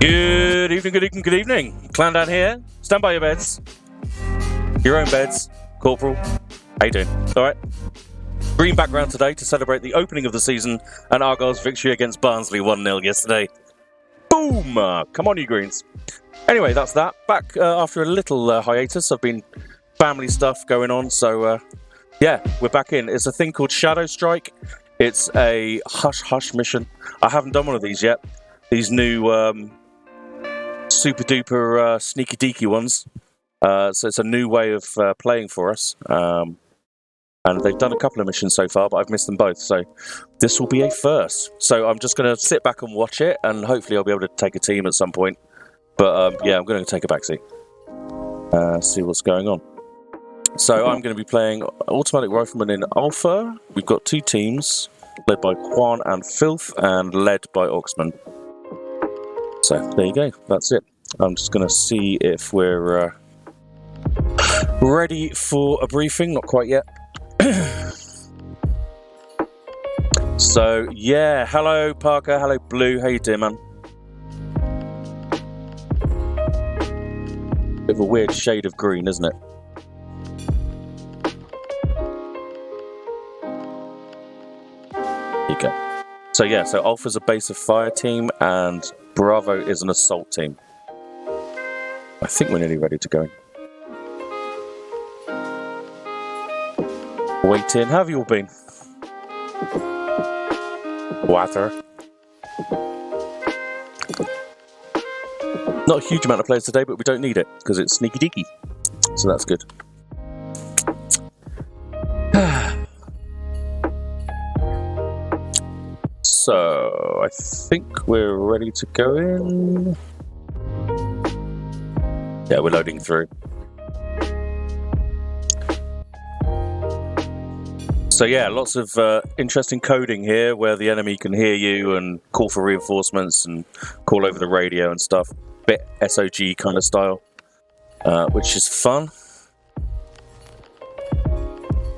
Good evening, good evening, good evening. Clan down here. Stand by your beds. Your own beds. Corporal, how you doing? All right. Green background today to celebrate the opening of the season and Argyle's victory against Barnsley 1-0 yesterday. Boom! Come on, you Greens. Anyway, that's that. Back after a little hiatus. I've been family stuff going on, so yeah, we're back in. It's a thing called Shadow Strike. It's a hush-hush mission. I haven't done one of these yet. These new super-duper sneaky-deaky ones. So it's a new way of playing for us. And they've done a couple of missions so far, but I've missed them both. So this will be a first. So I'm just going to sit back and watch it, and hopefully I'll be able to take a team at some point. But yeah, I'm going to take a backseat. See what's going on. So I'm going to be playing Automatic Rifleman in Alpha. We've got two teams, led by Juan and Filth, and led by Oxman. So there you go. That's it. I'm just going to see if we're ready for a briefing. Not quite yet. So yeah, hello Parker, hello Blue. How you doing, man? Bit of a weird shade of green, isn't it? There you go. So yeah, so Alpha's a base of fire team and Bravo is an assault team. I think we're nearly ready to go. Waiting. How have you all been? Water. Not a huge amount of players today, but we don't need it because it's sneaky deaky. So that's good. So I think we're ready to go in. Yeah, we're loading through. So yeah, lots of interesting coding here where the enemy can hear you and call for reinforcements and call over the radio and stuff. Bit SOG kind of style, which is fun.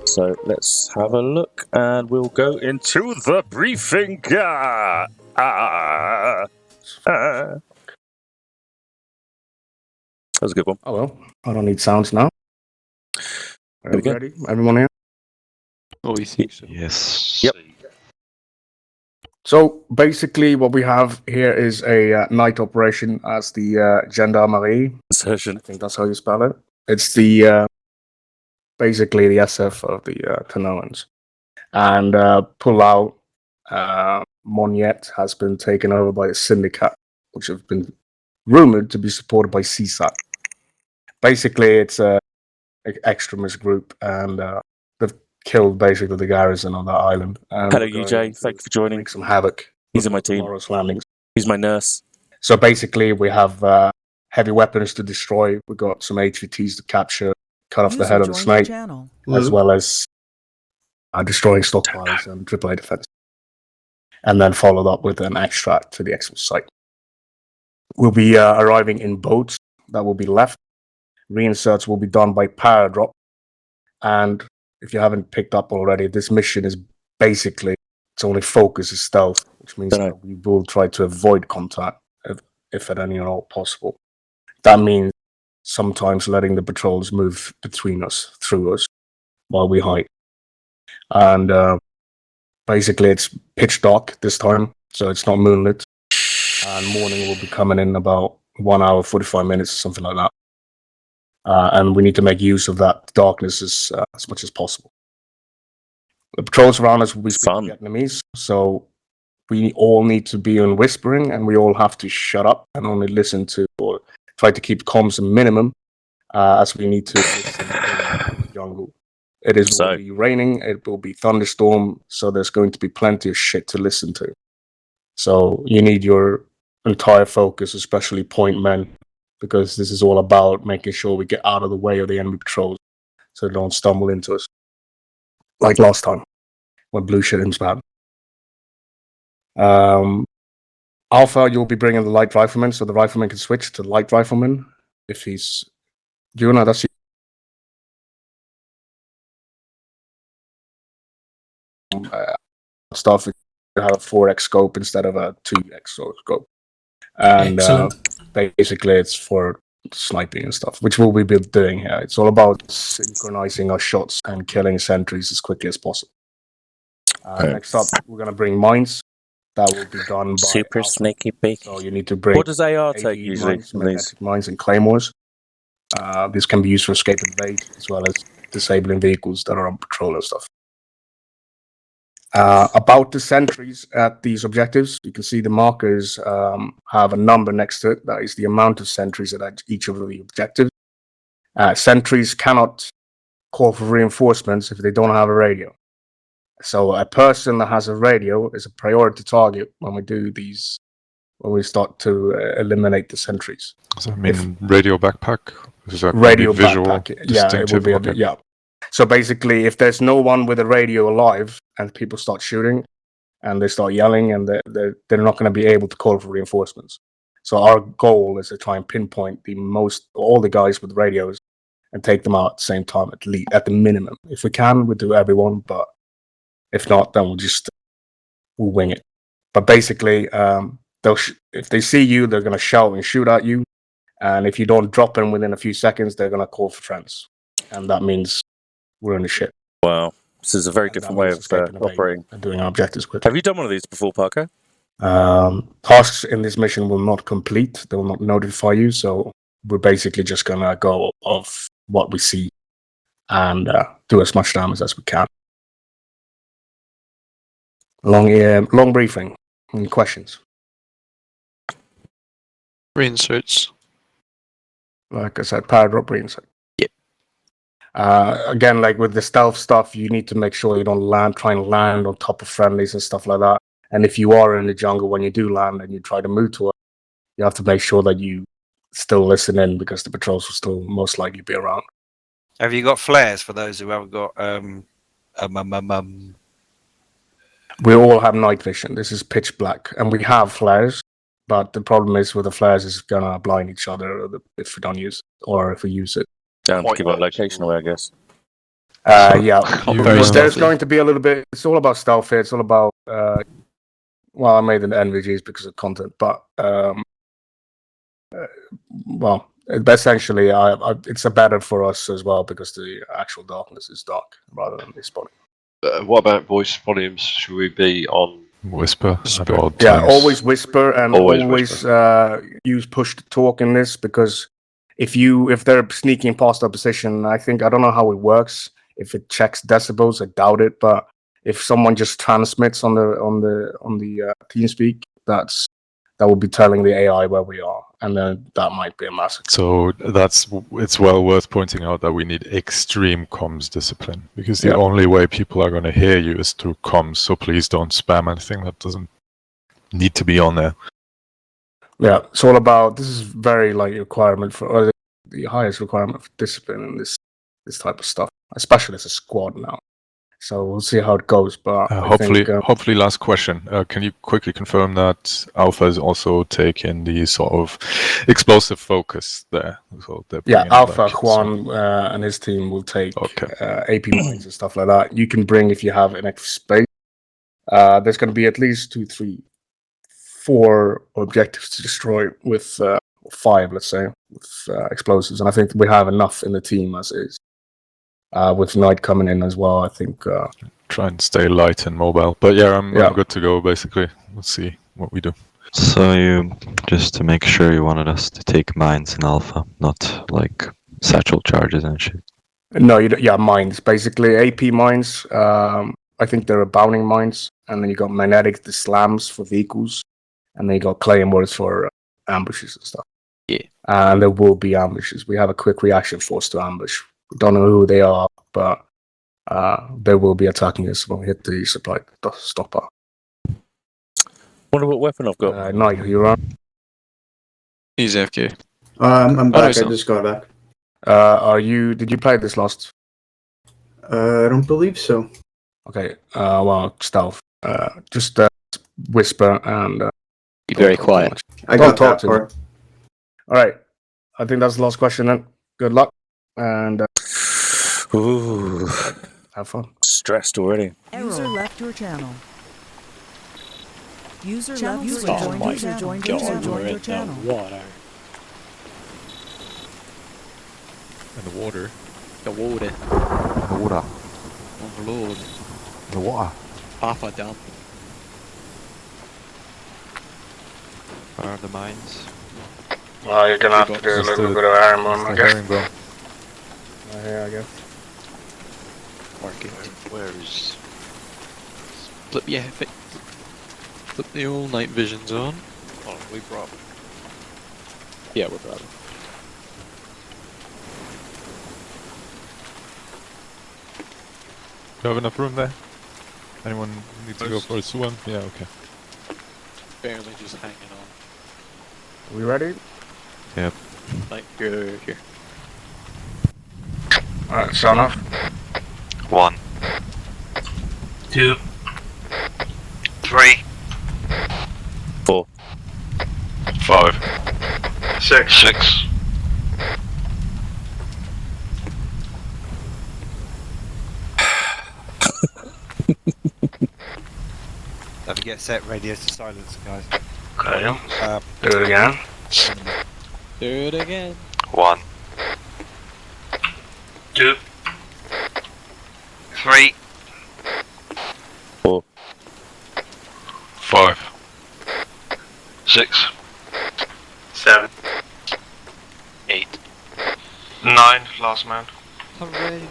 So let's have a look and we'll go into the briefing. That was a good one. Oh well, I don't need sounds now. Are you ready? Everyone here? Oh, you think so? Yes. Yep. So basically what we have here is a night operation as the Gendarmerie. Insertion. I think that's how you spell it. It's the basically the SF of the Canons. And pull out Moniette has been taken over by the Syndicate, which have been rumored to be supported by CSAT. Basically, it's a extremist group, and they've killed basically the garrison on that island. Hello, UJ. Thank you for joining. Make some havoc. He's in my team. Tomorrow's landings. He's my nurse. So basically, we have heavy weapons to destroy. We got some HVTs to capture, cut off the head of the snake, as well as destroying stockpiles and AAA defense. And then followed up with an extract to the actual site. We'll be arriving in boats that will be left. Reinserts will be done by paradrop. And if you haven't picked up already, this mission is basically, its only focus is stealth, which means that we will try to avoid contact if at any at all possible. That means sometimes letting the patrols move between us, through us, while we hide. And basically it's pitch dark this time, so it's not moonlit. And morning will be coming in about 1 hour, 45 minutes, something like that. And we need to make use of that darkness as much as possible. The patrols around us will be speaking Vietnamese, so we all need to be on whispering, and we all have to shut up and only listen to, or try to keep comms a minimum, as we need to listen in the jungle. It will be raining, it will be thunderstorm, so there's going to be plenty of shit to listen to. So you need your entire focus, especially point men, because this is all about making sure we get out of the way of the enemy patrols so they don't stumble into us. Like last time, when blue shit him's bad. Alpha, you'll be bringing the light rifleman, so the rifleman can switch to light rifleman if he's... Juna, that's stuff. You have a 4x scope instead of a 2x scope. And Excellent. basically it's for sniping and stuff, which we'll be doing here. It's all about synchronizing our shots and killing sentries as quickly as possible. Next up, we're going to bring mines. That will be done by Super Alpha. snaky beak. So you need to bring What does AR AD take usually? mines, magnetic mines, and claymores. This can be used for escape and evade, as well as disabling vehicles that are on patrol and stuff. About the sentries at these objectives, you can see the markers have a number next to it. That is the amount of sentries at each of the objectives. Sentries cannot call for reinforcements if they don't have a radio. So a person that has a radio is a priority target when we do these, when we start to eliminate the sentries. So I mean, radio backpack? Is that Radio visual backpack, yeah, it will be a bit, yeah. So basically, if there's no one with a radio alive and people start shooting and they start yelling, and they're not going to be able to call for reinforcements. So our goal is to try and pinpoint all the guys with radios and take them out at the same time, at the minimum. If we can, we'll do everyone, but if not, then we'll wing it. But basically, if they see you, they're going to shout and shoot at you. And if you don't drop them within a few seconds, they're going to call for trans. And that means we're in the shit. Wow. This is a very different way of operating. And doing our objectives quickly. Have you done one of these before, Parker? Tasks in this mission will not complete. They will not notify you. So we're basically just going to go off what we see and do as much damage as we can. Long briefing. Any questions? Reinserts. Like I said, paradrop reinsert. Yep. Again, like with the stealth stuff, you need to make sure you don't try and land on top of friendlies and stuff like that. And if you are in the jungle when you do land and you try to move to it, you have to make sure that you still listen in, because the patrols will still most likely be around. Have you got flares for those who haven't got We all have night vision. This is pitch black, and we have flares. But the problem is with the flares is gonna blind each other if we don't use it, or if we use it. Down to give our location away, I guess. Yeah. Very There's stealthy. going to be a little bit. It's all about stealth here. It's all about. Well, I made the NVGs because of content, but well, essentially, it's a better for us as well because the actual darkness is dark rather than the spotting. What about voice volumes? Should we be on Whisper. Whisper. At all Yeah, times. always whisper and Always always use push to talk in this, because if they're sneaking past our position, I don't know how it works. If it checks decibels, I doubt it. But if someone just transmits on the TeamSpeak, that will be telling the AI where we are, and then that might be a massacre. So it's well worth pointing out that we need extreme comms discipline, because the only way people are going to hear you is through comms. So please don't spam anything that doesn't need to be on there. Yeah, it's all about. This is very requirement for, or the highest requirement for discipline in this type of stuff, especially as a squad now. So we'll see how it goes. But hopefully, last question. Can you quickly confirm that Alpha is also taking the sort of explosive focus there? So Alpha, Juan, and his team will take AP mines and stuff like that. You can bring if you have an extra space. There's going to be at least 2, 3, 4 objectives to destroy with 5, let's say, with explosives, and I think we have enough in the team as is. With night coming in as well, I think. Try and stay light and mobile. But yeah, I'm good to go, basically. Let's see what we do. So you, just to make sure, you wanted us to take mines in Alpha, not like satchel charges and shit? No, mines. Basically, AP mines. I think there are bounding mines, and then you got magnetic, the slams for vehicles, and then you got claymores for ambushes and stuff. Yeah. And there will be ambushes. We have a quick reaction force to ambush. We don't know who they are, but they will be attacking us when we hit the supply stopper. Wonder what weapon I've got. Night, you're on. He's AFK. I'm back. I just got back. Did you play this last? I don't believe so. Okay. Well, stealth. Just whisper and. Be very quiet. I Don't got talk that to me. part. All right. I think that's the last question then. Good luck. And Ooh, have fun. stressed already. User left your channel. User Channel left switch. joined My user joined God, user we're joined in your the channel. water. In the water. The water. The water. Oh Lord. The water. Papa dump. Where are the mines? Well, you're gonna have to do a Just little the- bit of Arma, I the guess. herringbone. Here, I guess. Mark it. Where is? Flip flip the old night visions on. Oh, we brought. Yeah, we're probably. Do you have enough room there? Anyone need to go for a swim? Yeah, okay. Barely just hanging on. Are we ready? Yep. Like here. Alright, sign off. 1. 2. 3. 4. 5. 6. 6. Don't forget set radios to silence, guys. Okay. Do it again. Do it again. 1. 2. 3. 4. 5. 6. 7. 8. 9. Last man. Hooray!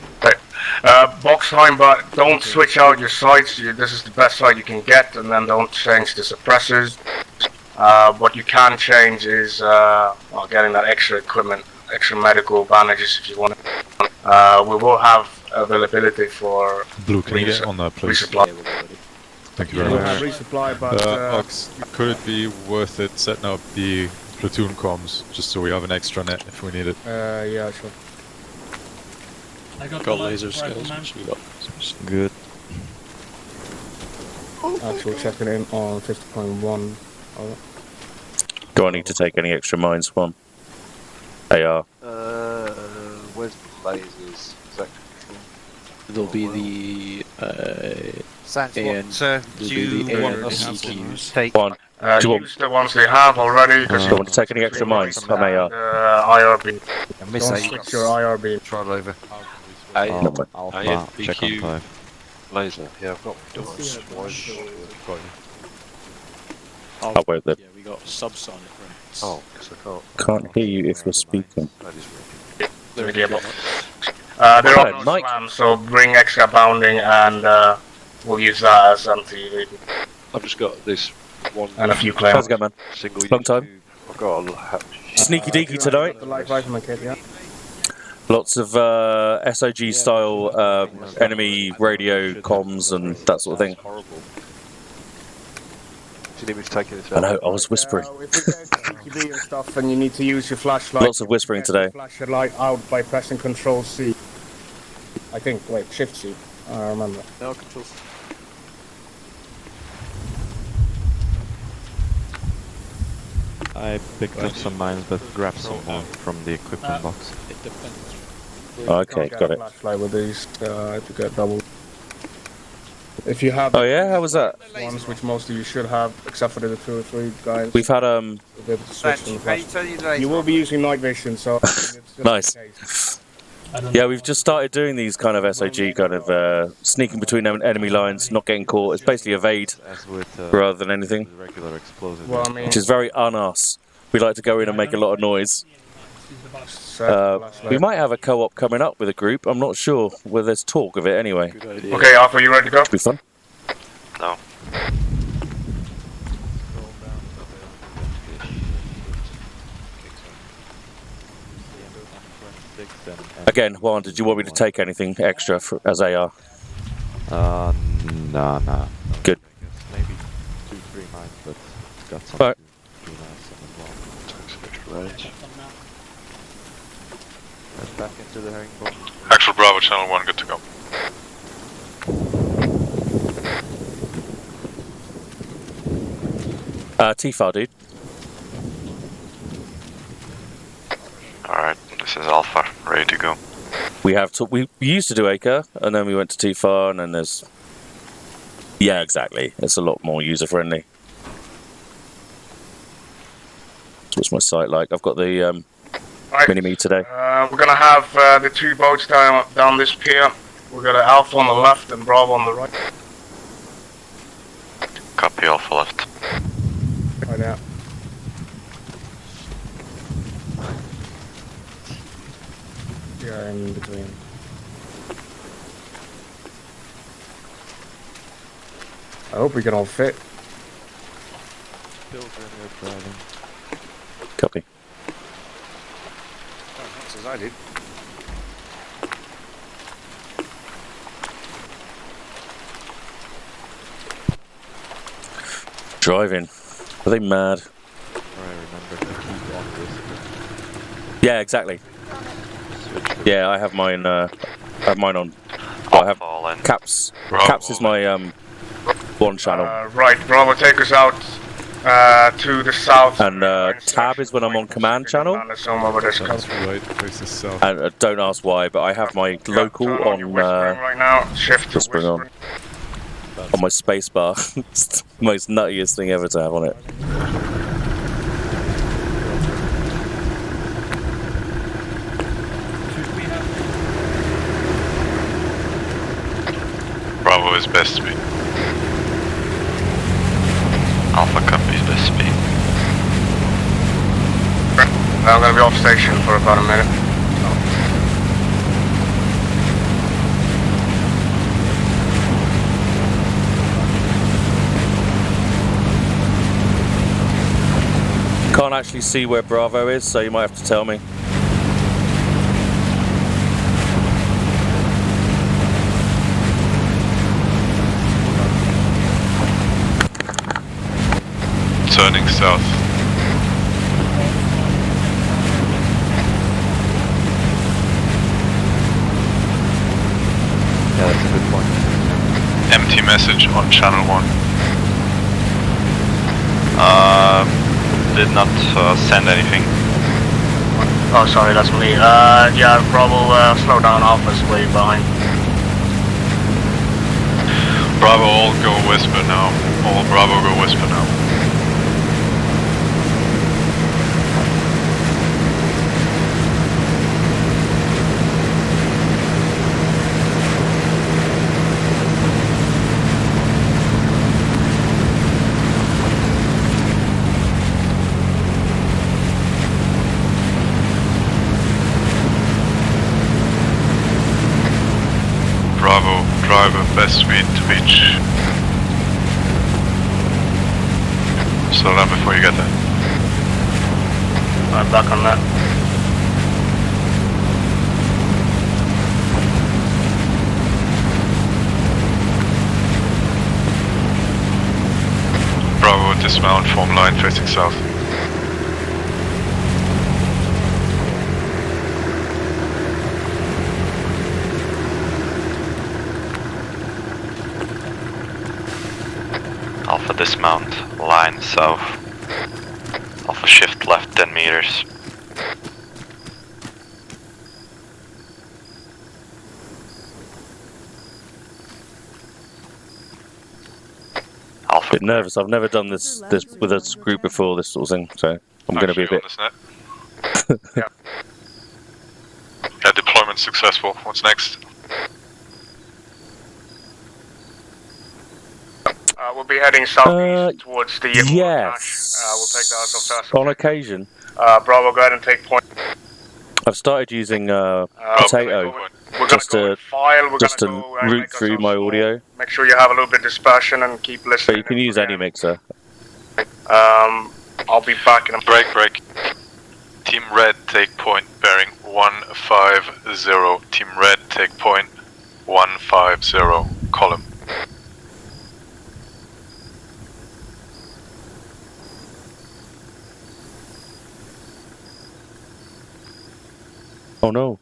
Box time, but don't switch out your sights. This is the best sight you can get, and then don't change the suppressors. What you can change is getting that extra equipment, extra medical bandages if you want it. We will have availability for Blue, can you get on that, please? resupply. Thank you We very will have much. resupply, but Ox, could it be worth it setting up the platoon comms just so we have an extra net if we need it? yeah, sure. Got laser skills. Which we got. Good. Actual checking in on 50.1. Do I need to take any extra mines? 1. AR. Where's the lasers? There'll be the Sans And what, sir? there'll Do be the you want AN us CQs. to take? 1. Do you want- Use the ones they have already. Do you want to take any extra mines? I'm AR. IRB. I miss Don't that. switch your IRB. Trial over. Alpha, check on BQ 5. laser. Yeah, I've got doors. Why is it got you? I'll wait there. Yeah, we got subsonic rounds. Oh, because I can't. Can't hear you if you're speaking. That is weird. They're Yeah, good. They're Okay, on Mike. SLAM, so bring extra bounding, and we'll use that as MTV I've just got this one and a few How's claims. it going, man? single Long time. tube. I've got a Sneaky deaky tonight. The light vitamin kit, yeah. Lots of SOG style enemy radio comms and that sort of thing. horrible. Do you need me to take it? I know, I was whispering. If we get CQB and stuff, and you need to use your flashlight. Lots of whispering today. Flash your light out by pressing Control C. I think. Wait, Shift C. I remember. No controls. I picked up some mines, but grab some more from the equipment box. It depends. Okay, Can't get got a it. Flashlight with these. If you get double. If you have Oh yeah, how was that? ones, which most of you should have, except for the 2 or 3 guys, We've had you'll be able to switch Sans, from the can you flash. tell you later? You will be using night vision, so it's just Nice. in case. Yeah, we've just started doing these kind of SOG kind of sneaking between enemy lines, not getting caught. It's basically evade As with rather than anything, the regular explosive. Well, I mean, which is very un-us. We like to go in and make a lot of noise. set flashlight. We might have a co-op coming up with a group. I'm not sure whether there's talk of it anyway. Good idea. Okay, Alpha, you ready to go? Be fun. No. Again, Juan, did you want me to take anything extra for, as AR? Nah. Good. Maybe 2-3 mines, but got some Alright. too nice as well. Let's back into the herringbone. Actual Bravo Channel 1, good to go. T-Far, dude. Alright, this is Alpha, ready to go. We have we used to do Acre, and then we went to T-Far, and then there's... Yeah, exactly. It's a lot more user-friendly. What's my sight like? I've got the Right. mini-me today. We're gonna have the two boats down this pier. We're gonna Alpha on the left and Bravo on the right. Copy, Alpha left. Right now. Yeah, in between. I hope we can all fit. Copy. That's as I did. Driving. Are they mad? Yeah, exactly. Yeah, I have mine. I have mine on. Well, I have Caps. Caps is my one channel. Right, Bravo, take us out to the south. And Tab is when I'm on command channel. That's right, faces south. And don't ask why, but I have my local on right now. Shift to whispering on my spacebar. It's the most nuttiest thing ever to have on it. Bravo is best speed. Alpha copies best speed. I'm gonna be off station for about a minute. Can't actually see where Bravo is, so you might have to tell me. Turning south. Yeah, that's a good point. Empty message on channel 1. Did not send anything. Oh, sorry, that's me. Yeah, Bravo, slow down, Alpha's way behind. Bravo, all go whisper now. All Bravo go whisper now. Bravo, driver, best speed to beach. Slow down before you get there. I'm back on that. Bravo, dismount, form line facing south. Alpha dismount, line south. Alpha shift left 10 meters. Alpha. Bit nervous. I've never done this with a group before, this sort of thing, so I'm going to be a bit. Yeah, deployment successful. What's next? We'll be heading southeast towards the yes. We'll take that as our first. On occasion. Bravo, go ahead and take point. I've started using Potato just to route through my audio. Make sure you have a little bit of dispersion and keep listening. But you can use any mixer. I'll be back in a break. Team Red, take point, bearing 150. Team Red, take point, 150, column. Oh no,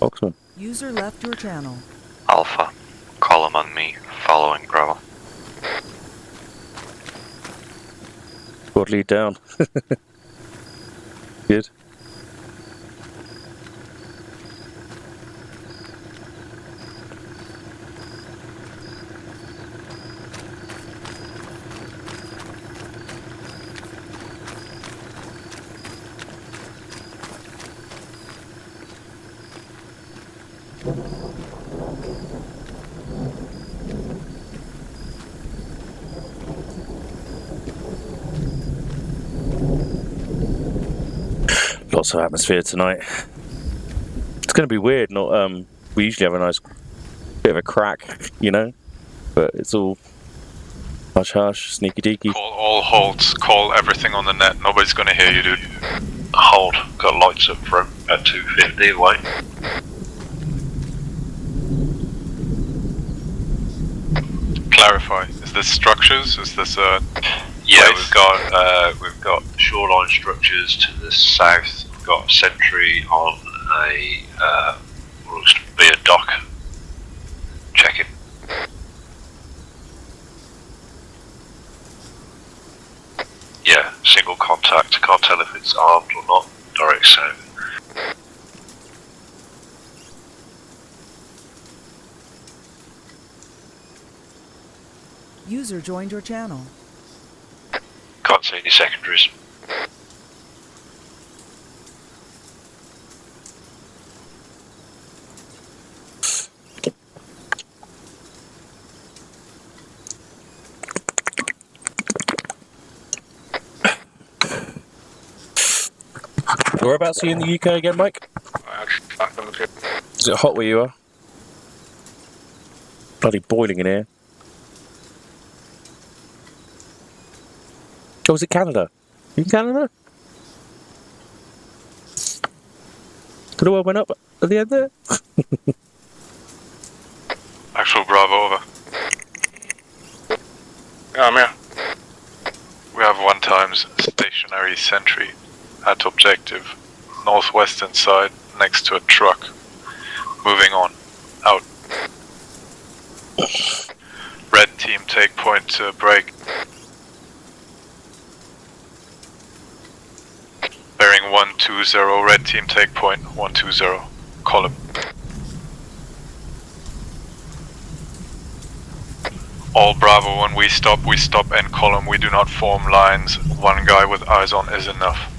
Oxman. User left your channel. Alpha, column on me, following Bravo. Squad lead down. Good. Lots of atmosphere tonight. It's going to be weird. Not we usually have a nice bit of a crack, you know, but it's all hush hush, sneaky deaky. Call all holds. Call everything on the net. Nobody's gonna hear you, dude. Hold. Got lights up front at 250 away. Clarify. Is this structures? Is this Yeah, place? we've got shoreline structures to the south. We've got a sentry on a what looks to be a dock. Checking. Yeah, single contact. Can't tell if it's armed or not. Direct south. User joined your channel. Can't see any secondaries. Whereabouts are you in the UK again, Mike? Is it hot where you are? Bloody boiling in here. Oh, is it Canada? You in Canada? Could have well went up at the end there. Actual Bravo over. Yeah, I'm here. We have 1 times stationary sentry at objective, northwestern side, next to a truck. Moving on. Out. Red team take point break. Bearing 120, red team take point 120. Column. All Bravo, when we stop and column. We do not form lines. 1 guy with eyes on is enough.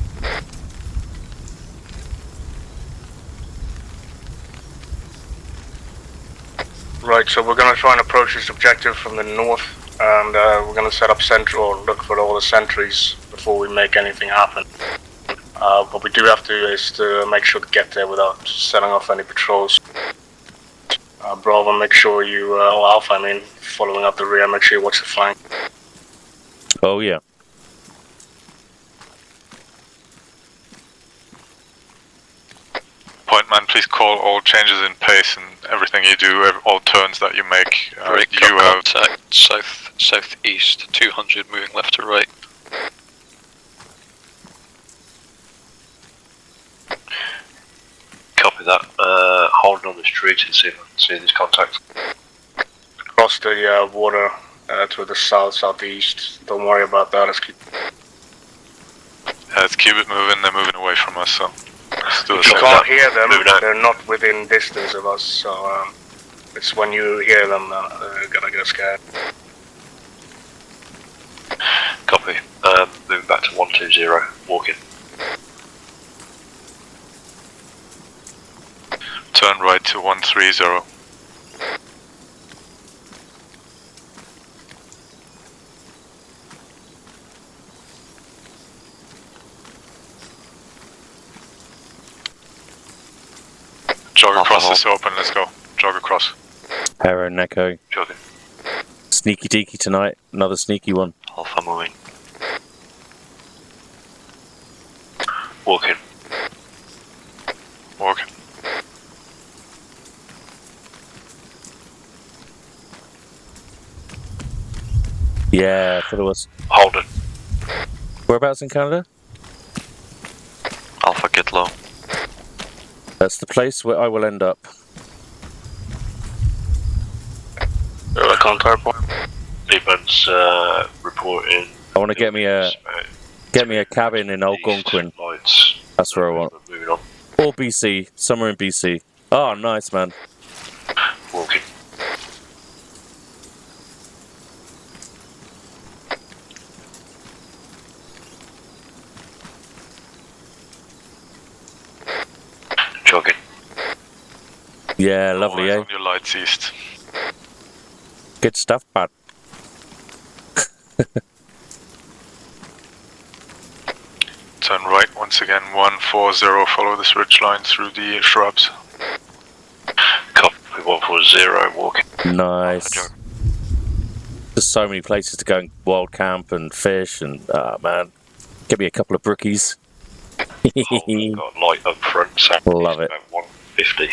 Right, so we're going to try and approach this objective from the north, and we're going to set up look for all the sentries before we make anything happen. What we do have to is to make sure to get there without setting off any patrols. Bravo, make sure you, or Alpha, I mean, following up the rear, make sure you watch the flank. Oh yeah. Point man, please call all changes in pace and everything you do, all turns that you make. You have contact southeast 200 moving left to right. Copy that. Holding on the street and see if I can see this contact. Across the water to the southeast. Don't worry about that. Let's keep it moving. They're moving away from us, so let's do You it. can't hear them. They're not within distance of us, so it's when you hear them that they're gonna get scared. Copy. Moving back to 120. Walking. Turn right to 130. Jog across this open, let's go. Jog across. Hera and Neko. Jogging. Sneaky deaky tonight. Another sneaky one. Alpha moving. Walking. Walking. Yeah, follow us. Hold it. Whereabouts in Canada? Alpha, get low. That's the place where I will end up. Contact point. Defense reporting. I want to get me a cabin in Algonquin. Lights. That's where I want. Moving on. Or BC, somewhere in BC. Oh, nice, man. Walking. Jogging. Yeah, lovely, Eyes eh? on your lights east. Good stuff, bud. Turn right once again, 140, follow this ridge line through the shrubs. Copy 140, walking. Nice. There's so many places to go and wild camp and fish and, man, give me a couple of brookies. We've got light up front, south Love it. about 150.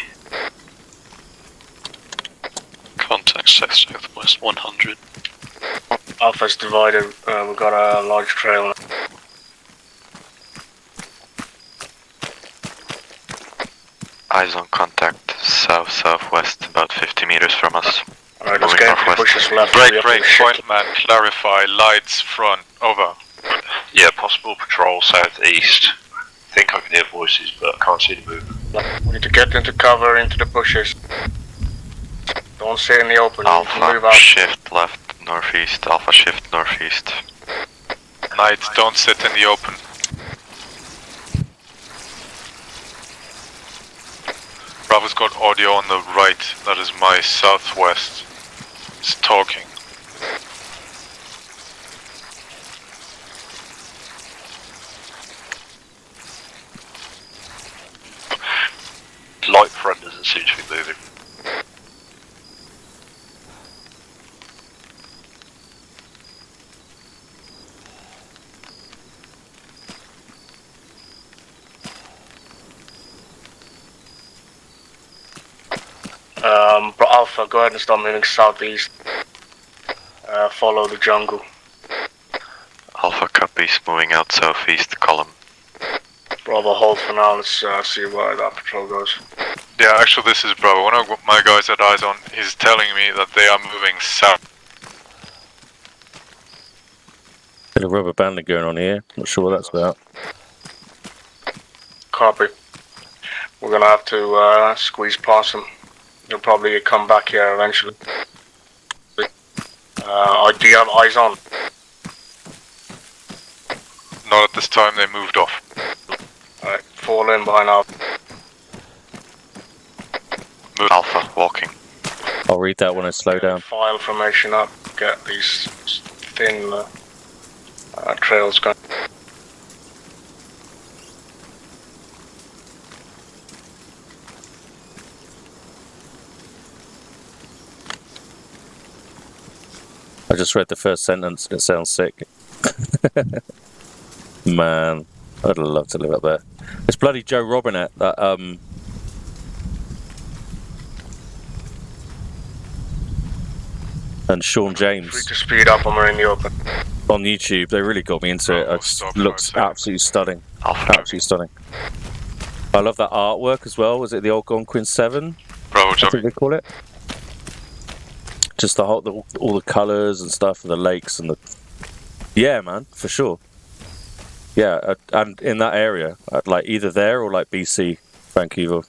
Contact southwest 100. Alpha's divided. We've got a large trail. Eyes on contact, south-southwest, about 50 meters from us. Alright, let's Moving get into the northwest. bushes left. Break, point man, clarify, lights front, over. Yeah, possible patrol southeast. I think I can hear voices, but I can't see the movement. We need to get into cover, into the bushes. Don't sit in the open. You need to move Alpha, out. shift left, northeast, Alpha, shift northeast. Knights, don't sit in the open. Bravo's got audio on the right, that is my southwest. It's talking. Light front doesn't seem to be moving. Alpha, go ahead and start moving southeast. Follow the jungle. Alpha copies, moving out southeast column. Bravo, hold for now. Let's see where that patrol goes. Yeah, actually this is Bravo. One of my guys at Eyes on, he's telling me that they are moving south. Bit of rubber banding going on here. Not sure what that's about. Copy. We're gonna have to squeeze past them. They'll probably come back here eventually. Do you have eyes on? Not at this time, they moved off. Alright, fall in behind Alpha. Alpha, walking. I'll read that when I slow down. File formation up, get these thin trails going. I just read the first sentence and it sounds sick. Man, I'd love to live up there. It's bloody Joe Robinette, that and Sean Free James to speed up when we're in the open. on YouTube. They really got me into it. It looks absolutely stunning. Absolutely stunning. I love that artwork as well. Was it the Algonquin 7? Bravo, I think Johnny. they call it. Just the whole, all the colours and stuff, and the lakes and the. Yeah, man, for sure. Yeah, and in that area, like either there or like BC, Vancouver.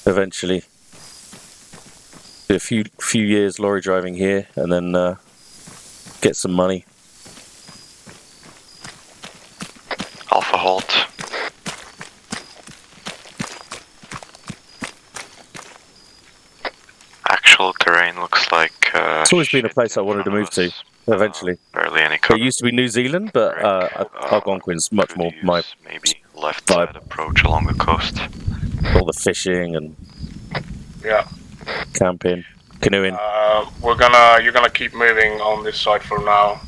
Eventually, do a few years lorry driving here, and then get some money. Alpha, halt. Actual terrain looks like. It's always been a place I wanted to move to. Eventually, barely any it cover. used to be New Zealand, but Algonquin's much more my maybe left vibe. side approach along the coast. All the fishing and Yeah. camping, canoeing. You're gonna keep moving on this side for now.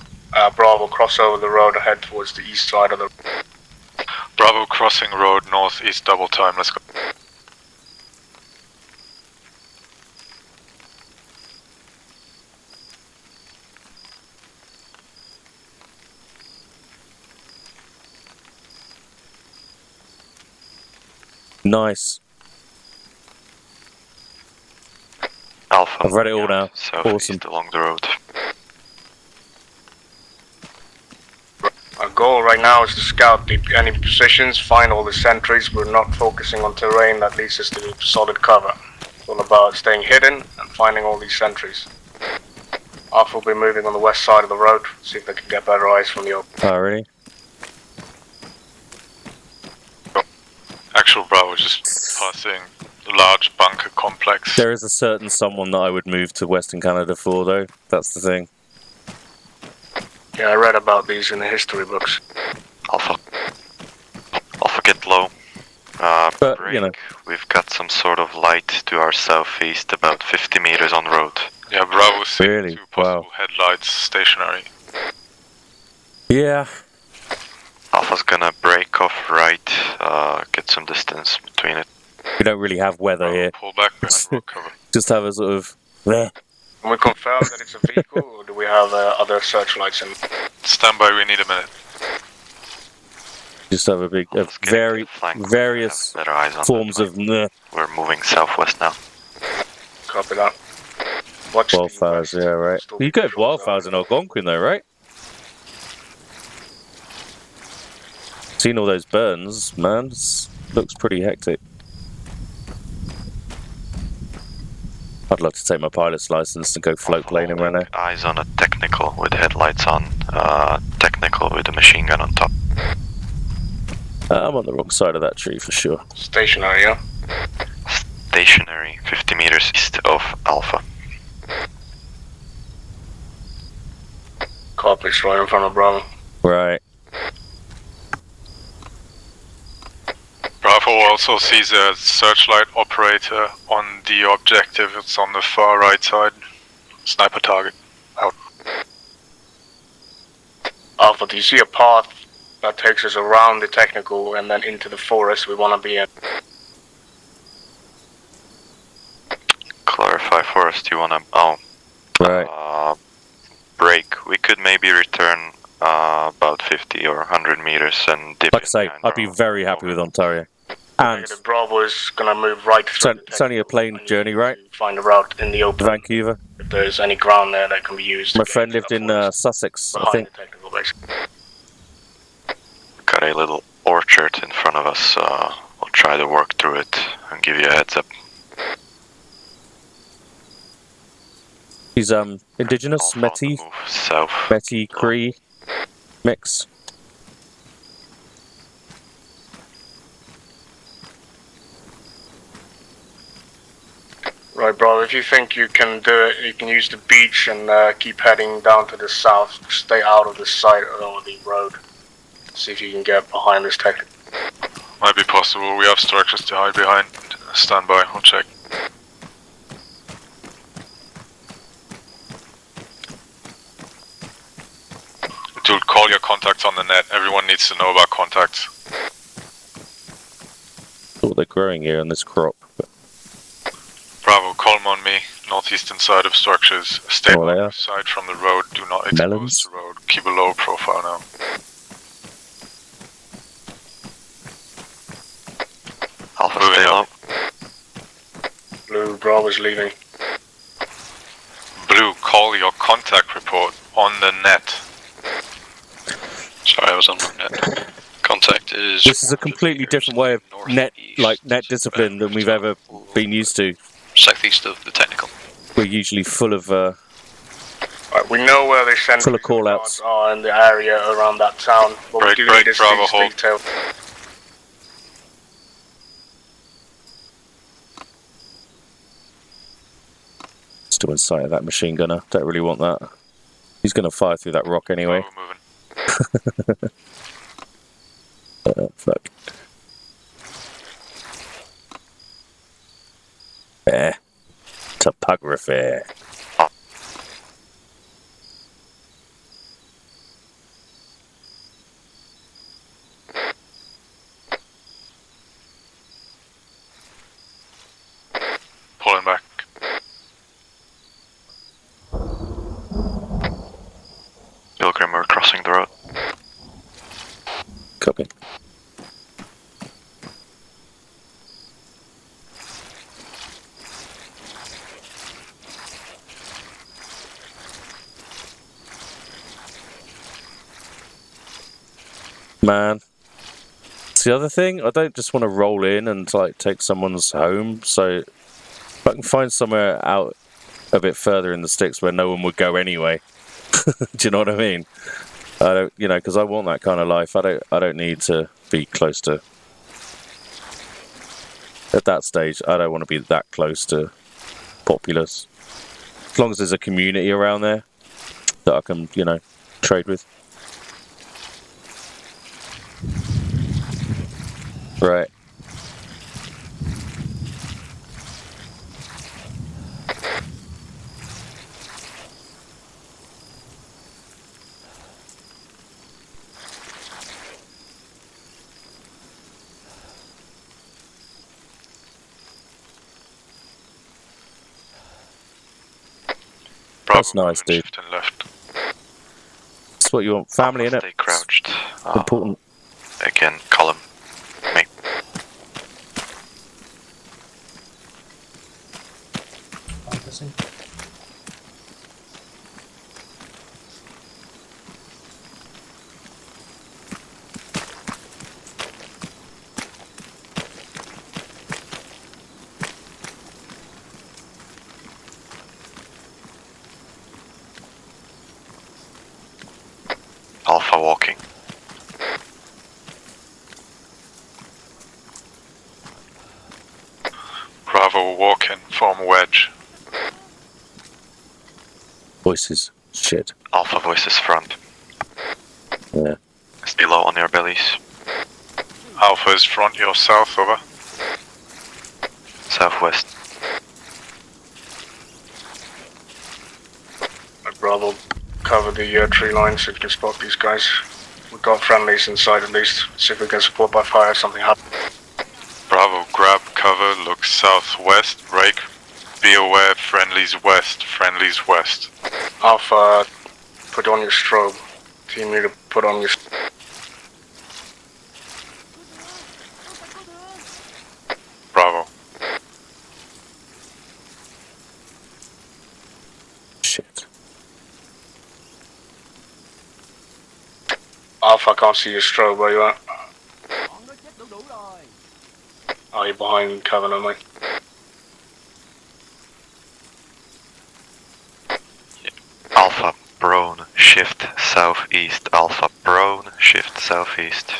Bravo, cross over the road, head towards the east side of the. Bravo crossing road, northeast double time, let's go. Nice. Alpha. I've read it all now. Southeast Awesome. along the road. Our goal right now is to scout any positions, find all the sentries. We're not focusing on terrain that leads us to solid cover. It's all about staying hidden and finding all these sentries. Alpha will be moving on the west side of the road, see if they can get better eyes from the open. Oh, really? Actual Bravo just passing a large bunker complex. There is a certain someone that I would move to Western Canada for, though. That's the thing. Yeah, I read about these in the history books. Alpha get low. But, Break. you know. We've got some sort of light to our southeast, about 50 meters on road. Yeah, Bravo seeing Really? 2 possible Wow. headlights stationary. Yeah. Alpha's gonna break off right, get some distance between it. We don't really have weather Bravo, here. pull back behind rock cover. Just have a sort of... Can we confirm that it's a vehicle, or do we have other searchlights in? Stand by, we need a minute. Just have a big... Alpha's getting to the flank. various Better eyes on forms the of... We're moving southwest now. Copy that. Watch Wildfires, yeah, right. You could have wildfires in Algonquin, though, right? Seen all those burns, man. Looks pretty hectic. I'd love to take my pilot's license and go float planing right now. Eyes on a technical with headlights on. Technical with a machine gun on top. I'm on the wrong side of that tree for sure. Stationary, yeah? Stationary, 50 meters east of Alpha. Copy, it's right in front of Bravo. Right. Bravo also sees a searchlight operator on the objective. It's on the far right side. Sniper target. Out. Alpha, do you see a path that takes us around the technical and then into the forest we want to be in? Clarify forest, you wanna... Oh. Right. Break. We could maybe return about 50 or 100 meters and dip Like I say, I'd be very happy with Ontario. And The Bravo is going to move right through the it's only a plane journey, right? find a route in the open. Vancouver. If there's any ground there that can be used. My friend lived in Sussex, I think. The technical base. Got a little orchard in front of us. We'll try to work through it and give you a heads up. He's indigenous, Métis, South. Métis, Cree mix. Right, Bravo, if you think you can do it, you can use the beach and keep heading down to the south. Stay out of the sight of the road. See if you can get behind this technical. Might be possible. We have structures to hide behind. Stand by. I'll check. Dude, call your contacts on the net. Everyone needs to know about contacts. Thought they're growing here on this crop. But Bravo, call them on me. Northeastern side of structures. Stay Oh, they are. aside from the road. Do not expose Melons? the road. Keep a low profile now. Alpha, Moving stay low. up. Blue, Bravo's leaving. Blue, call your contact report on the net. Sorry, I was on my net. Contact is... this is a completely different way of net discipline than we've ever been used to. Southeast of the technical. We're usually full of Right, we know where they send Full of call-outs. are in the area around that town. What Break, we do break, need is Bravo, these hold. details. still in sight of that machine gunner. Don't really want that. He's going to fire through that rock anyway. Bravo moving. Fuck. Topography. Pulling back. Pilgrim, we're crossing the road. Copy. Man, it's the other thing. I don't just want to roll in and like take someone's home. So if I can find somewhere out a bit further in the sticks where no one would go anyway. Do you know what I mean? I don't, you know, because I want that kind of life. I don't need to be close to At that stage, I don't want to be that close to populace. As long as there's a community around there that I can, you know, trade with. Right. That's nice, dude. Shift and left. That's what you want. Family, innit? Stay crouched. Important. Again, column. Me. Alpha walking. Bravo walking, form wedge. Voices. Shit. Alpha voices front. Yeah. Stay low on your bellies. Alpha is front, your south, over. Southwest. Bravo, cover the tree line so we can spot these guys. We've got friendlies inside at least. See if we can support by fire if something happens. Bravo, grab cover, look southwest, break. Be aware, friendlies west, friendlies west. Alpha, put on your strobe. Team leader, put on your... Bravo. Shit. Alpha, I can't see your strobe, where you at? Oh, you're behind cover, no mate. Alpha prone, shift southeast. Alpha prone, shift southeast.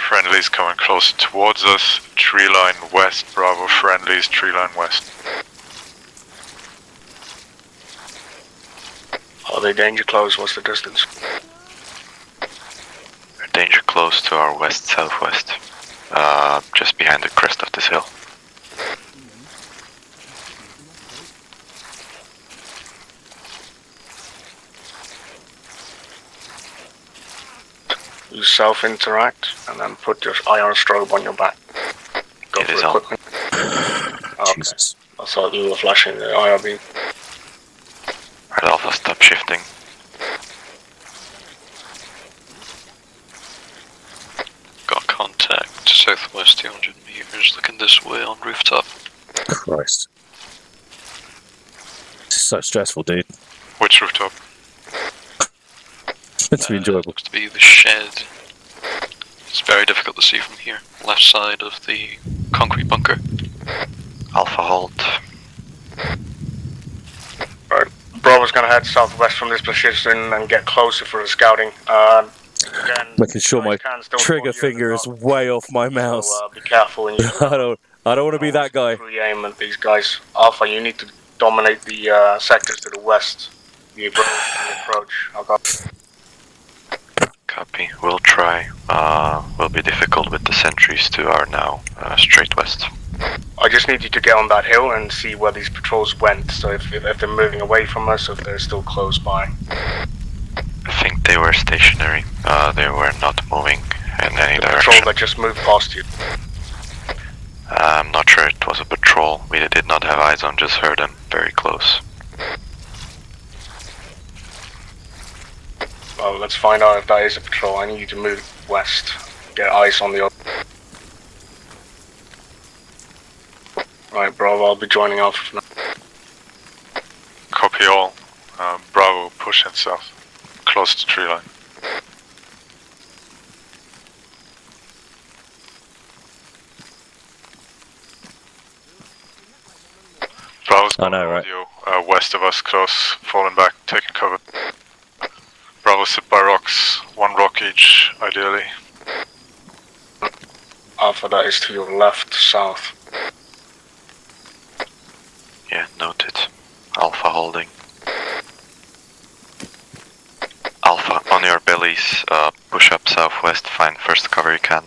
Friendlies coming closer towards us. Tree line west, Bravo, friendlies, tree line west. Are they danger close? What's the distance? Danger close to our west-southwest. Just behind the crest of this hill. You self-interact and then put your IR strobe on your back. Go It is for on. equipment. Okay. Jesus. I thought you were flashing the IR beam. Right, Alpha, stop shifting. Got contact, southwest 200 meters, looking this way on rooftop. Christ. This is so stressful, dude. Which rooftop? It's enjoyable. Looks to be the shed. It's very difficult to see from here. Left side of the concrete bunker. Alpha hold. Right. Bravo's gonna head southwest from this position and get closer for the scouting. Again, Making sure my guys can still trigger spot you in the finger is dark, way off my mouse. So be careful when you I don't want to be that guy. pre-aim at these guys. Alpha, you need to dominate the sectors to the west. The approach. I'll go. Copy. We'll try. Will be difficult with the sentries to our now straight west. I just need you to get on that hill and see where these patrols went. So if they're moving away from us, or if they're still close by. I think they were stationary. They were not moving in any direction. Patrol that just moved past you. I'm not sure it was a patrol. We did not have eyes on, just heard them very close. Well, let's find out if that is a patrol. I need you to move west. Get eyes on the other. Right, Bravo, I'll be joining Alpha now. Copy all. Bravo, pushing south. Close to tree line. Bravo's got right? audio west of us, close, falling back, taking cover. Bravo sit by rocks, one rock each, ideally. Alpha, that is to your left, south. Yeah, noted. Alpha holding. Alpha, on your bellies, push up southwest, find first cover you can.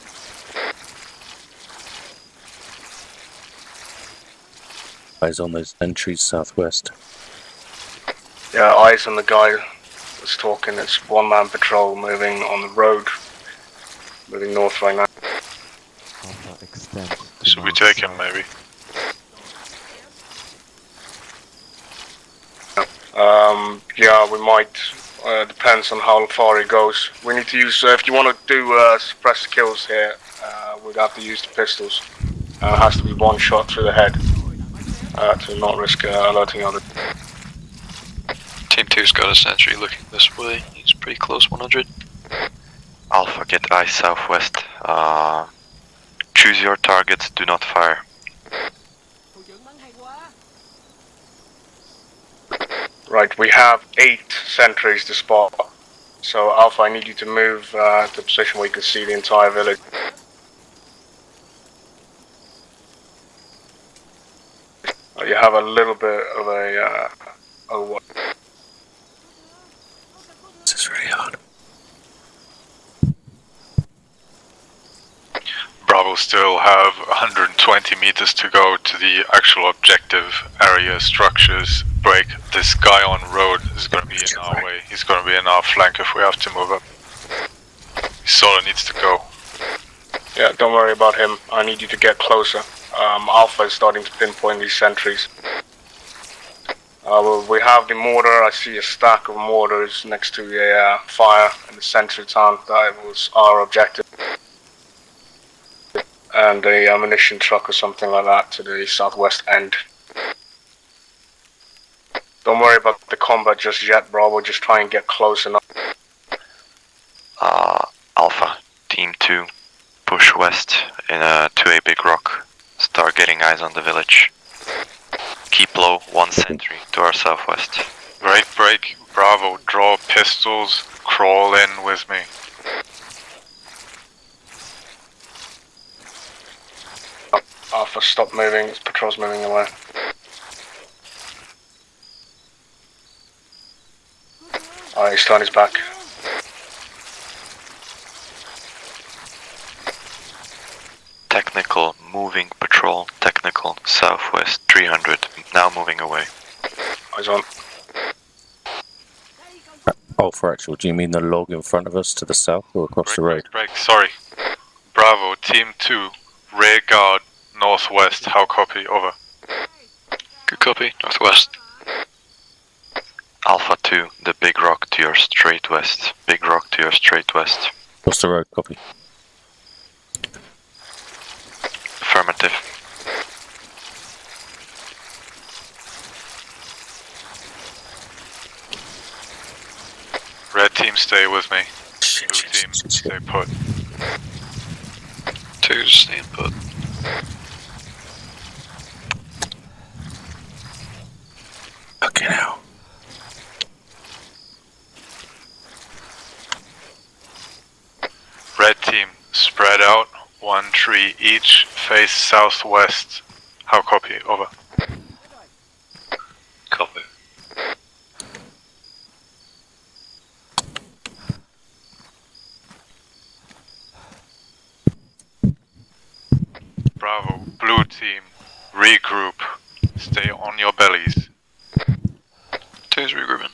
Eyes on those entries southwest. Yeah, eyes on the guy that's talking. It's one-man patrol moving on the road, moving north right now. Alpha, extend. Should we take him, maybe? Yeah, we might. Depends on how far he goes. We need to use, if you want to do suppressed kills here, we'd have to use the pistols. It has to be one shot through the head to not risk alerting others. Team 2's got a sentry looking this way. He's pretty close, 100. Alpha, get eyes southwest. Choose your targets, do not fire. Right, we have 8 sentries to spot. So Alpha, I need you to move to a position where you can see the entire village. You have a little bit of a This is really hard. Bravo still have 120 meters to go to the actual objective area structures. Break. This guy on road is going to be in our way. He's going to be in our flank if we have to move up. He sort of needs to go. Yeah, don't worry about him. I need you to get closer. Alpha is starting to pinpoint these sentries. We have the mortar. I see a stack of mortars next to a fire in the center of town. That was our objective. And a ammunition truck or something like that to the southwest end. Don't worry about the combat just yet, Bravo. Just try and get close enough. Alpha, Team 2, push west to a big rock. Start getting eyes on the village. Keep low, 1 sentry to our southwest. Break. Bravo, draw pistols, crawl in with me. Alpha, stop moving. This patrol's moving away. Alright, he's turned his back. Technical, moving patrol. Technical, southwest, 300. Now moving away. Eyes on. Oh, for actual, do you mean the log in front of us to the south or across the road? Break. Sorry. Bravo, Team 2, rear guard, northwest. How copy? Over. Good copy, northwest. Alpha 2, the big rock to your straight west. Big rock to your straight west. Across the road, copy. Affirmative. Red team, stay with me. Blue team, stay put. 2's staying put. Okay, now. Red team, spread out. 1 tree each, face southwest. How copy? Over. Copy. Bravo, blue team, regroup. Stay on your bellies. 2's regrouping.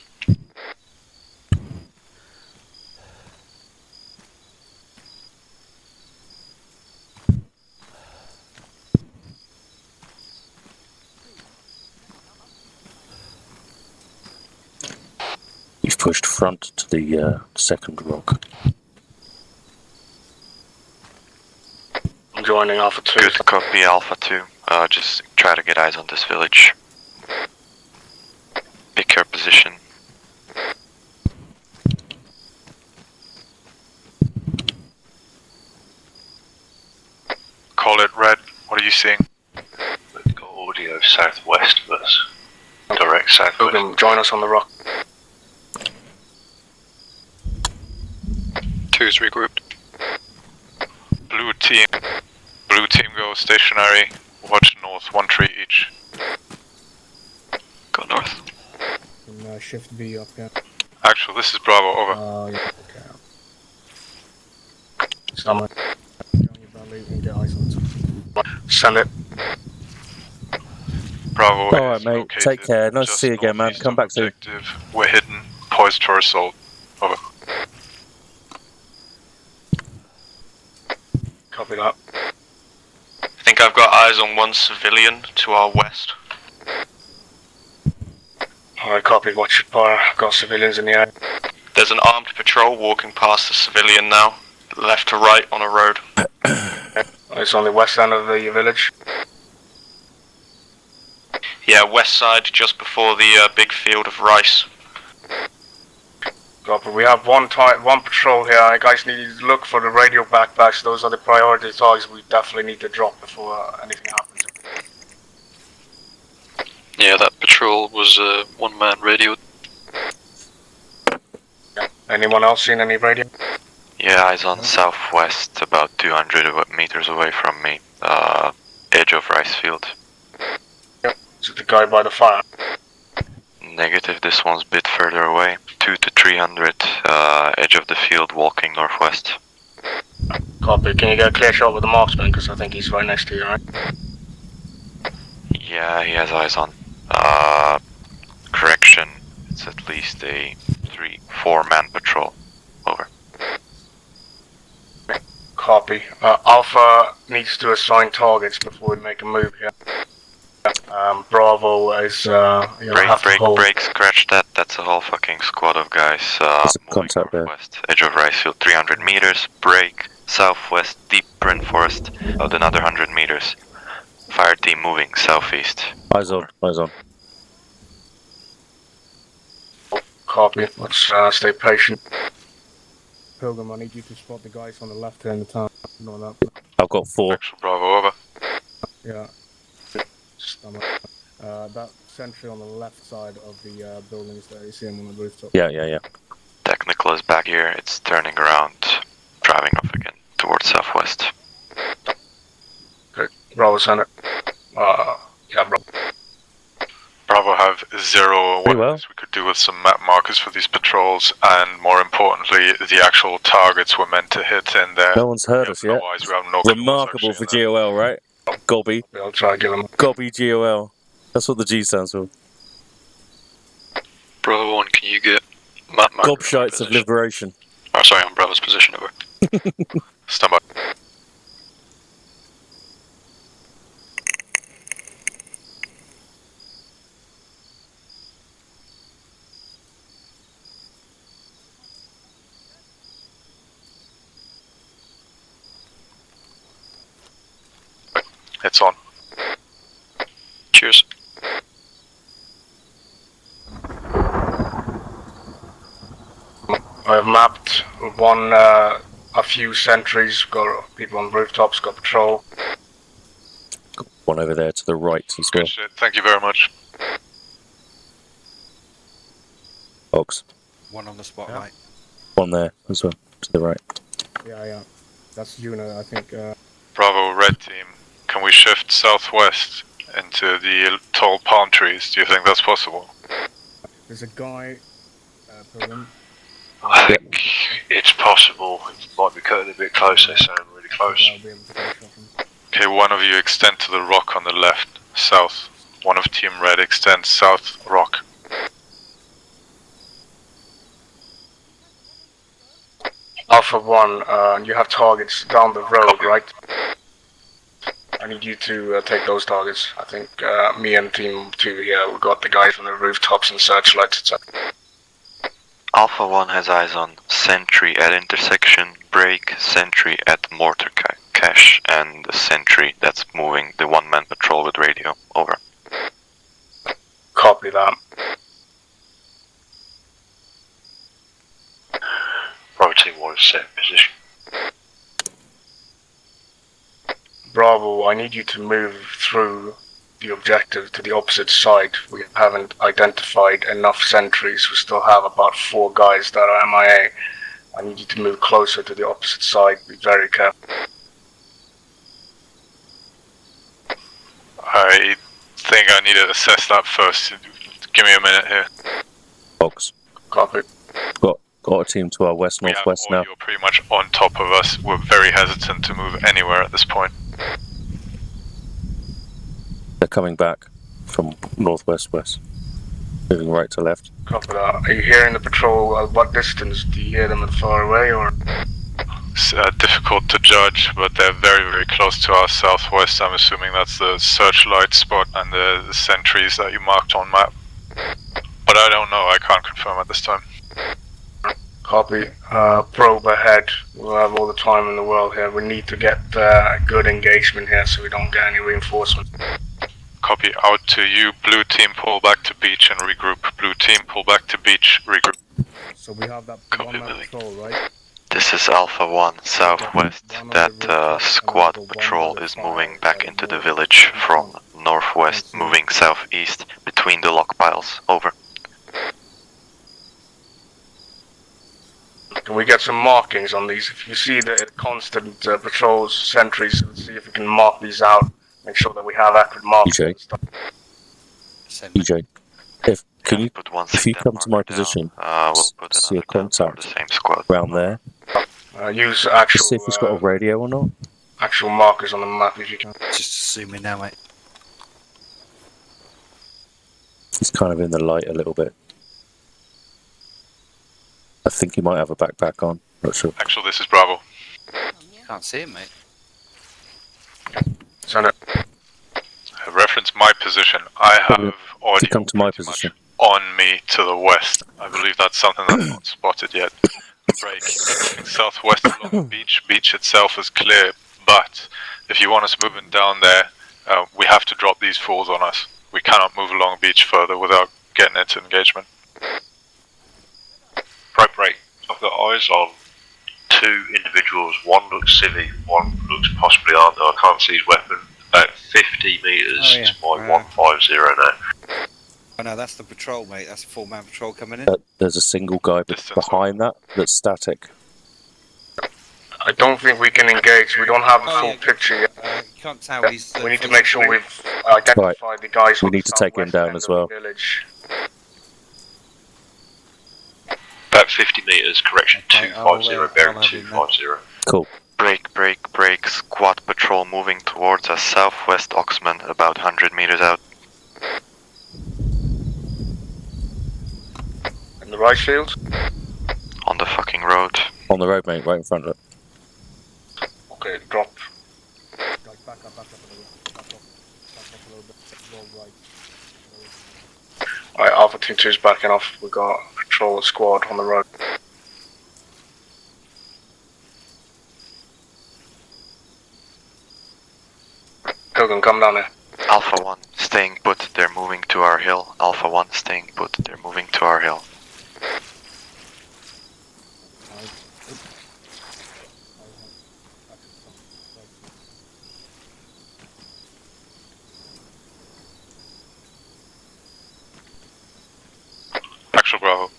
You've pushed front to the second rock. I'm joining Alpha 2. Good copy, Alpha 2. Just try to get eyes on this village. Pick your position. Call it red. What are you seeing? We've got audio southwest of us. Direct southwest. Logan, join us on the rock. 2's regrouped. Blue team, stationary. Watch north, 1 tree each. Go north. And, shift B up here. Actually, this is Bravo, over. Yeah, okay. Summer. Get on your belly and get eyes on top. Send it. Bravo All right, is mate. located Take care. Nice to just see you again, man. northeast Come of back soon. objective. We're hidden, poised for assault. Over. Copy that. I think I've got eyes on one civilian to our west. Alright, copy. Watch your fire. Got civilians in the air. There's an armed patrol walking past the civilian now, left to right on a road. It's on the west end of the village. Yeah, west side, just before the big field of rice. Copy. We have one patrol here. You guys need to look for the radio backpacks. Those are the priority targets we definitely need to drop before anything happens. Yeah, that patrol was one-man radio. Anyone else seen any radio? Yeah, eyes on southwest, about 200 meters away from me. Edge of rice field. Is it the guy by the fire? Negative, this one's a bit further away. 200 to 300, edge of the field, walking northwest. Copy. Can you get a clear shot with the marksman? Because I think he's right next to you, right? Yeah, he has eyes on. Correction, it's at least a 3-4-man patrol. Over. Copy. Alpha needs to assign targets before we make a move here. Bravo is, Break, scratch that. That's a whole fucking squad of guys. Moving northwest, edge of rice field, 300 meters. Break, southwest, deep brine forest, about another 100 meters. Fire team moving southeast. Eyes on, eyes on. Copy. Let's stay patient. Pilgrim, I need you to spot the guys on the left here in the town. Not that. I've got 4. Action Bravo, over. Yeah. That sentry on the left side of the buildings there, you see him on the rooftop. Yeah. Technical is back here. It's turning around, driving off again towards southwest. Okay. Bravo, send it. Yeah, Bravo. Bravo have 0 Pretty well. weapons we could do with some map markers for these patrols, and more importantly, the actual targets we're meant to hit in there. No one's heard us yet. Otherwise, we have no clue what's Remarkable for actually in GOL, right? Gobby. I'll try to give him. Gobby GOL. That's what the G stands for. Bravo 1, can you get map marker? Gobshites of liberation. Oh, sorry, on Bravo's position, over. Stand by. It's on. Cheers. I've mapped a few sentries, got people on rooftops, got patrol. One over there to the right as well. Good shit. Thank you very much. Ox. One on the spotlight. One there as well, to the right. Yeah. That's Juno, I think. Bravo, red team. Can we shift southwest into the tall palm trees? Do you think that's possible? There's a guy, Pilgrim. I think it's possible. It might be cutting a bit close, they sound really close. I'll be able to finish off him. Okay, one of you extend to the rock on the left, south. One of Team Red extends south rock. Alpha 1, you have targets down the road, right? I need you to take those targets. I think me and Team 2 here, we got the guys on the rooftops and searchlights, etc. Alpha 1 has eyes on sentry at intersection, break, sentry at mortar cache, and the sentry that's moving the one-man patrol with radio. Over. Copy that. Bravo team 1 is set in position. Bravo, I need you to move through the objective to the opposite side. We haven't identified enough sentries. We still have about 4 guys that are MIA. I need you to move closer to the opposite side. Be very careful. I think I need to assess that first. Give me a minute here. Box. Copy. Got a team to our west-northwest now. You're pretty much on top of us. We're very hesitant to move anywhere at this point. They're coming back from northwest-west. Moving right to left. Copy that. Are you hearing the patrol at what distance? Do you hear them at far away or? It's difficult to judge, but they're very, very close to our southwest. I'm assuming that's the searchlight spot and the sentries that you marked on map. But I don't know. I can't confirm at this time. Copy. Probe ahead. We'll have all the time in the world here. We need to get a good engagement here so we don't get any reinforcement. Copy out to you. Blue team, pull back to beach and regroup. Blue team, pull back to beach, regroup. So we have that one-man patrol, right? This is Alpha 1, southwest. That squad patrol is moving back into the village from northwest, moving southeast between the lock piles. Over. Can we get some markings on these? If you see the constant patrols, sentries, let's see if we can mark these out. Make sure that we have accurate markings. EJ, if you come to my position, we'll put see a contact the same squad around there. Use actual. See if he's got a radio or not. Actual markers on the map if you can. Just zoom in now, mate. He's kind of in the light a little bit. I think he might have a backpack on. Not sure. Actually, this is Bravo. Can't see him, mate. Send it. Reference my position. I have audio to come to my position on me to the west. I believe that's something that's not spotted yet. Break. Southwest along the beach. Beach itself is clear, but if you want us moving down there, we have to drop these fools on us. We cannot move along beach further without getting into engagement. Break. I've got eyes on two individuals. One looks civvy, one looks possibly armed. I can't see his weapon. About 50 metres to my 150 now. Oh no, that's the patrol, mate. That's a 4-man patrol coming in. there's a single guy behind that's static. I don't think we can engage. We don't have a full picture yet. You can't tell. He's we need to make sure we've identified the guys. We need to take him down as well. About 50 metres, correction, 250, bearing 250. Cool. Break. Squad patrol moving towards us, southwest Oxman, about 100 meters out. In the right field? On the fucking road. On the road, mate, right in front of it. Okay, drop. Back up a little bit. Alright, Alpha Team 2 is backing off. We've got a patrol squad on the road. Kogan, come down here. Alpha 1, staying put, they're moving to our hill. Alpha 1, staying put, they're moving to our hill. Actual Bravo.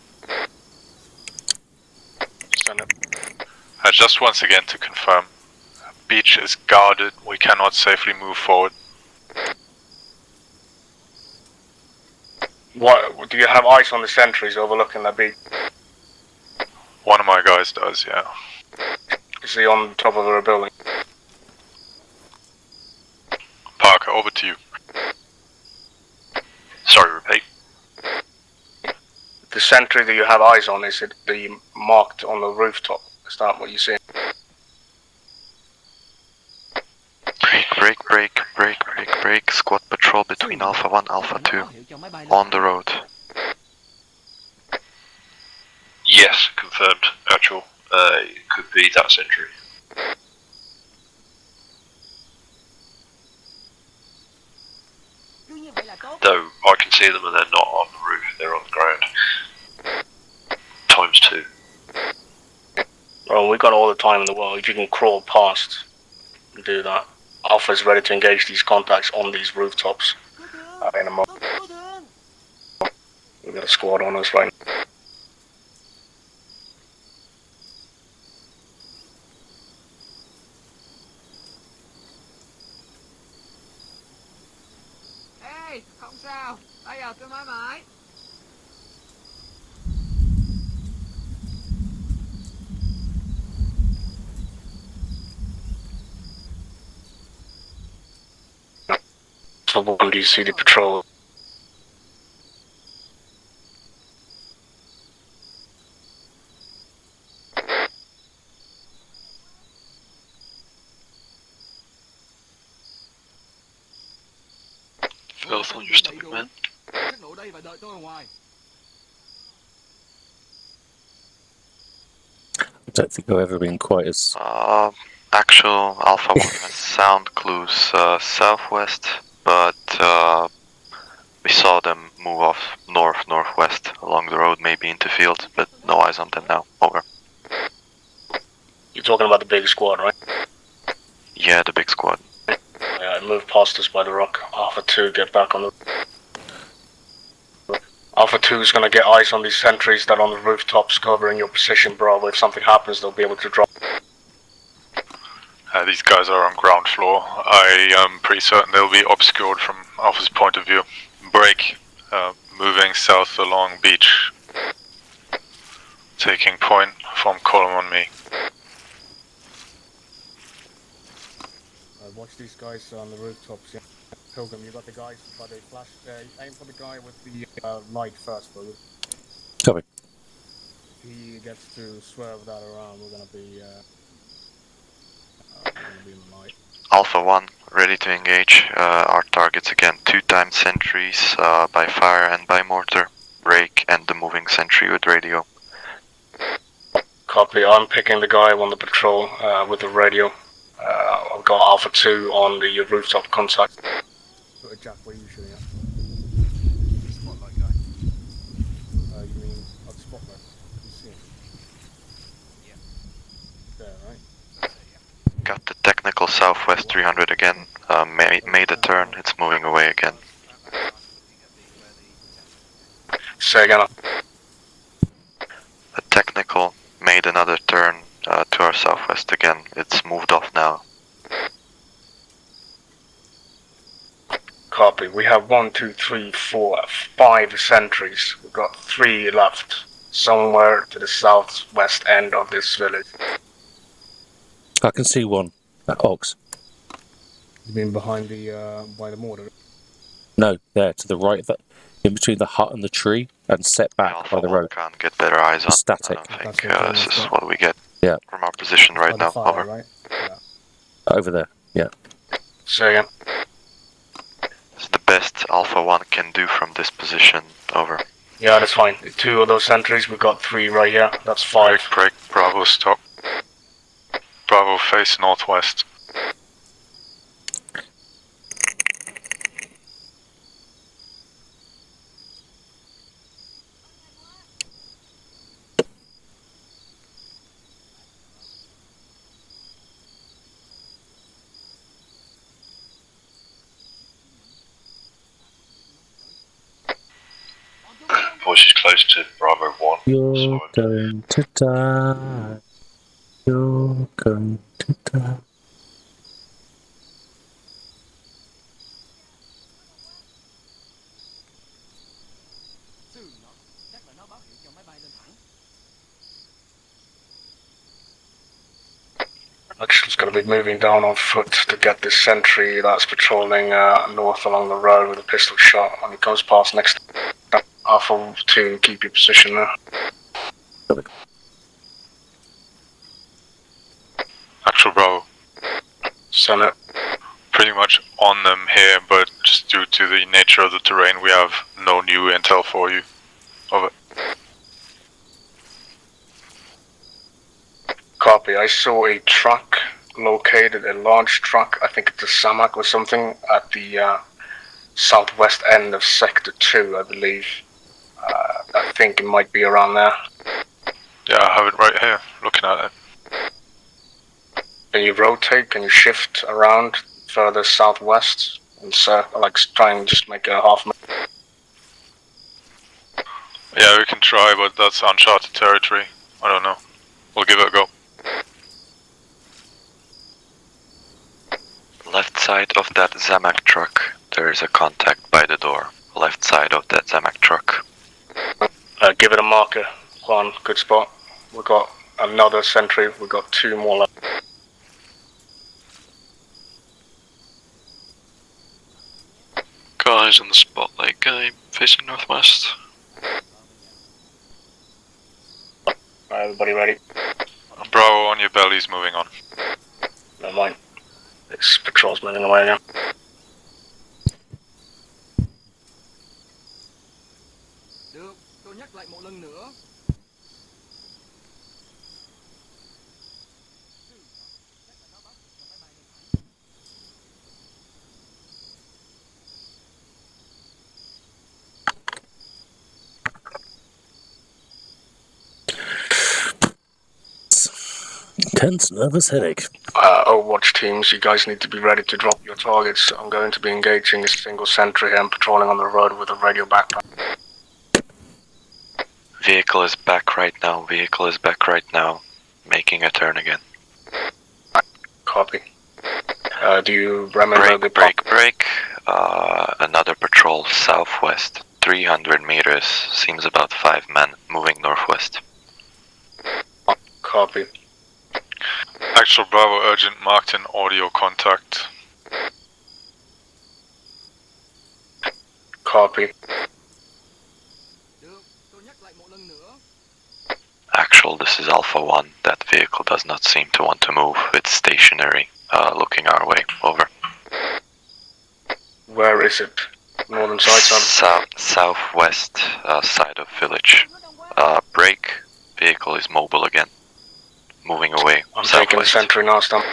Just once again to confirm, beach is guarded, we cannot safely move forward. What, do you have eyes on the sentries overlooking that beach? One of my guys does, yeah. Is he on top of a building? Parker, over to you. Sorry, repeat. The sentry that you have eyes on, is it the marked on the rooftop? Is that what you see? Break. Squad patrol between Alpha 1, Alpha 2. On the road. Yes, confirmed. Actual. It could be that sentry. Though I can see them and they're not on the roof, they're on the ground. ×2. Well, we've got all the time in the world. If you can crawl past and do that. Alpha's ready to engage these contacts on these rooftops in a moment. We've got a squad on us right now. So when do you see the patrol? Filth on your stomach, man. I don't think I've ever been quite as... Actual Alpha 1 has sound clues southwest, but we saw them move off northwest along the road, maybe into field, but no eyes on them now. Over. You're talking about the big squad, right? Yeah, the big squad. Yeah, move past us by the rock. Alpha 2, get back on the... Alpha 2 is gonna get eyes on these sentries that are on the rooftops covering your position, Bravo. If something happens, they'll be able to drop. These guys are on ground floor. I am pretty certain they'll be obscured from Alpha's point of view. Break. Moving south along beach. Taking point from column on me. Watch these guys on the rooftops. Yeah. Pilgrim, you got the guys by the flash. Aim for the guy with the light first, brother. Copy. If he gets to swerve that around, we're gonna be in the light. Alpha 1, ready to engage. Our targets again, 2-time sentries by fire and by mortar. Break and the moving sentry with radio. Copy, I'm picking the guy on the patrol with the radio. I've got Alpha 2 on the rooftop contact. Jack, where are you shooting at? The spotlight guy. You mean on the spotlight? You see him? Yeah. There, right? That's it, yeah. Got the technical southwest 300 again. Made a turn, it's moving away again. Say again. The technical made another turn to our southwest again. It's moved off now. Copy. We have 1, 2, 3, 4, 5 sentries. We've got 3 left. Somewhere to the southwest end of this village. I can see one. That Ox. You mean behind the, by the mortar? No, there, to the right, in between the hut and the tree, and set back Alpha by the 1 road. can't get better eyes on. Static. I don't think this is what we get from our position right now. Fire, Over. right? Yeah. Over there, yeah. Say again. It's the best Alpha 1 can do from this position. Over. Yeah, that's fine. 2 of those sentries, we've got 3 right here. That's 5. Break. Bravo, stop. Bravo, face northwest. Voice is close to Bravo 1. You're going to die. You're going to die. Actually, going to be moving down on foot to get this sentry that's patrolling north along the road with a pistol shot. When he comes past next to Alpha 2, keep your position there. Actual Bravo. Send it. Pretty much on them here, but just due to the nature of the terrain, we have no new intel for you. Over. Copy. I saw a truck located, a large truck, I think it's a Samak or something, at the southwest end of Sector 2, I believe. I think it might be around there. Yeah, I have it right here, looking at it. Can you rotate? Can you shift around further southwest? And like try and just make a half. Yeah, we can try, but that's uncharted territory. I don't know. We'll give it a go. Left side of that Zamak truck, there is a contact by the door. left side of that Zamac truck. Give it a marker, Juan. Good spot. We've got another sentry. We've got 2 more left. Guys in the spotlight guy facing northwest. Everybody ready? Bravo on your bellies, moving on. Never mind. This patrol's moving away now. Được, tôi nhắc lại một lần nữa. Tense, nervous headache. Overwatch teams, you guys need to be ready to drop your targets. I'm going to be engaging a single sentry and patrolling on the road with a radio backpack. Vehicle is back right now, vehicle is back right now. Making a turn again. Copy. Do you remember the Break. Another patrol southwest, 300 meters, seems about 5 men, moving northwest. Copy. Actual Bravo urgent, marked in audio contact. Copy. Được, tôi nhắc lại một lần nữa. Actual, this is Alpha 1. That vehicle does not seem to want to move. It's stationary, looking our way. Over. Where is it? Northern side? Southwest side of village. Break. Vehicle is mobile again. Moving away. I'm taking the sentry now, Stump.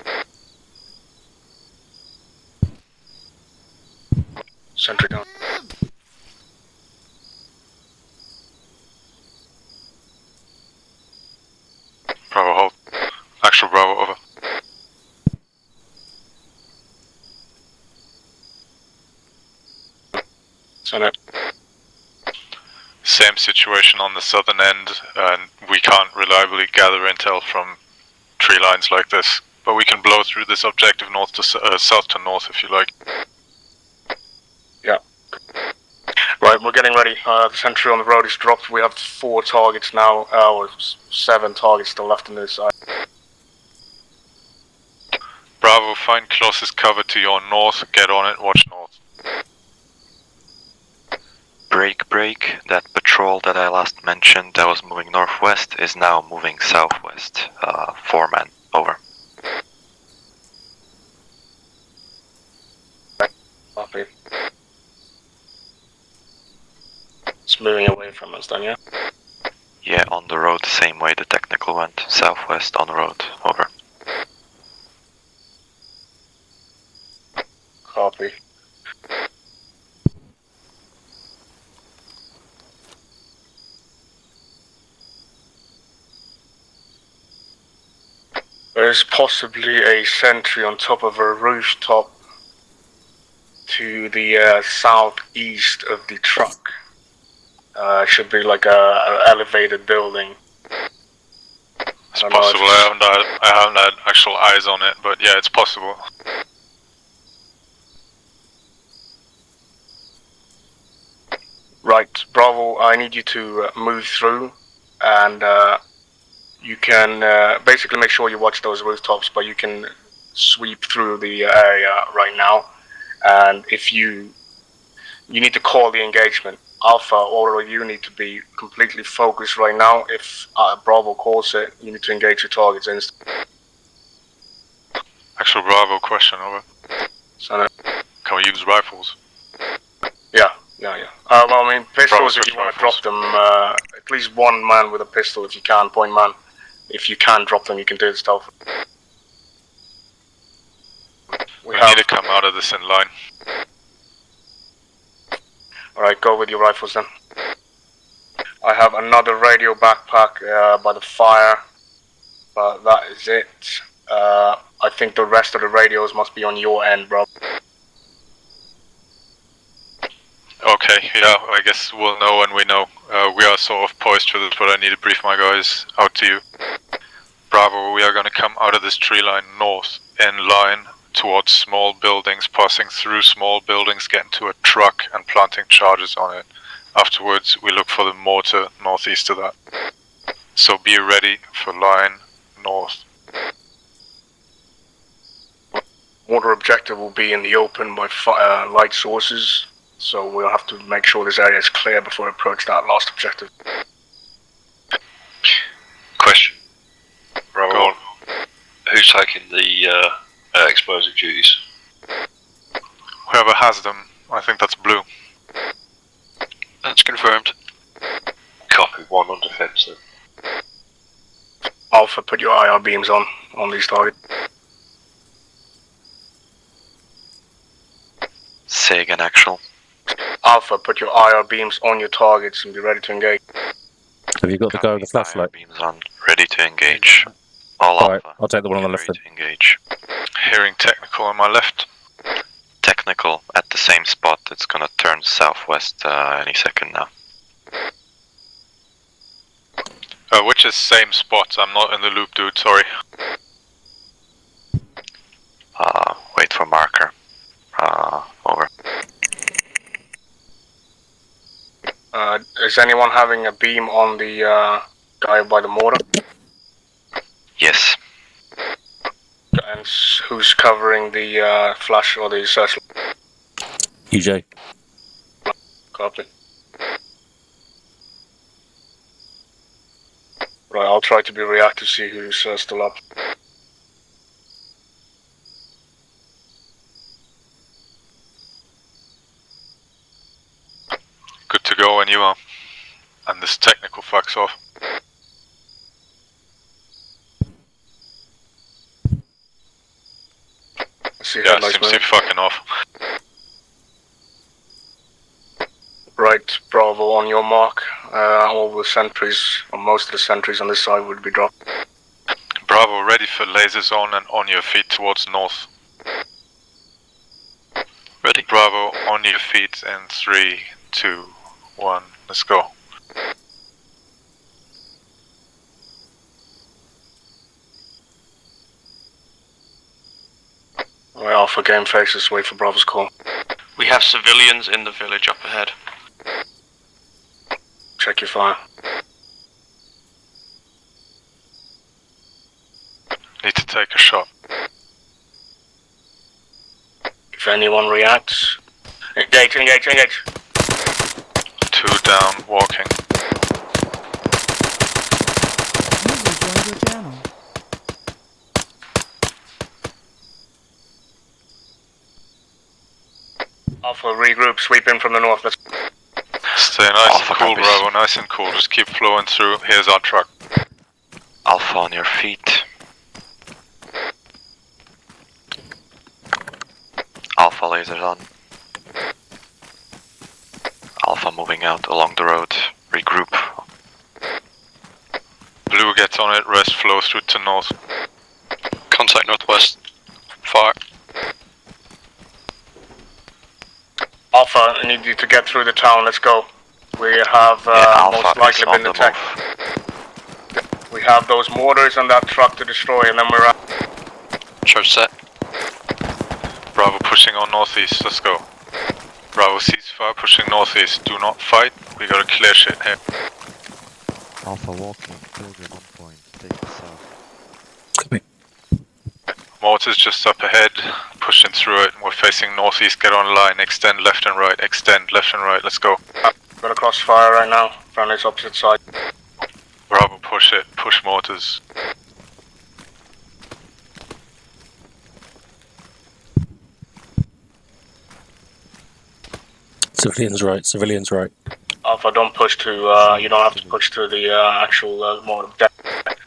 Sentry down. Bravo, hold. Actual Bravo, over. Send it. Same situation on the southern end, and we can't reliably gather intel from tree lines like this. But we can blow through this objective north to south to north if you like. Yeah. Right, we're getting ready. The sentry on the road is dropped. We have 4 targets now, or 7 targets still left in this side. Bravo, find closest cover to your north, get on it, watch north. Break. That patrol that I last mentioned that was moving northwest is now moving southwest. 4 men. Over. Copy. It's moving away from us then, yeah? Yeah, on the road, same way the technical went. Southwest on the road. Over. Copy. There's possibly a sentry on top of a rooftop to the southeast of the truck. Should be like a elevated building. It's possible. I haven't had actual eyes on it, but yeah, it's possible. Right, Bravo, I need you to move through, and you can basically make sure you watch those rooftops, but you can sweep through the area right now. And if you need to call the engagement. Alpha, or you need to be completely focused right now. If Bravo calls it, you need to engage your targets instantly. Actual Bravo, question, over. Send it. Can we use rifles? Yeah. Well, I mean, pistols, Bravo, if you want to rifles. drop them, at least one man with a pistol if you can, point man. If you can drop them, you can do it stealth. We need to come out of this in line. Alright, go with your rifles then. I have another radio backpack by the fire, but that is it. I think the rest of the radios must be on your end, bro. Okay, yeah, I guess we'll know when we know. We are sort of poised for this, but I need to brief my guys. Out to you. Bravo, we are going to come out of this tree line north, in line, towards small buildings, passing through small buildings, getting to a truck. truck and planting charges on it. Afterwards, we look for the mortar northeast of that. So be ready for line north. Mortar objective will be in the open by light sources, so we'll have to make sure this area is clear before we approach that last objective. Question. Bravo 1. Who's taking the explosive duties? Whoever has them, I think that's blue. That's confirmed. Copy, 1 on defense then. Alpha, put your IR beams on these targets. Say again, actual. Alpha, put your IR beams on your targets and be ready to engage. Have you got the guy with the flashlight? Beams on, ready to engage. All Alright, Alpha. I'll take the one on the Get left then. ready to engage. Hearing technical on my left. Technical at the same spot. It's gonna turn southwest any second now. Which is same spot? I'm not in the loop, dude, sorry. Wait for marker. Over. Is anyone having a beam on the guy by the mortar? Yes. And who's covering the flash or the searchlight? EJ. Copy. Right, I'll try to be reactive, see who's still up. Good to go when you are. And this technical fucks off. See Yeah, seems to be fucking off. Right, Bravo, on your mark. All the sentries, or most of the sentries on this side would be dropped. Bravo, ready for lasers on your feet towards north. Ready. Bravo, on your feet in 3, 2, 1, let's go. Right, Alpha game faces, wait for Bravo's call. We have civilians in the village up ahead. Check your fire. Need to take a shot. If anyone reacts, engage, engage, engage. 2 down, walking. User joined your channel. Alpha, regroup, sweep in from the north. Let's... Stay nice Alpha and cool, copies. Bravo, nice and cool. Just keep flowing through. Here's our truck. Alpha on your feet. Alpha lasers on. Alpha moving out along the road. Regroup. Blue gets on it, rest flow through to north. Contact northwest. Fire. Alpha, I need you to get through the town, let's go. We have Alpha most likely is on been the detected. move. We have those mortars and that truck to destroy, and then we're out. Charge set. Bravo pushing on northeast, let's go. Bravo ceasefire pushing northeast, do not fight, we gotta clear shit here. Alpha walking, pilgrim on point, take the south. Mortar's just up ahead, pushing through it, we're facing northeast, get on line, extend left and right, extend left and right, let's go. Got a crossfire right now, friendly's opposite side. Bravo push it, push mortars. Civilians right, civilians right. Alpha, don't push to, you don't have to push to the actual mortar.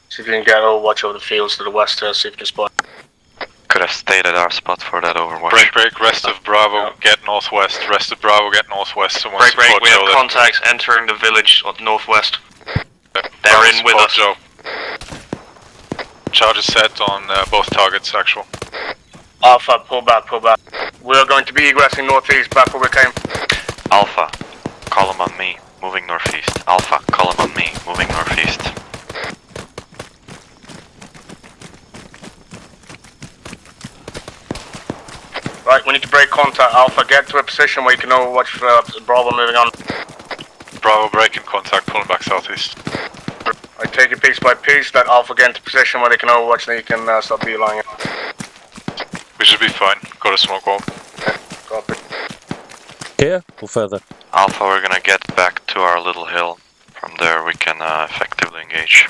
See if you can get watch over the fields to the west, see if you can spot. Could have stayed at our spot for that overwatch. Break, break, rest of Bravo, get northwest, rest of Bravo, get northwest, someone Break, break. support We Joe have there. contacts entering the village on northwest. Bravo, They're in with support us. Joe. Charges set on both targets, actual. Alpha, pull back, pull back. We are going to be egressing northeast, back where we came. Alpha, call him on me, moving northeast. Alpha, call him on me, moving northeast. Right, we need to break contact. Alpha, get to a position where you can watch Bravo moving on. Bravo, break in contact, pulling back southeast. I take it piece by piece. Let Alpha get into position where they can overwatch, then you can start beelining. We should be fine. Got a smoke wall. Copy. Here or further? Alpha, we're gonna get back to our little hill. From there we can effectively engage.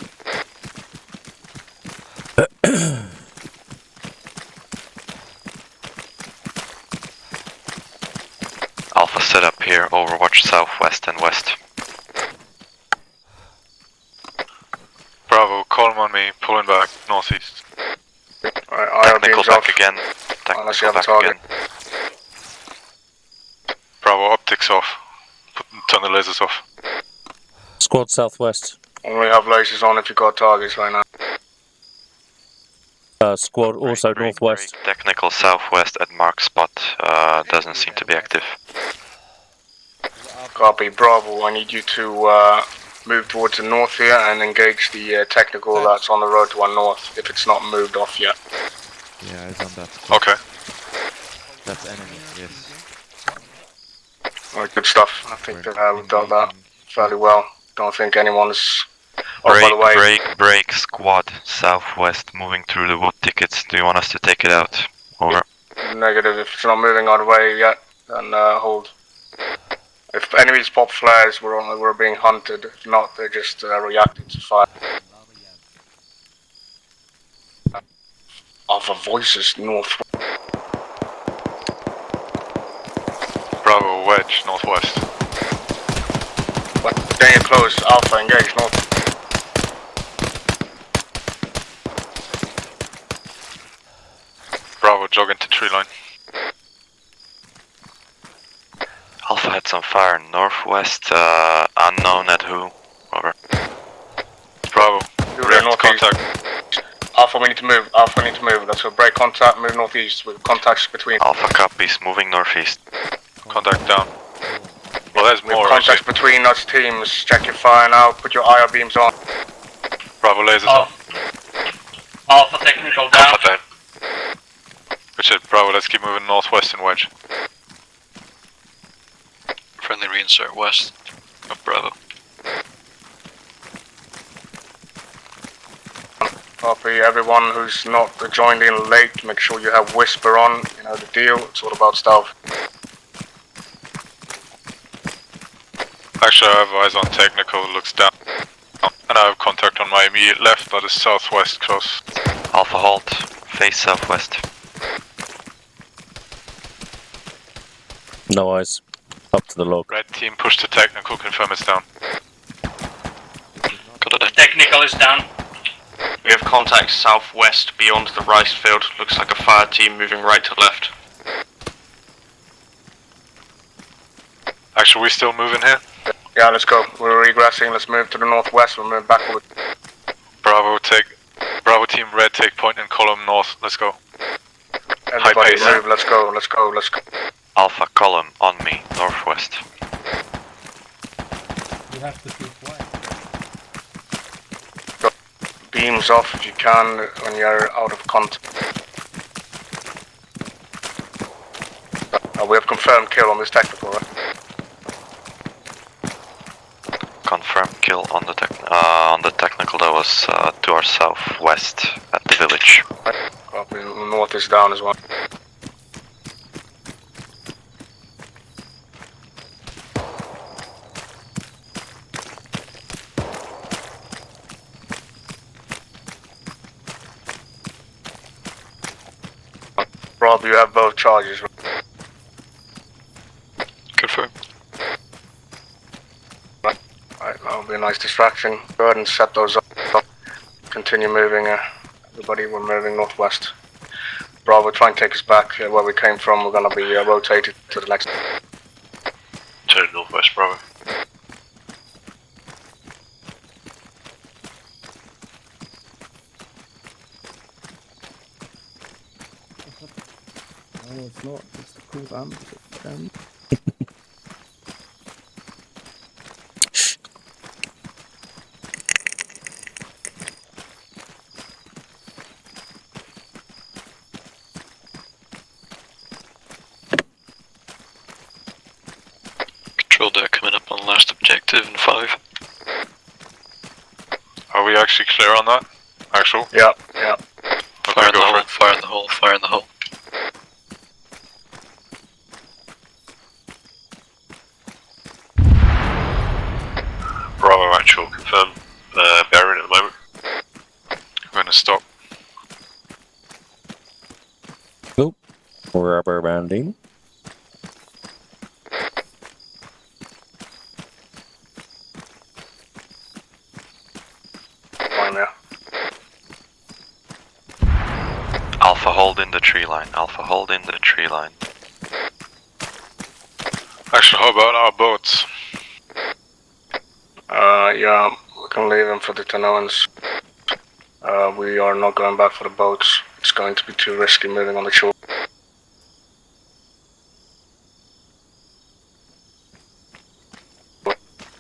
Alpha set up here, overwatch southwest and west. Bravo, column on me, pulling back northeast. Alright, Technical back again. Unless you Technical have a back target. again. Bravo, optics off. Turn the lasers off. Squad southwest. Only have lasers on if you've got targets right now. Squad also northwest. Technical southwest at mark spot doesn't seem to be active. Copy. Bravo, I need you to move towards the north here and engage the technical that's on the road to our north, if it's not moved off yet. Yeah, it's on that. Okay. That's enemy, yes. Alright, good stuff. I think that we've done that fairly well. Don't think anyone's... Oh, by the way... Break, squad, southwest, moving through the wood tickets. Do you want us to take it out? Over. Negative. If it's not moving our way yet, then hold. If enemies pop flares, we're being hunted. If not, they're just reacting to fire. Alpha voices north. Bravo, wedge, northwest. Staying close. Alpha, engage north. Bravo, jog into tree line. Alpha had some fire northwest, unknown at who. Over. Bravo, react contact. Alpha, we need to move. Alpha, we need to move. Let's go break contact, move northeast with contacts between. Alpha copies, moving northeast. Contact down. Well, there's more. Contacts between us teams. Check your fire now. Put your IR beams on. Bravo, lasers on. Alpha technical down. Alpha down. Good shit, Bravo, let's keep moving northwest and wedge. Friendly reinsert west of Bravo. Copy. Everyone who's not joined in late, make sure you have whisper on. You know the deal. It's all about stealth. Actually, I have eyes on technical, looks down. And I have contact on my immediate left, that is southwest close. Alpha halt, face southwest. No eyes. Up to the log. Red team push to technical, confirm it's down. Technical is down. We have contacts southwest beyond the rice field. Looks like a fire team moving right to left. Actually, we still moving here? Yeah, let's go. We're regressing. Let's move to the northwest. We'll move backward. Bravo team red, take point in column north. Let's go. Everybody move. Let's go. Let's go. Let's go. Alpha column on me, northwest. You have to keep quiet. Beams off if you can when you're out of contact. We have confirmed kill on this technical, right? Confirmed kill on the technical that was to our southwest at the village. Copy. North is down as well. Rob, you have both charges. Confirm. Alright, that'll be a nice distraction. Go ahead and set those up. Continue moving. Everybody, we're moving northwest. Bravo, try and take us back where we came from. We're going to be rotated to the next. Turn northwest, Bravo. No, it's not. It's the cool band. Civ and 5. Are we actually clear on that? Actual? Yeah, yeah. Fire in the hole, fire in the hole, fire in the hole. Bravo actual, confirm bearing at the moment. I'm gonna stop. Nope. Rubber banding. Fine there. Alpha, hold in the tree line. Alpha, hold in the tree line. Actually, how about our boats? Yeah, we can leave them for the Tanoans. We are not going back for the boats. It's going to be too risky moving on the shore. The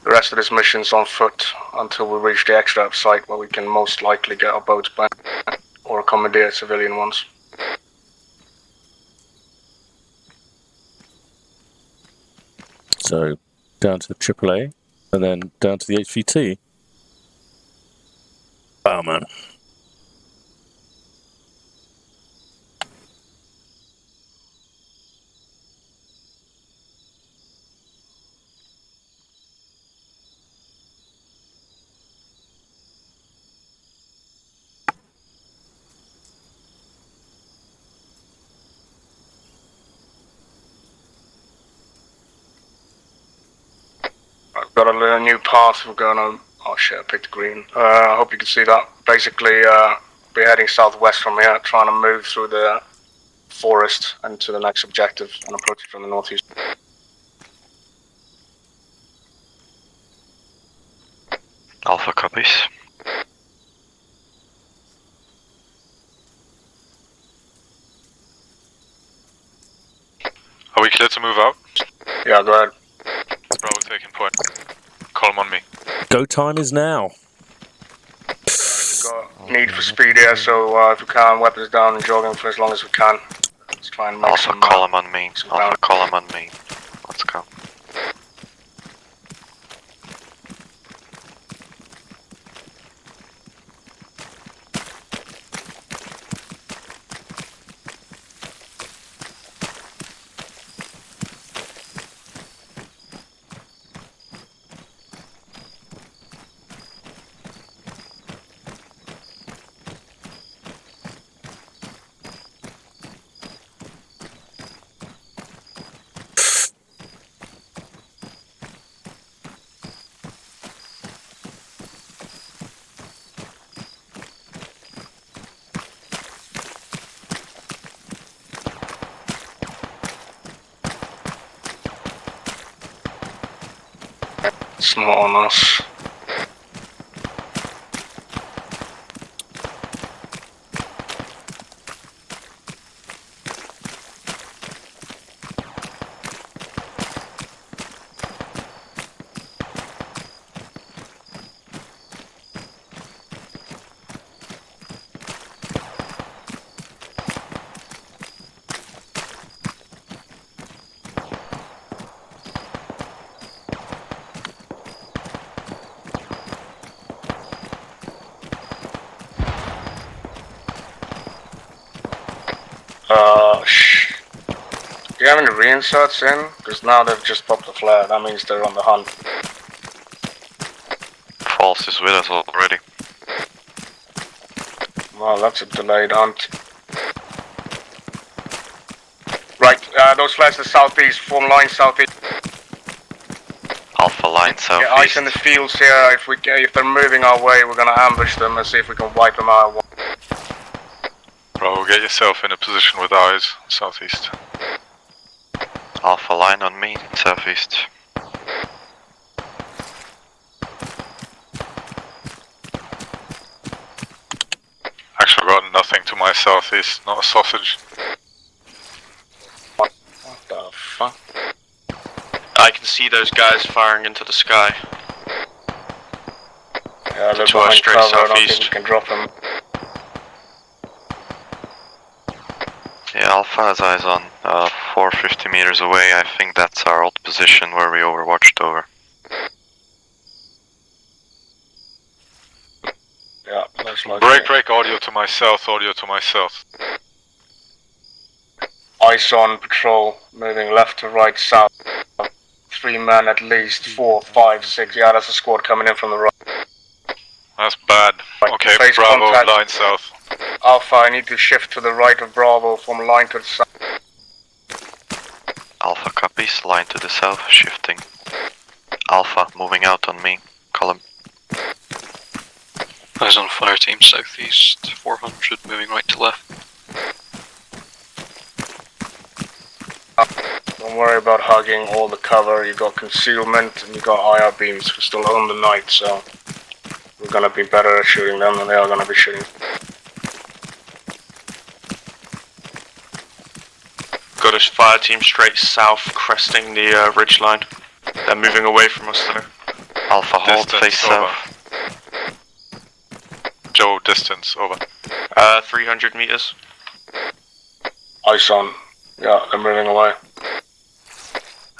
rest of this mission's on foot until we reach the extract site where we can most likely get our boats back or accommodate civilian ones. So down to the AAA and then down to the HVT. Oh man. I've got a new path we're going on. Oh shit, I picked green. I hope you can see that. Basically, we're heading southwest from here, trying to move through the forest and to the next objective and approach it from the northeast. Alpha copies. Are we clear to move out? Yeah, go ahead. Bravo taking point. Call them on me. Go time is now. We've got need for speed here, so if we can, weapons down and jogging for as long as we can. Let's try and make Alpha, some. call him on me. Alpha, call him on me. Let's go. It's not on us. Do you have any reinserts in? Because now they've just popped a flare. That means they're on the hunt. False is with us already. Well, that's a delayed hunt. Right, those flares to the southeast. Form line southeast. Alpha line southeast. Yeah, ice in the fields here. If they're moving our way, we're gonna ambush them and see if we can wipe them out. Bravo, get yourself in a position with eyes southeast. Alpha line on me, southeast. Actually got nothing to my southeast, not a sausage. What the fuck? I can see those guys firing into the sky. Yeah, they're To our behind straight cover. I don't southeast. think we can drop them. Yeah, Alpha has eyes on 450 meters away. I think that's our old position where we overwatched over. Break, audio to my south, audio to my south. Eyes on patrol, moving left to right, south. 3 men at least, 4, 5, 6. Yeah, that's a squad coming in from the right. That's bad. Okay, Face Bravo, contact. line south. Alpha, I need to shift to the right of Bravo from line to the south. Alpha copies, line to the south, shifting. Alpha, moving out on me. Column. Eyes on fire team southeast, 400, moving right to left. Don't worry about hugging all the cover. You got concealment and you got IR beams. We're still on the night, so we're gonna be better at shooting them than they are gonna be shooting. Got a fire team straight south, cresting the ridge line. They're moving away from us there. Alpha hold, Distance, face over. south. Joe, distance, over. 300 meters. Eyes on. Yeah, they're moving away.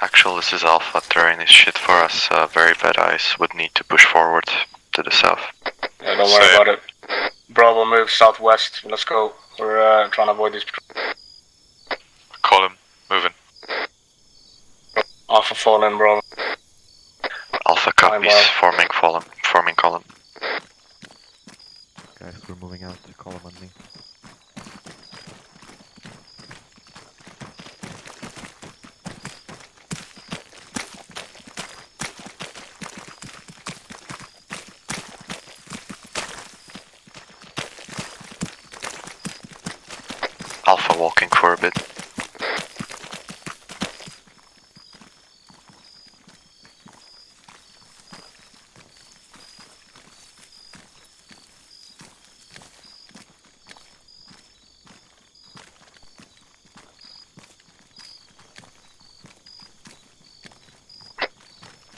Actual, this is Alpha throwing this shit for us. Very bad eyes. Would need to push forward to the south. Yeah, don't worry about it. Bravo moves southwest. Let's go. We're trying to avoid these. Column, moving. Alpha fall in, Bravo. Alpha copies, forming column. Guys, we're moving out. Column on me. Alpha walking for a bit.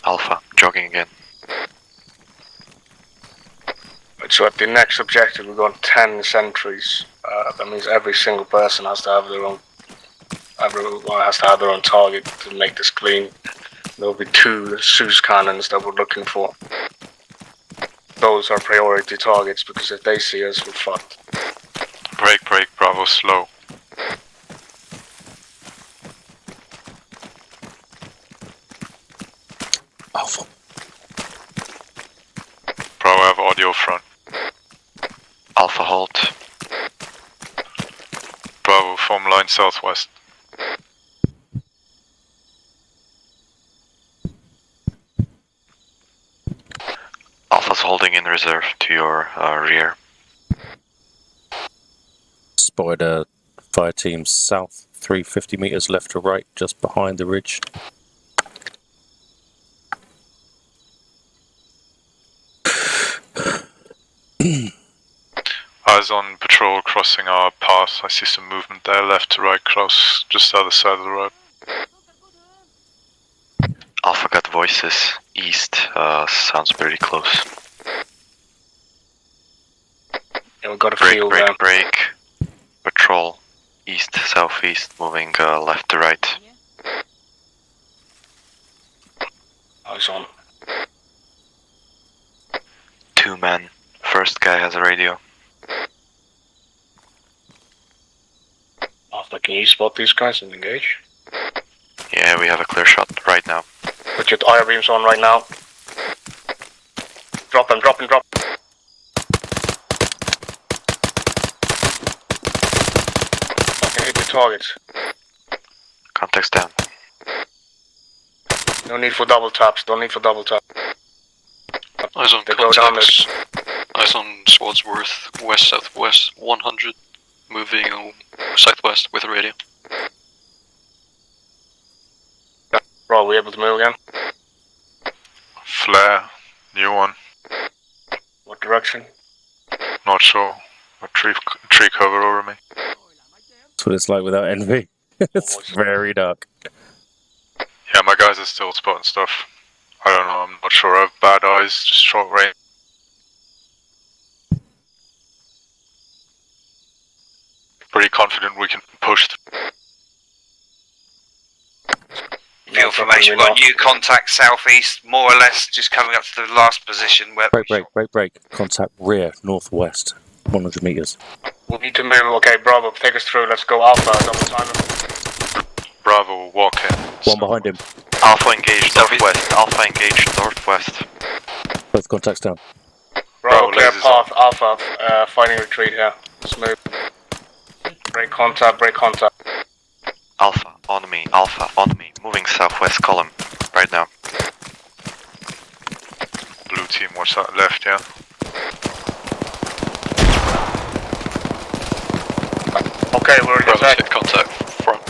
Alpha, jogging again. So at the next objective, we've got 10 sentries. That means every single person has to have their own. Everyone has to have their own target to make this clean. There'll be 2 Zeus cannons that we're looking for. Those are priority targets because if they see us, we're fucked. Break, Bravo, slow. Alpha. Bravo, have audio front. Alpha hold. Bravo, form line southwest. Alpha's holding in reserve to your rear. Spotted a fire team south, 350 meters left to right, just behind the ridge. Eyes on patrol crossing our path. I see some movement there, left to right, close, just the other side of the road. Alpha got voices east. Sounds pretty close. Yeah, we got a field there. Break. Patrol east, southeast, moving left to right. Eyes on. 2 men. First guy has a radio. Alpha, can you spot these guys and engage? Yeah, we have a clear shot right now. Put your IR beams on right now. Drop them. Fucking hit your targets. Contacts down. No need for double taps. Eyes on They go down contacts. Eyes on Swadsworth, west-southwest, 100, moving southwest with a radio. Bro, we able to move again? Flare, new one. What direction? Not sure. A tree cover over me. That's what it's like without envy. It's very dark. Yeah, my guys are still spotting stuff. I don't know, I'm not sure. I have bad eyes, just short range. Pretty confident we can push. For your formation, we've got new contact southeast, more or less just coming up to the last position where. Break. Contact rear, northwest, 100 meters. We need to move. Okay, Bravo, take us through. Let's go Alpha, double time. Bravo, walk in. One behind him. Alpha engaged northwest. Alpha engaged northwest. Both contacts down. Bravo, clear path. Alpha, fighting retreat here. Let's move. Break contact. Alpha, on me. Moving southwest column, right now. Blue team, what's that left, yeah? Okay, we're in Bravo's hit contact front.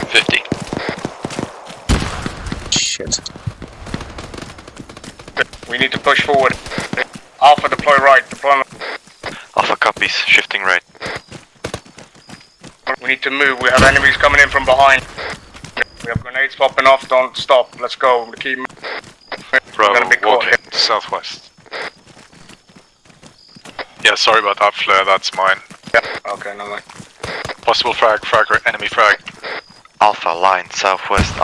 50. Shit. We need to push forward. Alpha, deploy right. Deployment. Alpha copies, shifting right. We need to move. We have enemies coming in from behind. We have grenades popping off. Don't stop. Let's go. Keep moving. Bravo, walk in. Southwest. Yeah, sorry about that flare. That's mine. Yeah. Okay, no way. Possible frag, enemy frag. Alpha line southwest.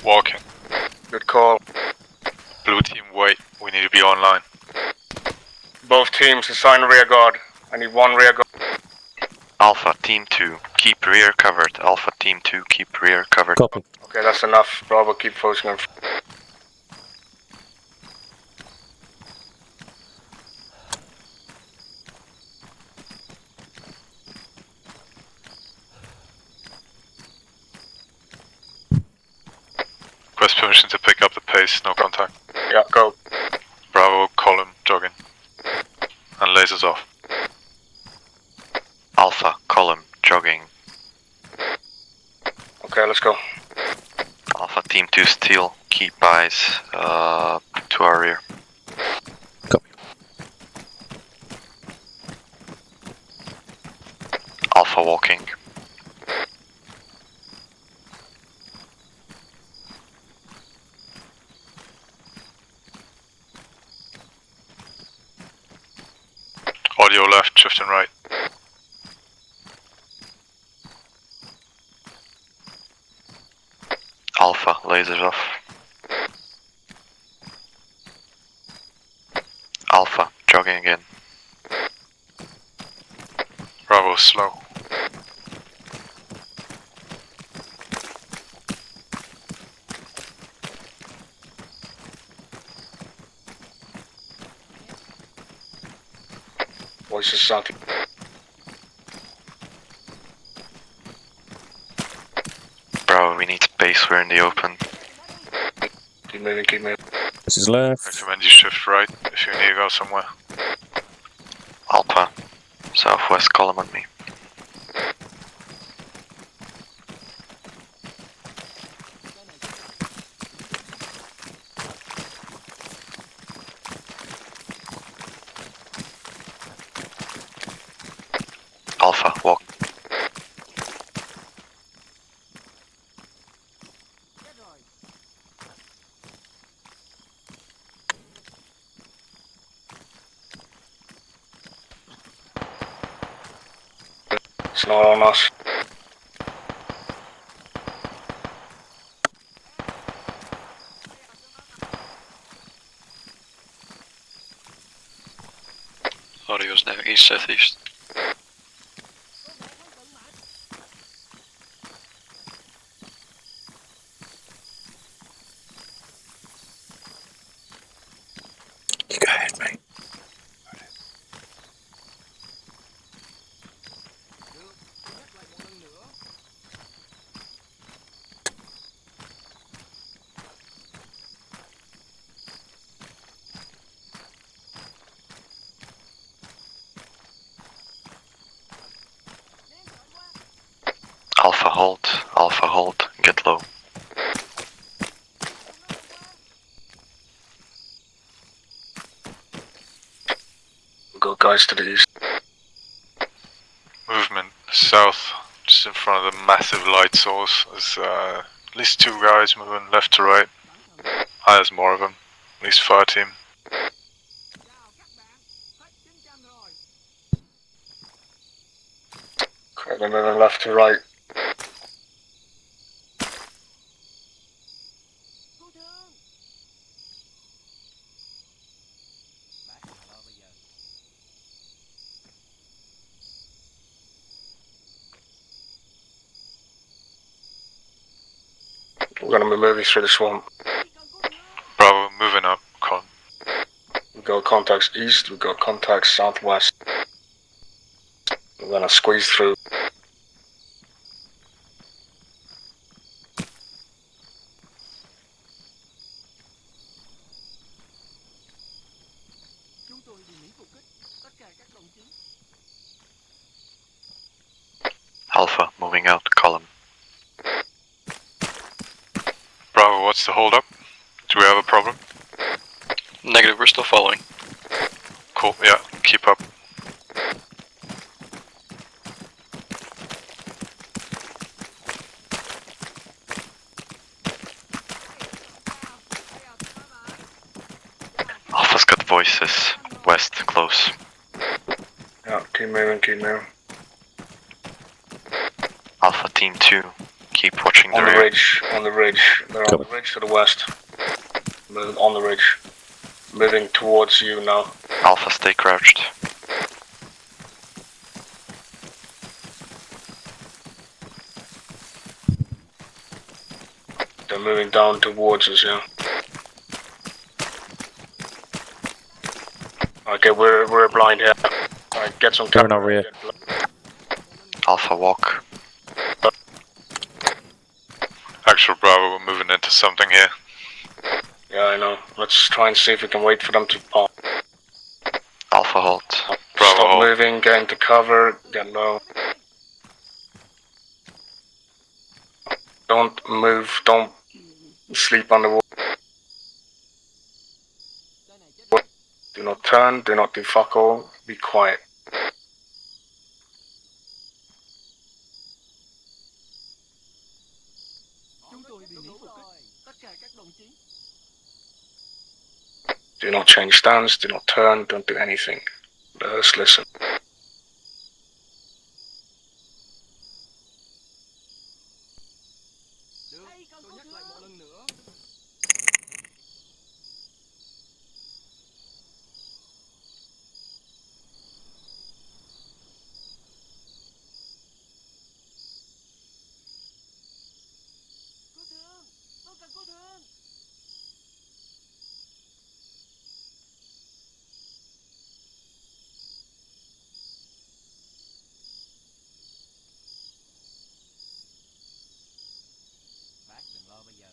Walking. Good call. Blue team, wait. We need to be online. Both teams assign rear guard. I need one rear guard. Alpha team 2, keep rear covered. Alpha team 2, keep rear covered. Copy. Okay, that's enough. Bravo, keep focusing on. Request permission to pick up the pace, no contact. Yeah, go. Bravo, column, jogging. And lasers off. Alpha, column, jogging. Okay, let's go. Alpha team 2 steel, keep eyes to our rear. Copy. Alpha walking. Audio left, shifting right. Alpha, lasers off. Alpha, jogging again. Bravo, slow. Voices something. Bravo, we need space, we're in the open. Keep moving. This is left. Recommend you shift right if you need to go somewhere. Alpha, southwest column on me. Alpha, walk. It's not on us. Audio's now east-southeast. You go ahead, mate. Alpha hold, get low. Go guys to the east. Movement south, just in front of the massive light source. There's at least 2 guys moving left to right. There's more of them. At least 5 team. Okay, they're moving left to right. gonna be moving through the swamp. Bravo, moving up, con. We got contacts east, we got contacts southwest. We're gonna squeeze through. Chúng tôi bị Mỹ phục kích. Tất cả các đồng chí. Alpha, moving out, column. Bravo, what's the holdup? Do we have a problem? Negative, we're still following. Cool, yeah, keep up. Alpha's got voices. West, close. Yeah, keep moving, keep moving. Alpha Team 2, keep watching the On the rear. ridge, on the ridge. They're on the ridge to the west. Moving on the ridge. Moving towards you now. Alpha, stay crouched. They're moving down towards us, yeah. Okay, we're blind here. Alright, get some cover. They're in our rear. Alpha, walk. Actual Bravo, we're moving into something here. Yeah, I know. Let's try and see if we can wait for them to pop. Alpha, halt. Bravo, Stop hold. moving, get into cover, get low. Don't move, don't sleep on the wall. Do not turn, do not do fuck all, be quiet. Chúng tôi bị Mỹ phục kích. Tất cả các đồng chí. Do not change stance, do not turn, don't do anything. Let us listen. Được, tôi nhắc lại một lần nữa. Cứu thương, tôi cần cứu thương. Bác đừng lo bây giờ.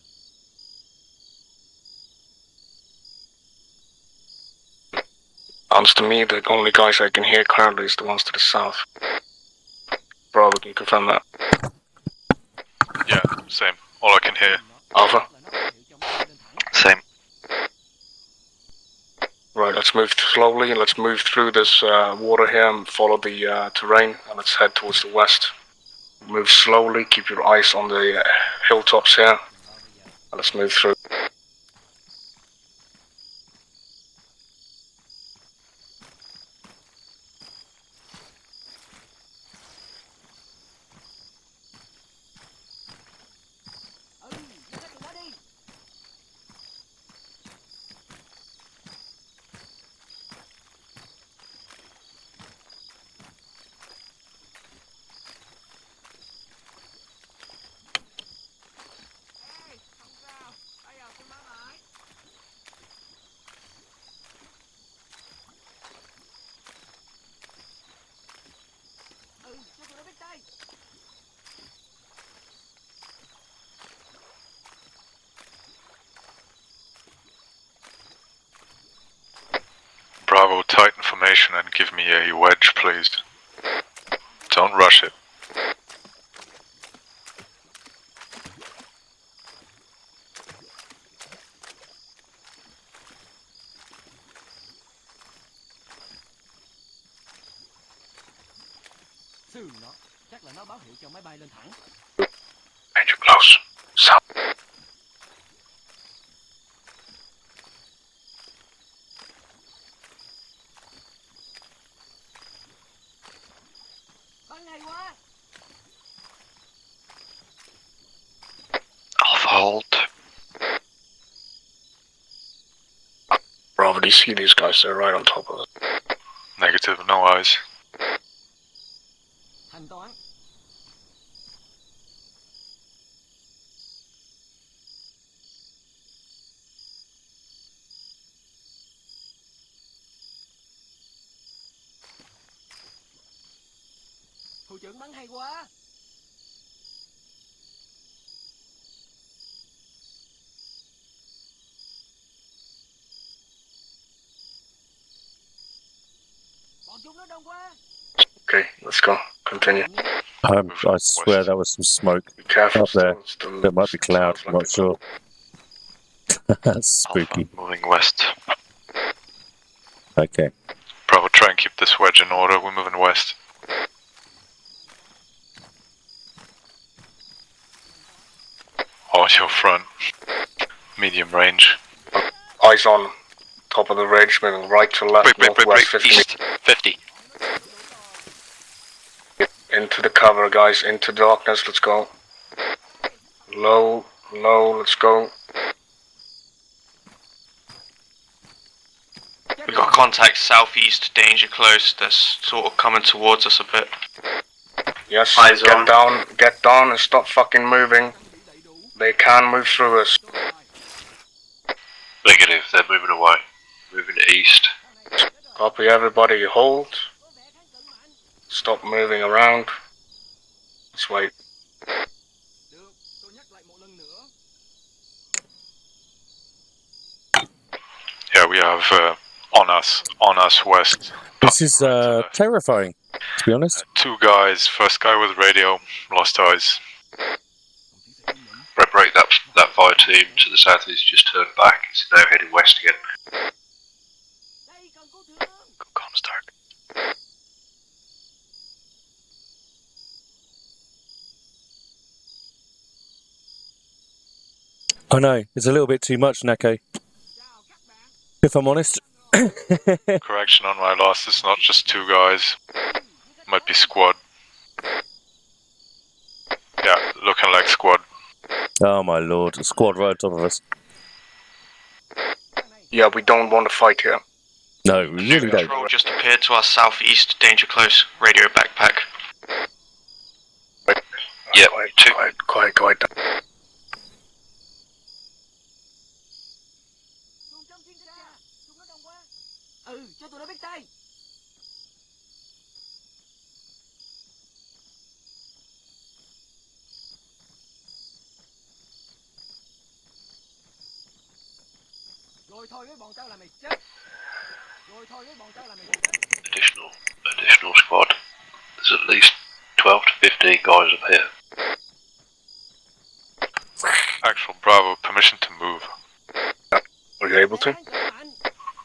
Sounds to me the only guys I can hear currently is the ones to the south. Bravo, can you confirm that? Yeah, same. All I can hear. Alpha? Same. Right, let's move slowly and let's move through this water here and follow the terrain and let's head towards the west. Move slowly, keep your eyes on the hilltops here. And let's move through. Bravo, tighten formation and give me a wedge, please. Don't rush it. Sườn nó, chắc là nó báo hiệu cho máy bay lên thẳng. Major close. South. Ban ngày quá. Alpha, hold. Bravo, do you see these guys? They're right on top of us. Negative, no eyes. Thanh toán. trưởng bắn hay quá. Bọn chúng nó đông quá. Okay, let's go. Continue. I swear that was some smoke Be careful up there. still There might be cloud, sounds I'm like not sure. That's spooky. Alpha, moving west. Okay. Bravo, try and keep this wedge in order. We're moving west. Oh, your front. Medium range. Eyes on top of the ridge, moving right to left, northwest 50 East, 50. Into the cover, guys, into darkness, let's go. Low, let's go. We've got contact southeast, danger close. They're sort of coming towards us a bit. Yes, Eyes on. get down and stop fucking moving. They can move through us. Negative, they're moving away. Moving east. Copy, everybody, hold. Stop moving around. Let's wait. Yeah, we have on us west. This is terrifying, to be honest. 2 guys. First guy with radio, lost eyes. Red break, that fire team to the southeast just turned back. It's now heading west again. Go Comstark. I know, it's a little bit too much, Neko. If I'm honest. Correction on my loss, it's not just 2 guys. Might be squad. Yeah, looking like squad. Oh my lord, a squad right on top of us. Yeah, we don't want to fight here. No, we really don't. Patrol just appeared to our southeast, danger close. Radio backpack. Yep, Quiet. Cho tụi nó biết tay. Rồi thôi với bọn tao là mày chết. Additional squad. There's at least 12 to 15 guys up here. Actual Bravo, permission to move. Are you able to?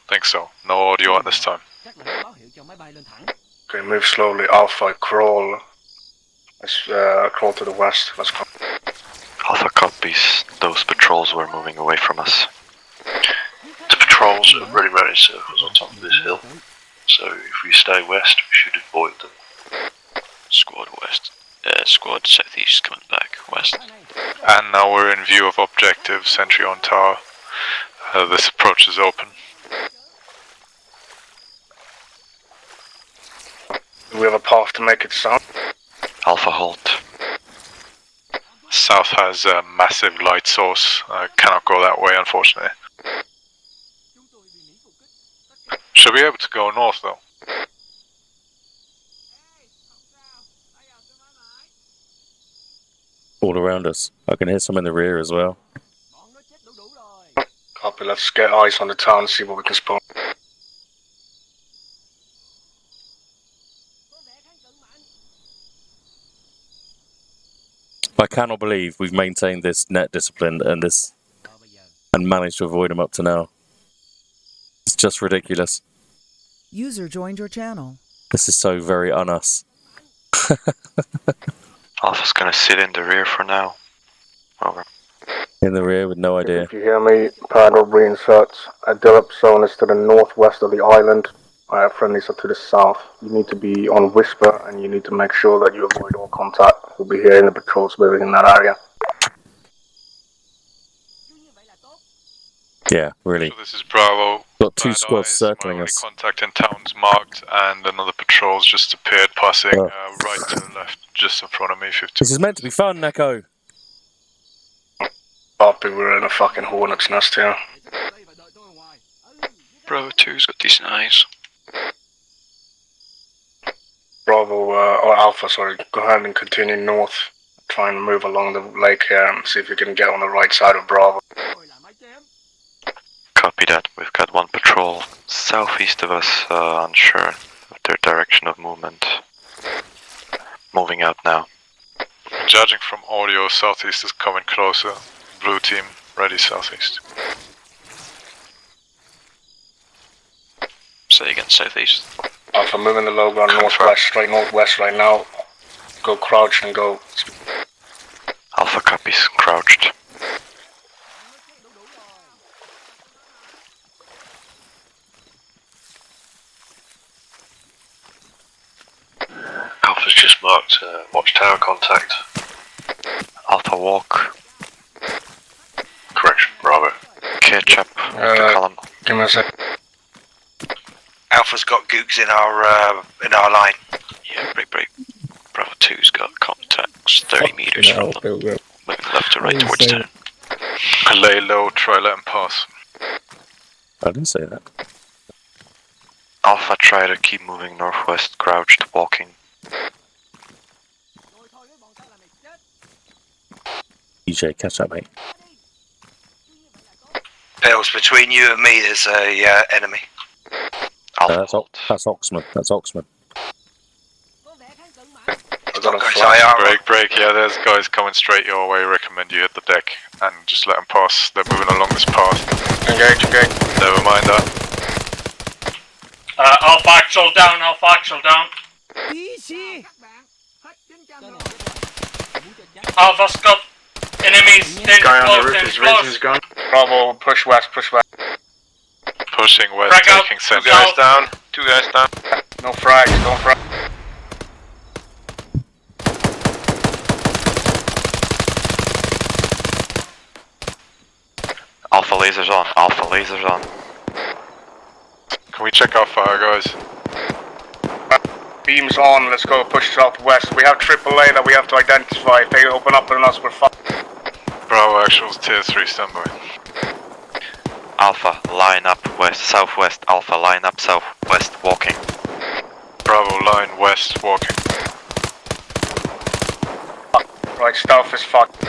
Think so. No audio at this time. Okay, move slowly. Alpha, crawl. Let's crawl to the west. Let's go. Alpha copies. Those patrols were moving away from us. The patrols are running around in circles on top of this hill. So if we stay west, we should avoid them. Squad west. Squad southeast coming back west. And now we're in view of objective, sentry on tower. This approach is open. Do we have a path to make it south? Alpha halt. South has a massive light source. Cannot go that way, unfortunately. Should be able to go north, though. All around us. I can hear some in the rear as well. Copy, let's get eyes on the town and see what we can spawn. I cannot believe we've maintained this net discipline and managed to avoid them up to now. It's just ridiculous. User joined your channel. This is so very un-us. Alpha's gonna sit in the rear for now. Over. In the rear with no idea. If you hear me, paddle reinserts. A Dilip zone is to the northwest of the island. Our friendlies are to the south. You need to be on whisper and you need to make sure that you avoid all contact. We'll be hearing the patrols moving in that area. Yeah, really. So this is Bravo. Got 2 squads circling us. Contact in town's marked, and another patrol's just appeared, passing right to the left, just in front of me. 50. This is meant to be fun, Neko. Copy, we're in a fucking hornet's nest here. Bravo 2's got decent eyes. Bravo, or Alpha, sorry, go ahead and continue north. Try and move along the lake here and see if you can get on the right side of Bravo. Copy that. We've got one patrol southeast of us, unsure of their direction of movement. Moving out now. Judging from audio, southeast is coming closer. Blue team, ready southeast. Say again, southeast. Alpha, moving the low ground northwest, straight northwest right now. Go crouch and go. Alpha copies, crouched. Alpha's just marked watchtower contact. Alpha walk. Correction, Bravo. Catch up the column. Give me a sec. Alpha's got gooks in our line. Yeah, break. Bravo 2's got contacts 30 meters from them. Moving left to right towards town. Lay low, try let him pass. I didn't say that. Alpha, try to keep moving northwest, crouched, walking. EJ, catch up, mate. Pills, between you and me, there's a enemy. That's Oxman. That's Oxman. I got a flag. Arma. Break, yeah, there's guys coming straight your way. Recommend you hit the deck and just let them pass. They're moving along this path. Engage. Never mind that. Alpha actual down, Alpha actual down. Alpha's got enemies, danger close. Bravo, push west. Pushing west, Frag out. taking center. Two guys down. No frags, don't frag. Alpha lasers on. Can we check how far, guys? Beams on, let's go push southwest. We have AAA that we have to identify. If they open up on us, we're fucked. Bravo, actuals, tier 3, standby. Alpha, line up southwest. Alpha, line up southwest, walking. Bravo, line west, walking. Right, stealth is fucked.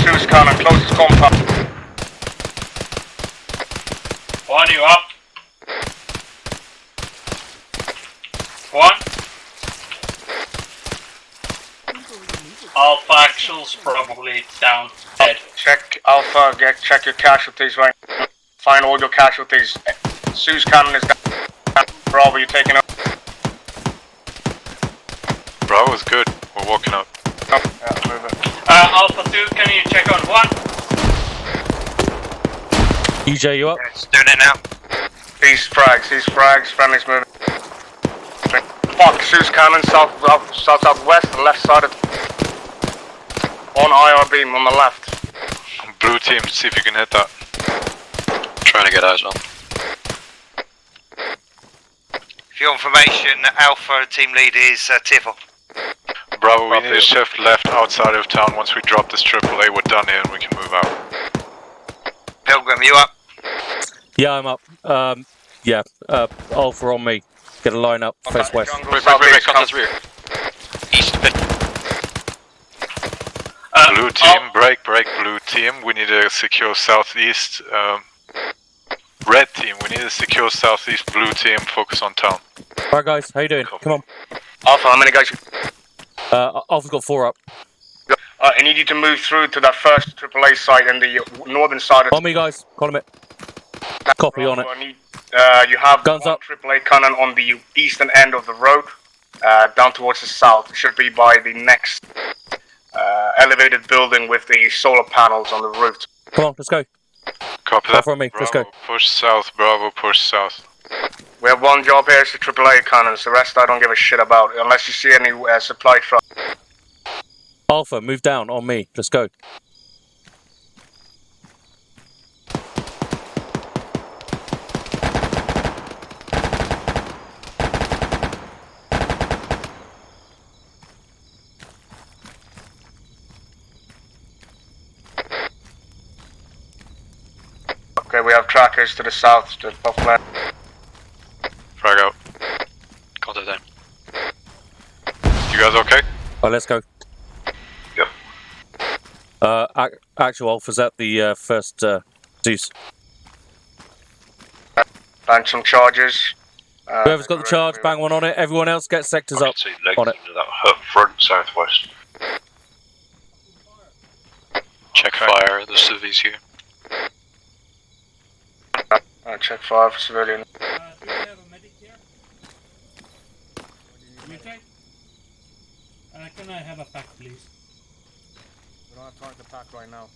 Zeus cannon, closest compound. One, you up. One. Alpha actual's probably down. Dead. Check Alpha, check your casualties right now. Find all your casualties. Zeus cannon is down. Bravo, you're taking up. Bravo's good, we're walking up. Oh, yeah, move it. Alpha 2, can you check on 1? EJ, you up? Yeah, it's doing it now. These frags, friendly's moving. Fuck, Zeus cannon, southwest, left side of. On IR beam on the left. Blue team, see if you can hit that. Trying to get eyes on. For your information, Alpha team lead is Tiffle. Bravo, we need to shift left outside of town. Once we drop this AAA, we're done here and we can move out. Pilgrim, you up? Yeah, I'm up. Alpha on me. Get a line up, face west. Break, contact rear. East, mid. Blue team, break, blue team. We need to secure southeast. Red team, we need to secure southeast. Blue team, focus on town. Alright guys, how you doing? Come on. Alpha, how many guys? Alpha's got 4 up. I need you to move through to that first AAA site in the northern side of. On me guys, column it. Copy on it. I need, you have guns up. AAA cannon on the eastern end of the road, down towards the south. It should be by the next elevated building with the solar panels on the roof. Come on, let's go. Copy that. Alpha on me, let's go. Push south, Bravo, push south. We have one job here, it's the AAA cannons. The rest I don't give a shit about, unless you see any supply truck. Alpha, move down on me. Let's go. Okay, we have trackers to the south, to buff lane. Frag out. Contact them. You guys okay? Alright, let's go. Yep. Actual Alpha's at the first Zeus. Bang some charges. Whoever's got the charge, bang one on it. Everyone else get sectors up on it. That hut front southwest. Check fire, the civvies here. Check fire for civilian. Do we have a medic here? Mutate? Can I have a pack, please? We don't have time to pack right now.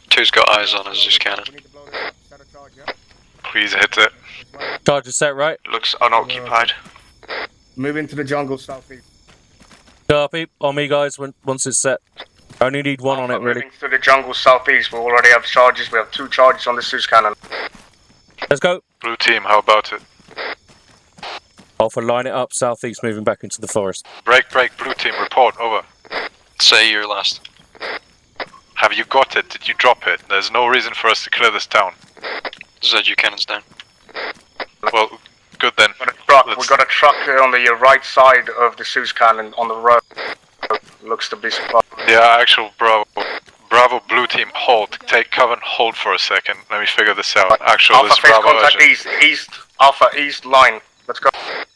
Two's got eyes on us, just cannon. We need to blow this up. Set a charge, yeah? Please hit it. Charge is set, right? Looks unoccupied. Move into the jungle southeast. Copy. On me, guys, once it's set. I only need one on it, really. Moving to the jungle southeast. We already have charges. We have 2 charges on the Zeus cannon. Let's go. Blue team, how about it? Alpha, line it up southeast, moving back into the forest. Break, blue team, report, over. Say your last. Have you got it? Did you drop it? There's no reason for us to clear this town. ZU cannons down. Well, good then. We got a truck on the right side of the Zeus cannon on the road. Looks to be supplied. Yeah, actual Bravo. Bravo, blue team, hold. Take cover and hold for a second. Let me figure this out. Actual, Alpha this face Bravo contact urgent. east. Alpha east line. Let's go.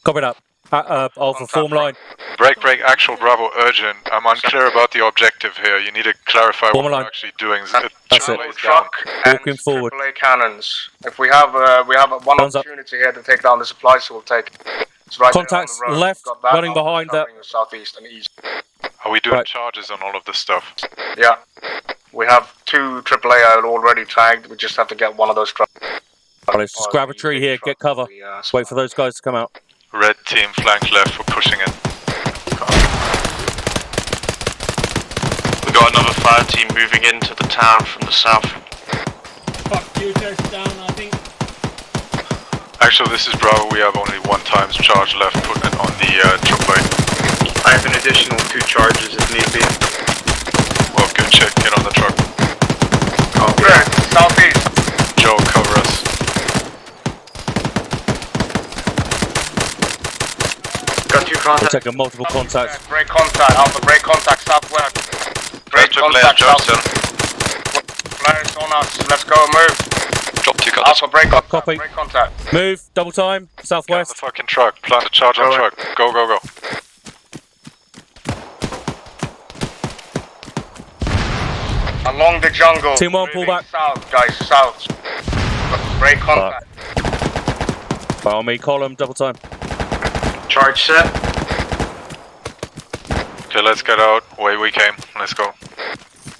Copy that. Alpha, form line. Break, actual Bravo urgent. I'm unclear about the objective here. You need to clarify what we're actually doing. That's it. Truck and Walking forward. AAA cannons. If we have one Guns up. opportunity here to take down the supply, so we'll take it. It's right Contacts there on the road. left, Got that. running behind that. Covering the southeast and east. Are we doing Right. charges on all of this stuff? Yeah. We have 2 AAA already tagged. We just have to get one of those trucks. Let's just grab a tree here, get cover. Wait for those guys to come out. Red team, flank left for pushing in. We got another fire team moving into the town from the south. Fuck you, just down, I think. Actually, this is Bravo. We have only 1 times charge left. Put it on the truck. I have an additional 2 charges if need be. Well, good check. Get on the truck. Okay. Southeast. Joe, cover us. Got 2 We're contacts. taking multiple contacts. Break contact. Alpha break contact southwest. Break contact southwest. Flares on us. Let's go. Move. Drop 2 contacts. Alpha break contact. Copy. Break contact. Move, double time, Get on the southwest. fucking truck. Plant a charge on truck. Go. Along the jungle. Team 1, pull moving back. South, guys. South. Break contact. Right, on me, column, double time. Charge set. Okay, let's get out. Way we came. Let's go.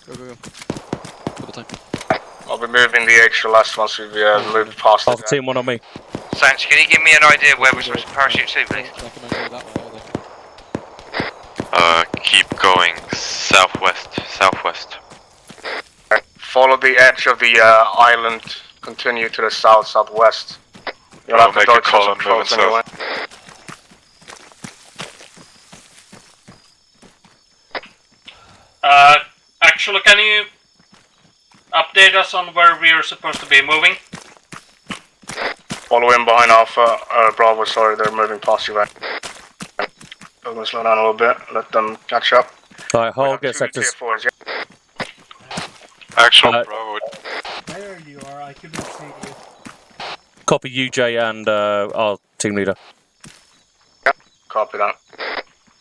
Go. Double time. I'll be moving the HLS once we've moved past Alpha it. team 1 on me. Sanch, can you give me an idea where we're supposed to parachute to, please? Keep going southwest. Follow the edge of the island. Continue to the southwest. You'll I'll have to make a dodge call some on patrols moving anyway. Actually, can you update us on where we are supposed to be moving? Follow in behind Alpha. Bravo, sorry, they're moving past you. Right? I'm gonna slow down a little bit. Let them catch up. Alright, hold, get 2 sectors. tier 4s, yeah. Actual Bravo. There you are, I couldn't see you. Copy UJ and our team leader. Copy that.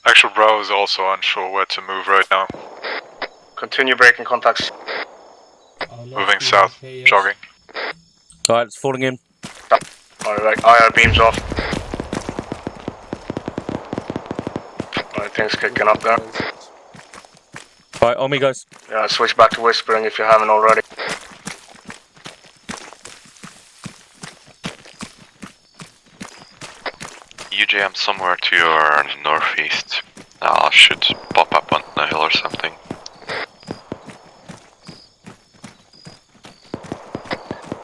Actual Bravo is also unsure where to move right now. Continue breaking contacts. Moving south. Jogging. Alright, it's falling in. Alright, IR beams off. Alright, things kicking up there. Alright, on me, guys. Yeah, switch back to whispering if you haven't already. UJ, I'm somewhere to your northeast. I should pop up on the hill or something.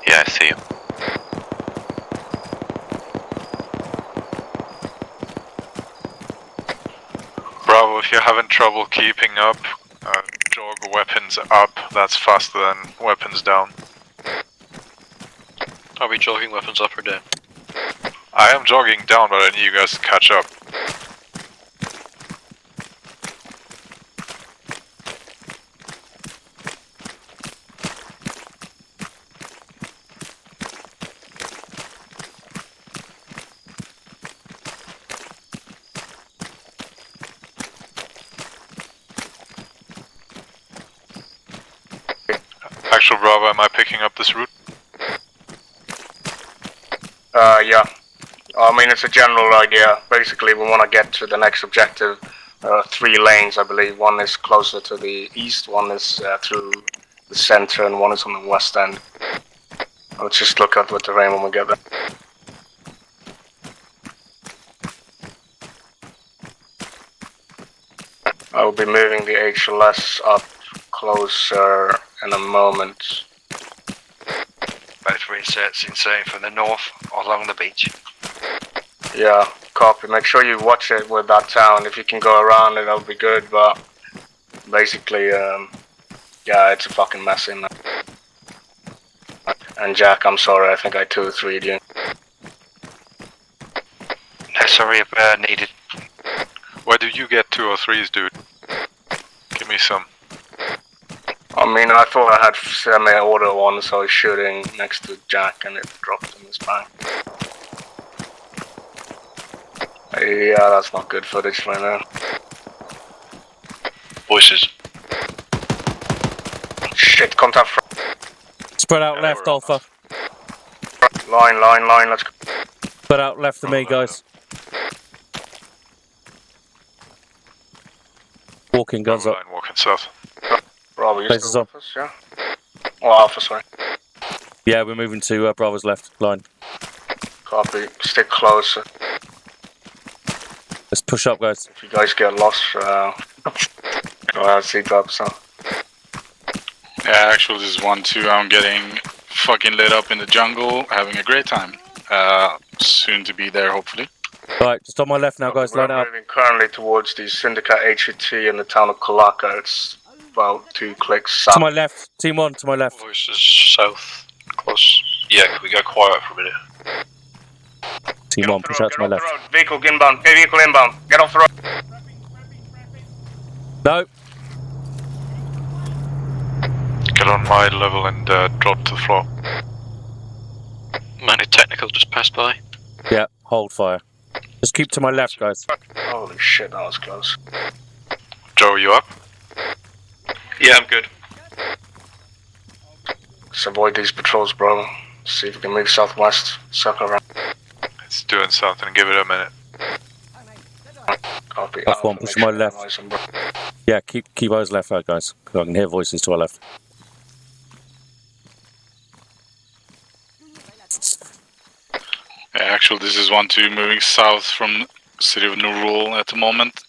Yeah, I see you. Bravo, if you're having trouble keeping up, jog weapons up. That's faster than weapons down. Are we jogging weapons up or down? I am jogging down, but I need you guys to catch up. Actual Bravo, am I picking up this route? Yeah. I mean, it's a general idea. Basically, we want to get to the next objective. 3 lanes, I believe. One is closer to the east, one is through the center, and one is on the west end. Let's just look at the terrain when we get there. I will be moving the HLS up closer in a moment. Both resets insane from the north along the beach. Yeah, copy. Make sure you watch it with that town. If you can go around it, that'll be good, but basically, yeah, it's a fucking mess in there. And Jack, I'm sorry, I think I 2-3'd you. No, sorry, needed. Where do you get 2 or 3s, dude? Give me some. I mean, I thought I had semi-auto one, so I was shooting next to Jack and it dropped in his back. Yeah, that's not good footage right now. Voices. Shit, contact front. Spread out left, Alpha. Line, let's go. Spread out left of me, guys. Walking, guns up. Line, walking south. Bravo, you Places still on. with us, yeah? Oh, Alpha, sorry. Yeah, we're moving to Bravo's left line. Copy, stick closer. Let's push up, guys. If you guys get lost, go ahead, seat up, so. Yeah, actually, this is 1-2. I'm getting fucking lit up in the jungle, having a great time. Soon to be there, hopefully. Right, just on my left now, guys. Line We're up. moving currently towards the Syndicate HUT in the town of Kolaka. It's about 2 clicks south. To my left. Team 1, to my left. Voices south, close. Yeah, can we go quiet for a minute? Team 1, push out to my left. Vehicle inbound, vehicle inbound. Get off the road. No. Get on my level and drop to the floor. Many technical just passed by. Yeah, hold fire. Just keep to my left, guys. Holy shit, that was close. Joe, you up? Yeah, I'm good. Let's avoid these patrols, bro. See if we can move southwest, circle around. It's doing something, give it a minute. Copy. Left one, push to my left. Yeah, keep eyes left out, guys. I can hear voices to our left. Yeah, actually, this is 1-2 moving south from city of Nurul at the moment.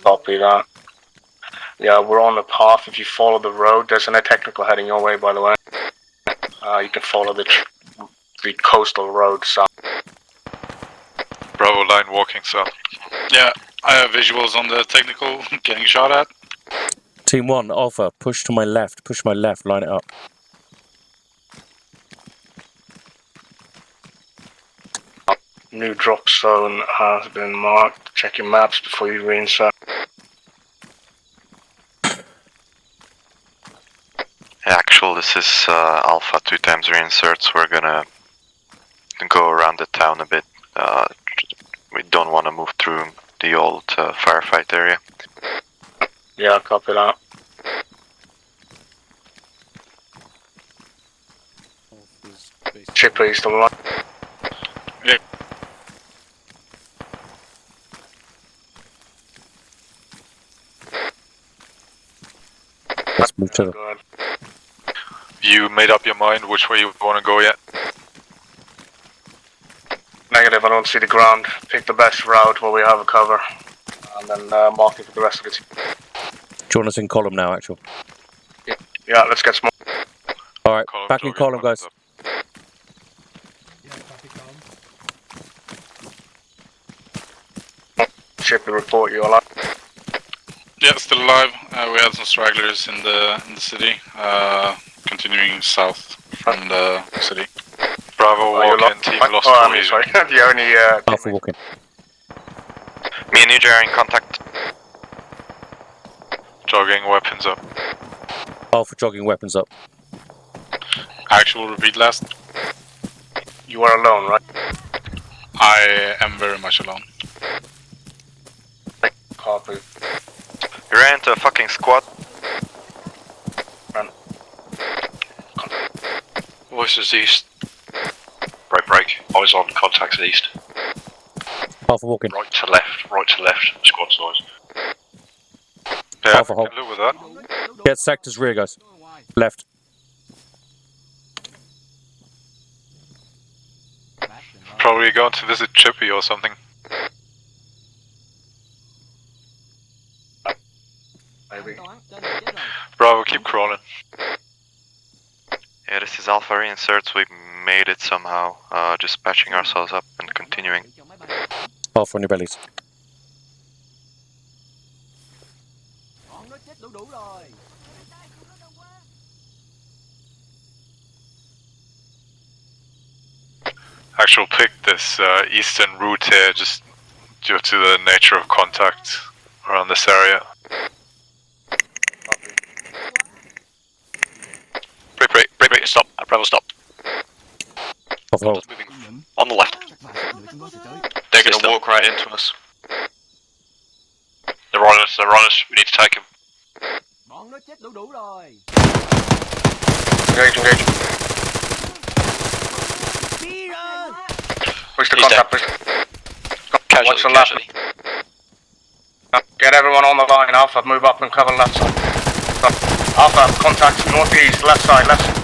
Copy that. Yeah, we're on the path. If you follow the road, there's a technical heading your way, by the way. You can follow the coastal road south. Bravo line walking south. Yeah, I have visuals on the technical getting shot at. Team 1, Alpha, push to my left. Push my left, line it up. New drop zone has been marked. Check your maps before you reinsert. Actual, this is Alpha 2 times reinserts. We're gonna go around the town a bit. We don't want to move through the old firefight area. Yeah, copy that. Chipper, you still alive? Yeah. Let's move to the... You made up your mind which way you want to go yet? Negative, I don't see the ground. Pick the best route where we have a cover. And then mark it for the rest of the team. Do you want us in column now, actual? Yeah, let's get small. Alright, back in column, guys. Chipper, report you alive. Yeah, still alive. We had some stragglers in the city, continuing south from the city. Bravo, walk-in, team lost for me. Sorry, the only Alpha walking. Me and UJ are in contact. Jogging, weapons up. Alpha jogging, weapons up. Actual, repeat last. You are alone, right? I am very much alone. Copy. You ran into a fucking squad. Run. Voices east. Break. Eyes on, contacts east. Alpha walking. Right to left, squad size. Yeah, Alpha I hold. can live with that. Get sectors rear, guys. Left. Probably going to visit Chippy or something. Maybe. Bravo, keep crawling. Yeah, this is Alpha reinserts. We made it somehow. Just patching ourselves up and continuing. Alpha on your bellies. Actual pick this eastern route here just due to the nature of contact around this area. Break, stop. Bravo, stop. Alpha hold. On the left. They're gonna walk right into us. They're on us, we need to take them. Engage. Push the contact, push. Watch the left. Get everyone on the line, Alpha, move up and cover left side. Alpha, contact northeast, left side, left.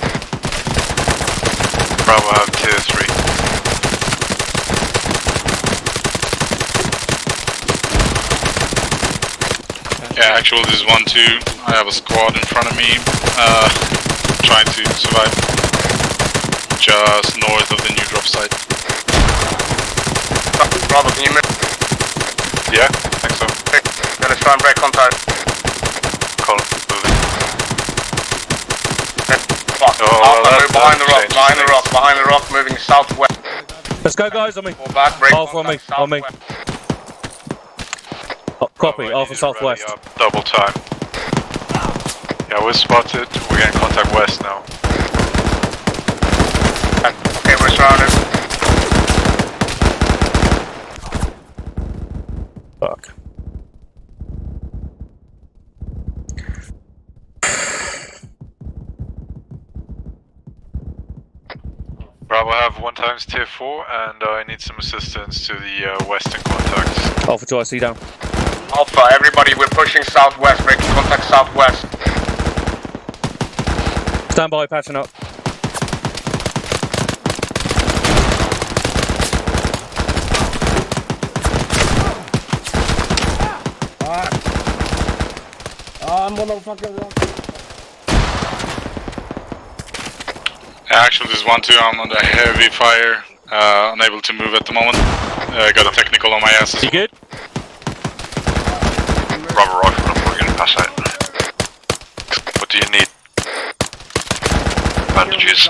Bravo, have tier 3. Yeah, actual, this is 1-2. I have a squad in front of me, trying to survive. Just north of the new drop site. Bravo, can you move? Yeah, I think so. Let's try and break contact. Colin, moving. Alpha, move behind the rock, moving southwest. Let's go, guys, on me. Fall back, break Alpha on me, on me. Oh, copy, Bravo, Alpha southwest. Double time. Yeah, we're spotted. We're getting contact west now. Okay, we're surrounded. Fuck. Bravo, have 1 times tier 4 and I need some assistance to the western contact. Alpha 2, I see down. Alpha, everybody, we're pushing southwest, breaking contact southwest. Stand by, patching up. I'm gonna fucking run. Actually, this is 1-2. I'm under heavy fire, unable to move at the moment. Got a technical on my ass. You good? Bravo rifle up, we're gonna pass out. What do you need? Bandages.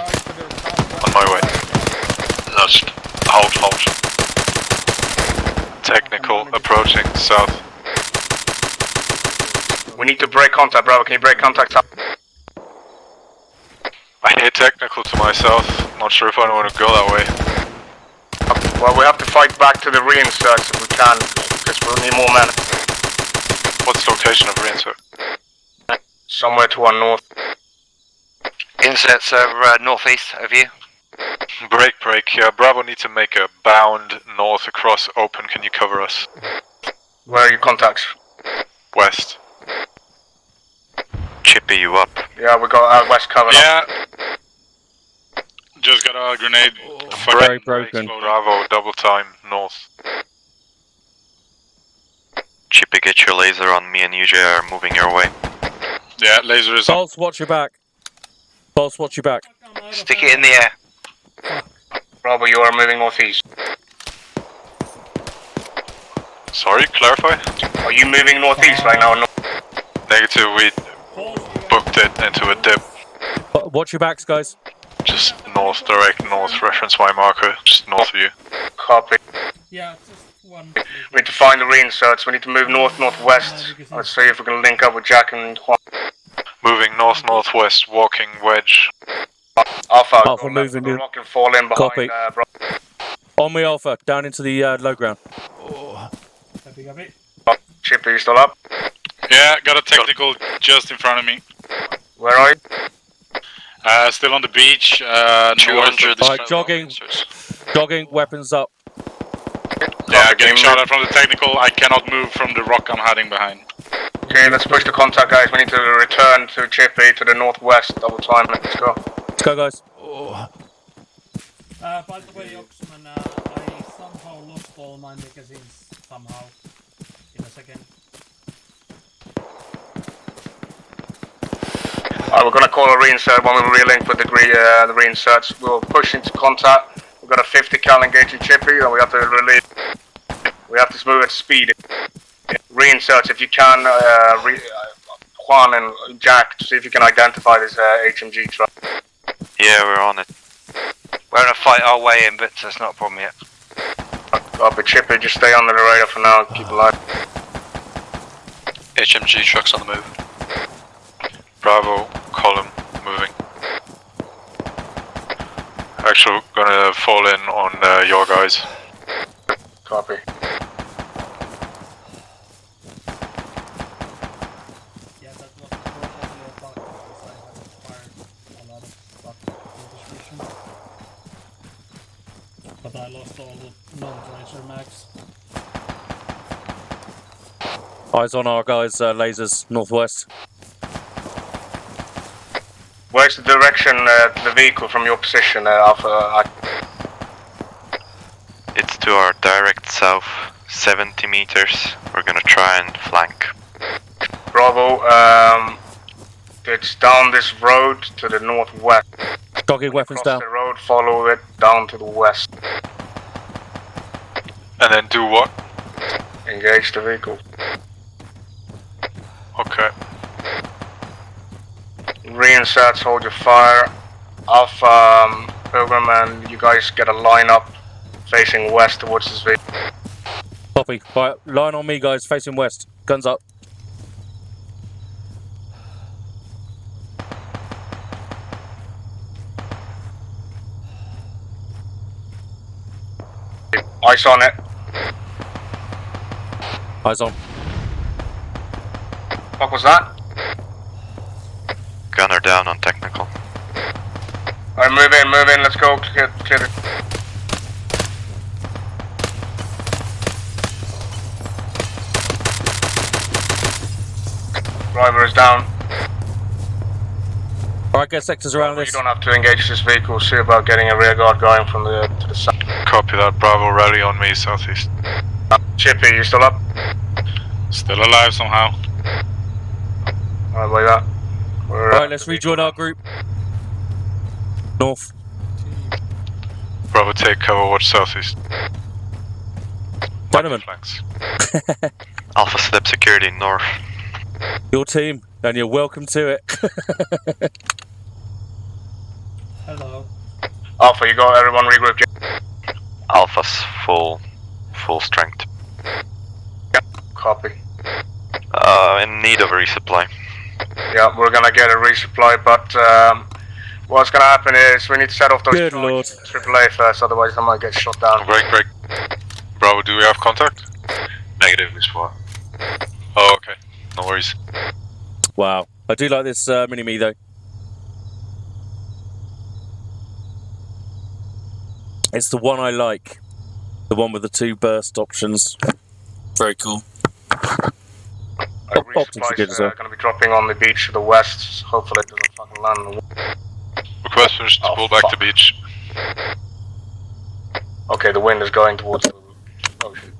On my way. That's hold. Technical, approaching south. We need to break contact, Bravo. Can you break contact? I hear technical to my south. Not sure if I want to go that way. Well, we have to fight back to the reinserts if we can, because we'll need more men. What's the location of reinsert? Somewhere to our north. Inserts are northeast of you. Break. Bravo need to make a bound north across open. Can you cover us? Where are your contacts? West. Chippy, you up? Yeah, we got west covered. Yeah. Just got a grenade. Very broken. Bravo, double time, north. Chippy, get your laser on. Me and UJ are moving your way. Yeah, laser is on. Pulse, watch your back. Pulse, watch your back. Stick it in the air. Bravo, you are moving northeast. Sorry, clarify? Are you moving northeast right now? 2, we booked it into a dip. Watch your backs, guys. Just north, direct north, reference Y marker, just north of you. Copy. Yeah, just one. We need to find the reinserts. We need to move north-northwest. Let's see if we can link up with Jack and Juan. Moving north-northwest, walking wedge. Alpha, Alpha moving in. rock and fall in behind. Copy. On me, Alpha, down into the low ground. Copy. Chip, are you still up? Yeah, got a technical just in front of me. Where are you? Still on the beach. 200. Alright, jogging, weapons up. Yeah, getting shot at from the technical. I cannot move from the rock I'm hiding behind. Okay, let's push the contact, guys. We need to return to Chippy to the northwest. Double time. Let's go. Let's go, guys. By the way, Oxman, I somehow lost all my magazines. Somehow. In a second. Alright, we're gonna call a reinsert when we relink with the reinserts. We'll push into contact. We've got a 50 cal engaging Chippy, and we have to release. We have to move at speed. Reinsert if you can, Juan and Jack, to see if you can identify this HMG truck. Yeah, we're on it. We're gonna fight our way in, but that's not a problem yet. Copy, Chippy, just stay under the radar for now, keep alive. HMG trucks on the move. Bravo, column, moving. Actually, gonna fall in on your guys. Copy. Yeah, that was probably a bug because I have fired a lot of stuff in this mission. But I lost all the non-tracer mags. Eyes on our guys, lasers, northwest. Where's the direction to the vehicle from your position, Alpha? It's to our direct south, 70 meters. We're gonna try and flank. Bravo, it's down this road to the northwest. Jogging, weapons Cross down. the road, follow it down to the west. And then do what? Engage the vehicle. Okay. Reinserts, hold your fire. Alpha, Pilgrim, and you guys get a line up facing west towards this vehicle. Copy. Right, line on me, guys, facing west. Guns up. Eyes on it. Eyes on. What was that? Gunner down on technical. Alright, move in, let's go, clear it. Driver is down. Alright, get sectors around You this. don't have to engage this vehicle, see about getting a rear guard going from the to the south. Copy that. Bravo, rally on me, southeast. Chippy, you still up? Still alive somehow. Alright, like that. Alright, let's rejoin our group. North. Bravo, take cover, watch southeast. Gentlemen. Flanks. Alpha slip security north. Your team, and you're welcome to it. Hello. Alpha, you got everyone regrouped. Alpha's full strength. Copy. In need of a resupply. Yeah, we're gonna get a resupply, but what's gonna happen is we need to set off those Good lord. AAA first, otherwise I might get shot down. Break. Bravo, do we have contact? Negative, this one. Oh, okay. No worries. Wow. I do like this mini-me, though. It's the one I like. The one with the 2 burst options. Very cool. Optics are good as well. Going to be dropping on the beach to the west. Hopefully it doesn't fucking land on the wall. Request permission to pull back to beach. Okay, the wind is going towards the ocean.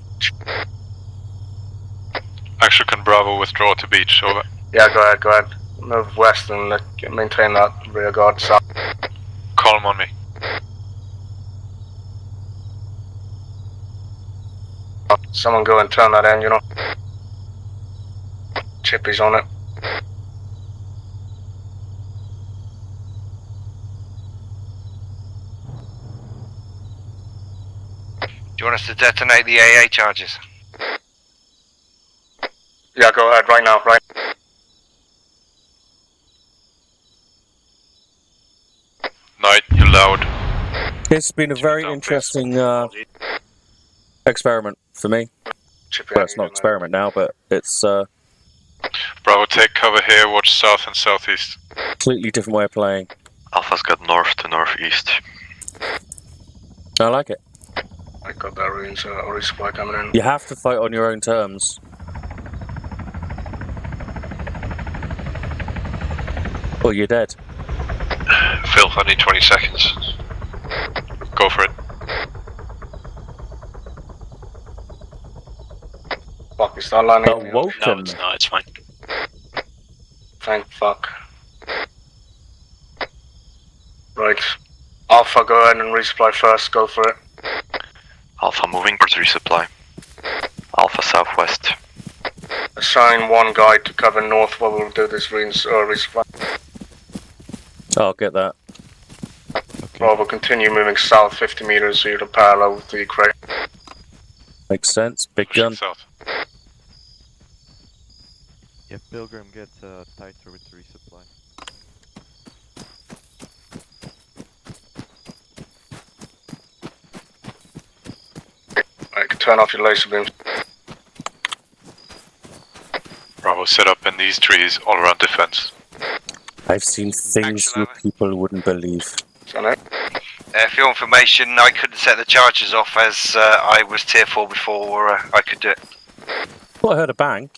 Action can Bravo withdraw to beach, over. Yeah, go ahead. Move west and maintain that rear guard south. Column on me. Someone go and turn that in, you know. Chippy's on it. you want us to detonate the AA charges? Yeah, go ahead, right now, right. Knight, you're loud. It's been a very interesting experiment for me. Well, it's not experiment now, but it's Bravo, take cover here, watch south and southeast. completely different way of playing. Alpha's got north to northeast. I like it. I got that range, resupply coming in. You have to fight on your own terms. Or you're dead. Phil, I need 20 seconds. Go for it. Fuck, is that lining? Awoken. No, it's not. It's fine. Thank fuck. Right. Alpha, go ahead and resupply first, go for it. Alpha moving towards resupply. Alpha southwest. Assign one guy to cover north while we'll do this resupply. I'll get that. Bravo, continue moving south 50 meters so you're parallel with the crate. Makes sense. Big gun. South. Yeah, Pilgrim, get tighter with the resupply. I can turn off your laser beams. Bravo, set up in these trees all around defense. I've seen things you people wouldn't believe. For your information, I couldn't set the charges off as I was tier 4 before I could do it. Well, I heard a bang.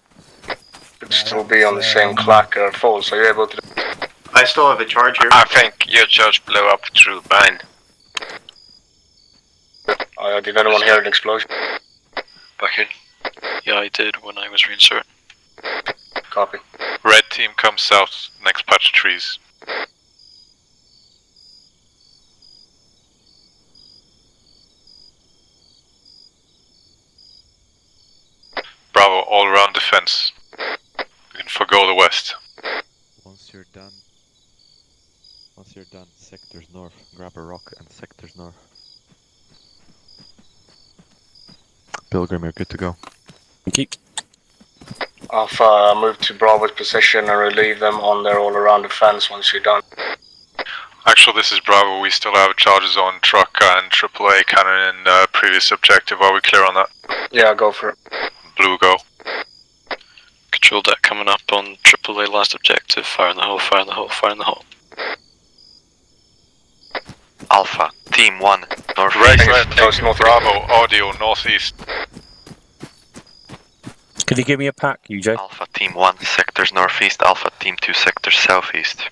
Could still be on the same clack or full, so you're able to. I still have a charge here. I think your charge blew up through mine. Did anyone hear an explosion? Back in. Yeah, I did when I was reinsert. Copy. Red team comes south, next patch of trees. Bravo, all around defense. You can forgo the west. Once you're done, sectors north. Grab a rock and sectors north. Pilgrim, you're good to go. Thank you. Alpha, move to Bravo's position and relieve them on their all-around defense once you're done. Actually, this is Bravo. We still have charges on truck and AAA cannon in previous objective. Are we clear on that? Yeah, go for it. Blue, go. Control deck coming up on AAA last objective. Fire in the hole, fire in the hole, fire in the hole. Alpha, team 1, northeast. Right, Bravo, audio, northeast. Can you give me a pack, UJ? Alpha, team 1, sectors northeast. Alpha, team 2, sectors southeast.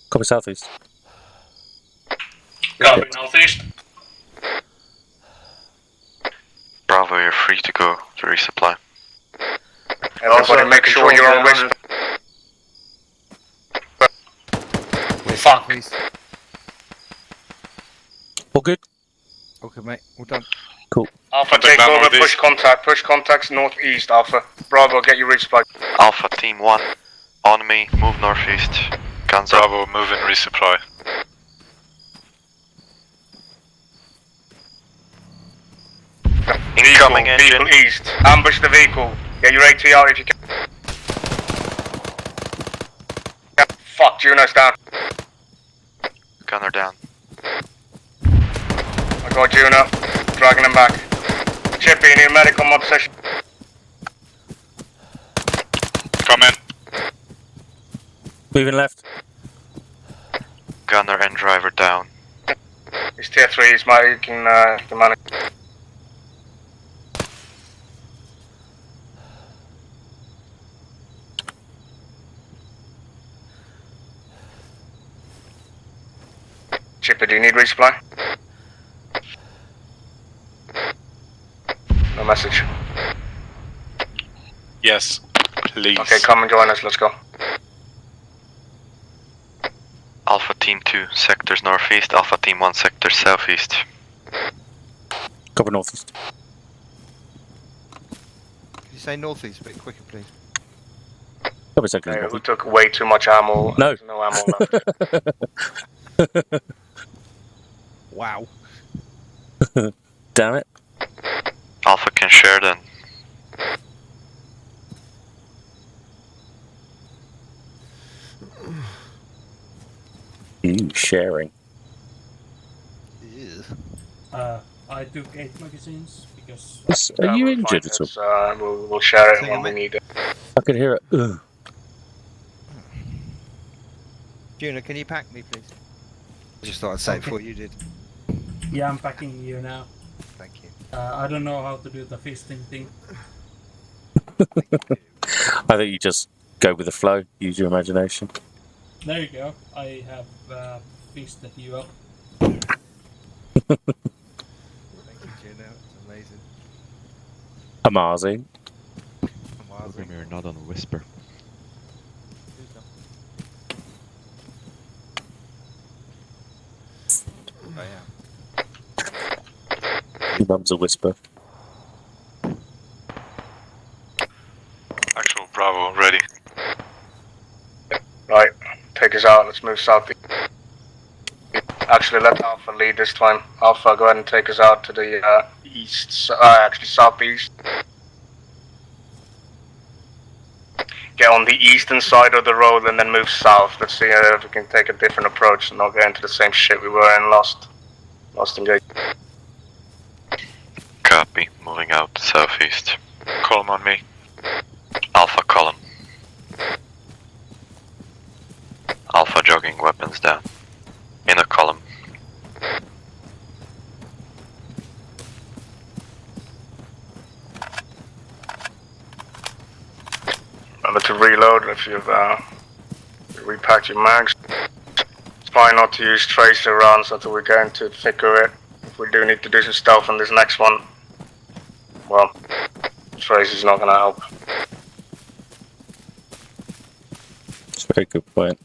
Copy southeast. Copy northeast. Bravo, you're free to go to resupply. Everybody make sure you're on west. Fuck. All good? Okay, mate. All done. Cool. Alpha, take over, push contacts northeast, Alpha. Bravo, get your resupply. Alpha, team 1, on me, move northeast. Guns up. Bravo, move in resupply. Incoming engine. Vehicle east. Ambush the vehicle. Get your ATR if you can. Fuck, Juno's down. Gunner down. I got Juno. Dragging him back. Chippy, you need medical mod session. Come in. Moving left. Gunner and driver down. He's tier 3, he's my, you can manage. Chipper, do you need resupply? No message. Yes, please. Okay, come and join us, let's go. Alpha team 2, sectors northeast. Alpha team 1, sectors southeast. Copy northeast. Can you say northeast a bit quicker, please? Copy sectors Who northeast. took way too much ammo? No. There's no ammo left. Wow. Damn it. Alpha can share then. Sharing. I took 8 magazines because. Are you we'll injured find at all? it, we'll share it when we need it. I could hear it. Ugh. Juna, can you pack me, please? I just thought I'd say it before you did. Yeah, I'm packing you now. Thank you. I don't know how to do the fisting thing. I think you just go with the flow, use your imagination. There you go. I have fisted you up. Thank you, Juna. It's amazing. Amazing. Program, you're not on Whisper. I am. Your mum's a whisper. Actual Bravo, ready. Right, take us out. Let's move south. Actually, let Alpha lead this time. Alpha, go ahead and take us out to the east. Actually, southeast. Get on the eastern side of the road and then move south. Let's see if we can take a different approach and not get into the same shit we were in last engagement. Copy. Moving out southeast. Column on me. Alpha column. Alpha jogging, weapons down. In a column. Remember to reload if you've repacked your mags. Try not to use tracer rounds until we get into thicker it. If we do need to do some stealth on this next one, well, tracer's not gonna help. It's a very good point.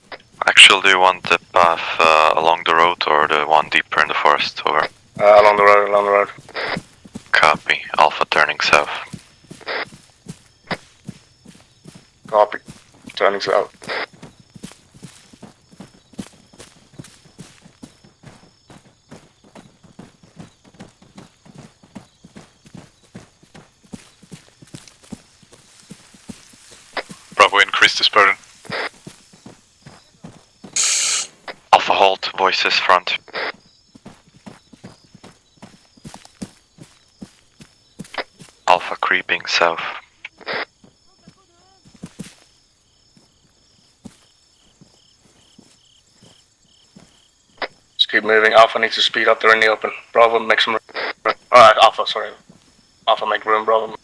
Actually, do you want the path along the road or the one deeper in the forest? Over. Along the road. Copy. Alpha turning south. Copy. Turning south. Bravo, increase this burden. Alpha halt, voices front. Alpha creeping south. Just keep moving. Alpha needs to speed up. They're in the open. Bravo, make some room. Alright, Alpha, sorry. Alpha, make room, Bravo.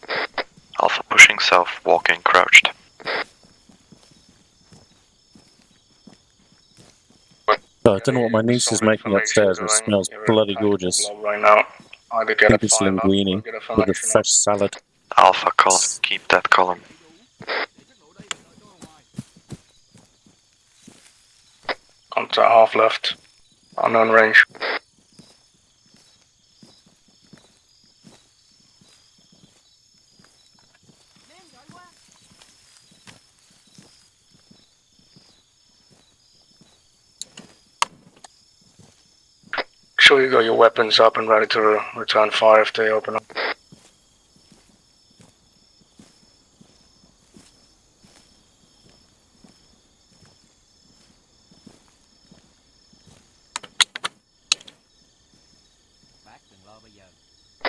Alpha pushing south, walking crouched. Oh, I don't know what my niece is making upstairs, but it smells bloody gorgeous. Right now. Either get Maybe a 5 up or linguine get a with a formation fresh salad. Alpha column, keep that column. Contact half left. Unknown range. Make sure you got your weapons up and ready to return fire if they open up.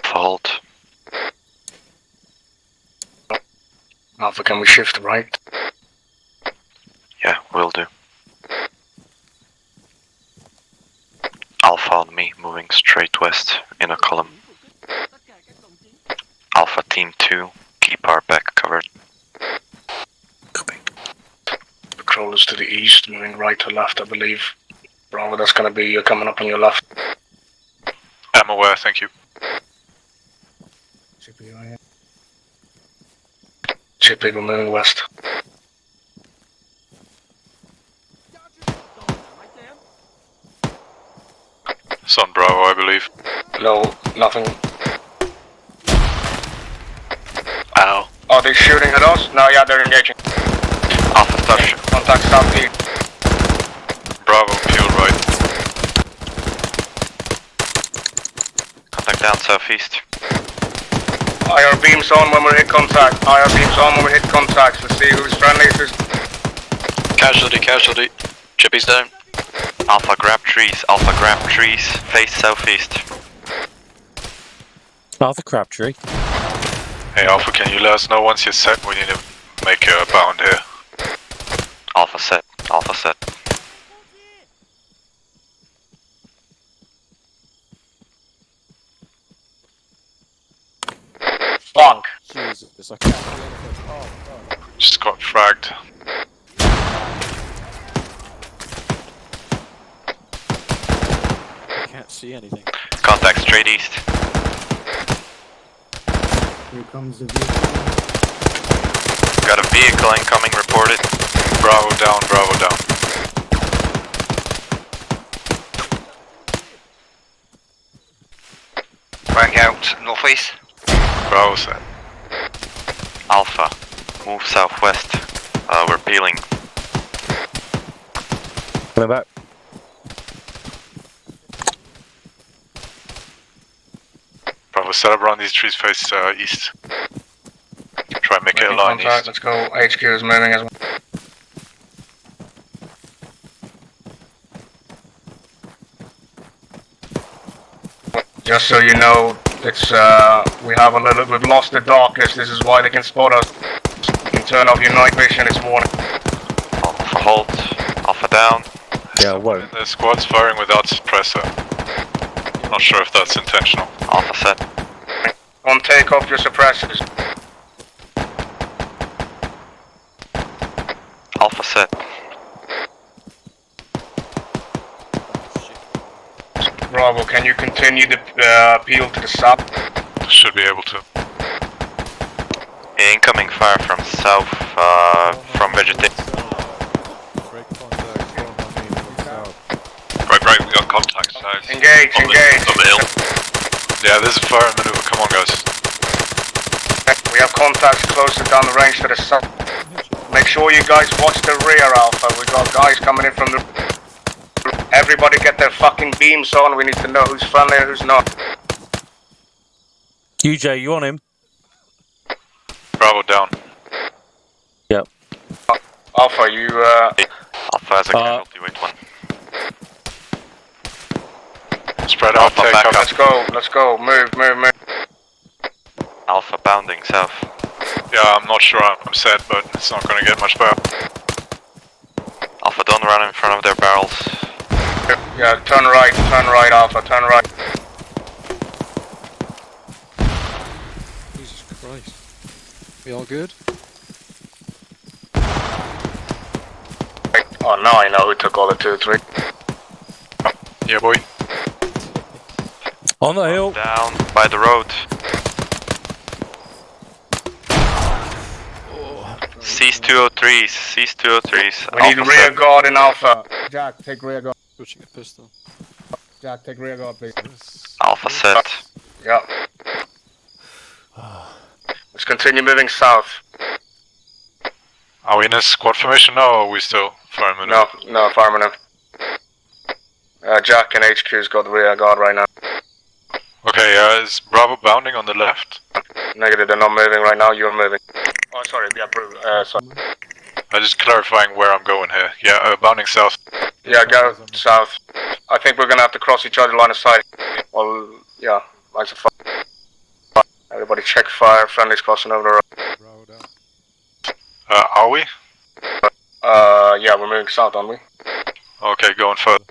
Halt. Alpha, can we shift right? Yeah, will do. Alpha on me, moving straight west in a column. Alpha team 2, keep our back covered. Copy. Patrollers to the east, moving right to left, I believe. Bravo, that's gonna be you coming up on your left. I'm aware, thank you. Chippy, we're moving west. It's on Bravo, I believe. No, nothing. Ow. Are they shooting at us? No, yeah, they're engaging. Alpha touch. Contact southeast. Bravo, peel right. Contact down south. southeast. IR beams on when we hit contact. IR beams on when we hit contact. Let's see who's friendly, who's... Casualty. Chippy's down. Alpha grab trees, face southeast. Alpha Crabtree. Hey Alpha, can you let us know once you're set? We need to make a bound here. Alpha set. Fuck! Jesus, I can't do anything. Oh, God. Just got fragged. I can't see anything. Contact straight east. Here comes the vehicle. Got a vehicle incoming reported. Bravo down, Bravo down. Rank out, northeast. Bravo set. Alpha, move southwest. We're peeling. Coming back. Bravo, set up around these trees, face east. Try and make it a line east. Let's go. HQ is moving as well. Just so you know, it's we've lost the darkest. This is why they can spot us. You can turn off your night vision. It's morning. Alpha halt. Alpha down. Yeah, whoa. The squad's firing without suppressor. Not sure if that's intentional. Alpha set. On takeoff, your suppressors. Alpha set. Bravo, can you continue the appeal to the south? Should be able to. Incoming fire from south, from vegetation. Right, we got contact south. Engage. On the hill. Yeah, there's a fire maneuver. Come on, guys. We have contacts closer down the range to the south. Make sure you guys watch the rear, Alpha. We got guys coming in from the... Everybody get their fucking beams on. We need to know who's friendly and who's not. UJ, you on him? Bravo down. Yep. Alpha, you Alpha has a casualty, wait one. Spread out, take up. Let's go. Move. Alpha bounding south. Yeah, I'm not sure I'm set, but it's not gonna get much better. Alpha, don't run in front of their barrels. Yeah, turn right, Alpha, turn right. Jesus Christ. We all good? Oh, now I know who took all the 2-3. Yeah, boy. On the hill. Down by the road. Cease 203s. We need rear guard in Alpha. Jack, take rear guard. Switching a pistol. Jack, take rear guard, please. Alpha set. Yeah. Let's continue moving south. Are we in a squad formation now, or are we still fire maneuver? No, fire maneuver. Jack and HQ's got the rear guard right now. Okay, is Bravo bounding on the left? Negative, they're not moving right now, you're moving. Oh, sorry, yeah, sorry. I'm just clarifying where I'm going here. Yeah, bounding south. Yeah, go south. I think we're gonna have to cross each other line of sight. Well, yeah, lines of fire. Everybody check fire, friendly's crossing over the road. Are we? Yeah, we're moving south, aren't we? Okay, going further.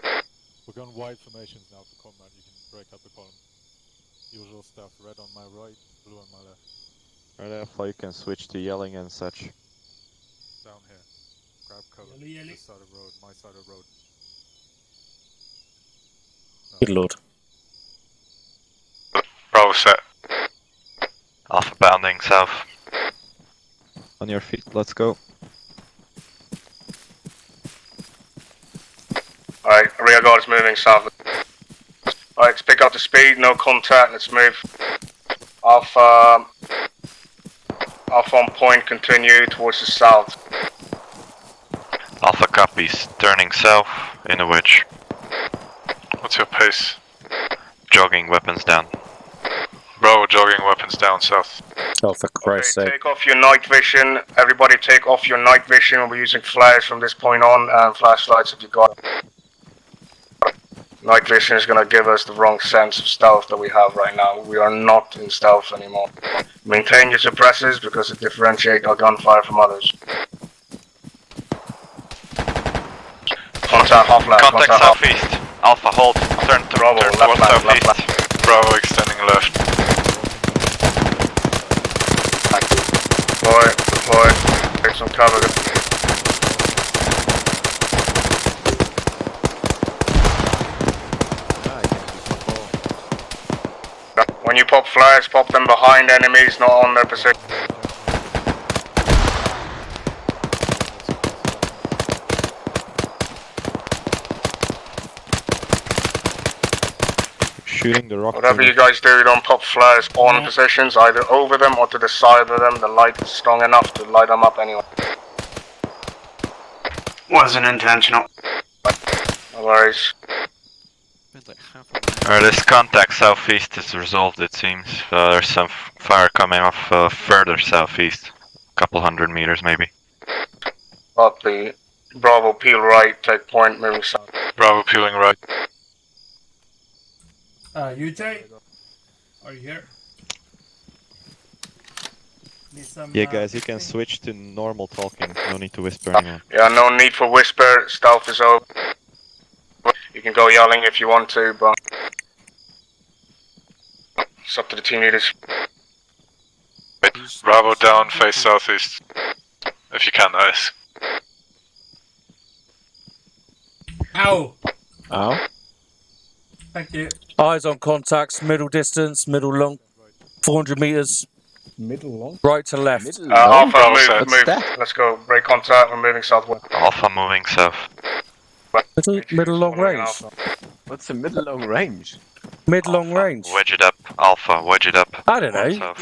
We're going wide formations now for combat. You can break up the column. Usual stuff, red on my right, blue on my left. Right, Alpha, you can switch to yelling and such. Down here. Grab cover. This side of road, my side of road. No. Good lord. Bravo set. Alpha bounding south. On your feet, let's go. Alright, rear guard is moving south. Alright, let's pick up the speed, no contact, let's move. Alpha on point, continue towards the south. Alpha copies, turning south in a wedge. What's your pace? Jogging, weapons down. Bravo jogging, weapons down south. Oh, for Christ's sake. Take off your night vision. Everybody take off your night vision. We'll be using flares from this point on and flashlights if you got it. Night vision is going to give us the wrong sense of stealth that we have right now. We are not in stealth anymore. Maintain your suppressors because it differentiates our gunfire from others. Contact half left. Contact southeast. Alpha, hold. Turn to Bravo, turn left towards flank, southeast. left flank. Bravo extending left. Deploy. Take some cover. When you pop flares, pop them behind enemies, not on their position. Shooting the rock. Whatever you guys do, don't pop flares on positions, either over them or to the side of them. The light is strong enough to light them up anyway. Wasn't intentional. No worries. This contact southeast is resolved, it seems. There's some fire coming off further southeast. Couple 100 meters, maybe. Copy. Bravo, peel right, take point, moving south. Bravo peeling right. UJ? Are you here? Need some, Yeah, guys, you can switch to normal talking. No need to whisper anymore. Yeah, no need for whisper. Stealth is over. You can go yelling if you want to, but it's up to the team leaders. Bravo down, face southeast. If you can, nice. Ow! Ow. Thank you. Eyes on contacts, middle distance, middle long, 400 meters. Middle long? Right to left. Alpha, move. Let's go. Break contact. We're moving southwest. Alpha moving south. Middle long range. What's the middle long range? Mid long range. Wedge it up. Alpha, wedge it up. I don't know.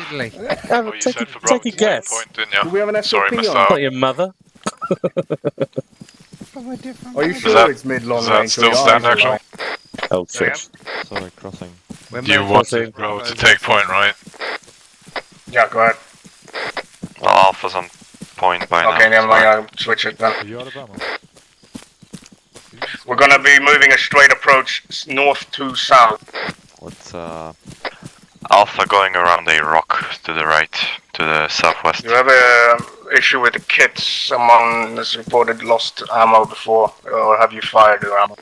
Take a guess. Point, didn't you? Do we have an SOP on? Not your mother. Are you sure it's mid long range? Does that still stand actually? Oh shit. Sorry, crossing. You wanted Bravo to take point, right? Yeah, go ahead. Well, Alpha's on point by now. Okay, never mind. I'll switch it then. You out of ammo? We're gonna be moving a straight approach north to south. What's Alpha going around a rock to the right, to the southwest. You have a issue with the kit? Someone has reported lost ammo before, or have you fired your ammo?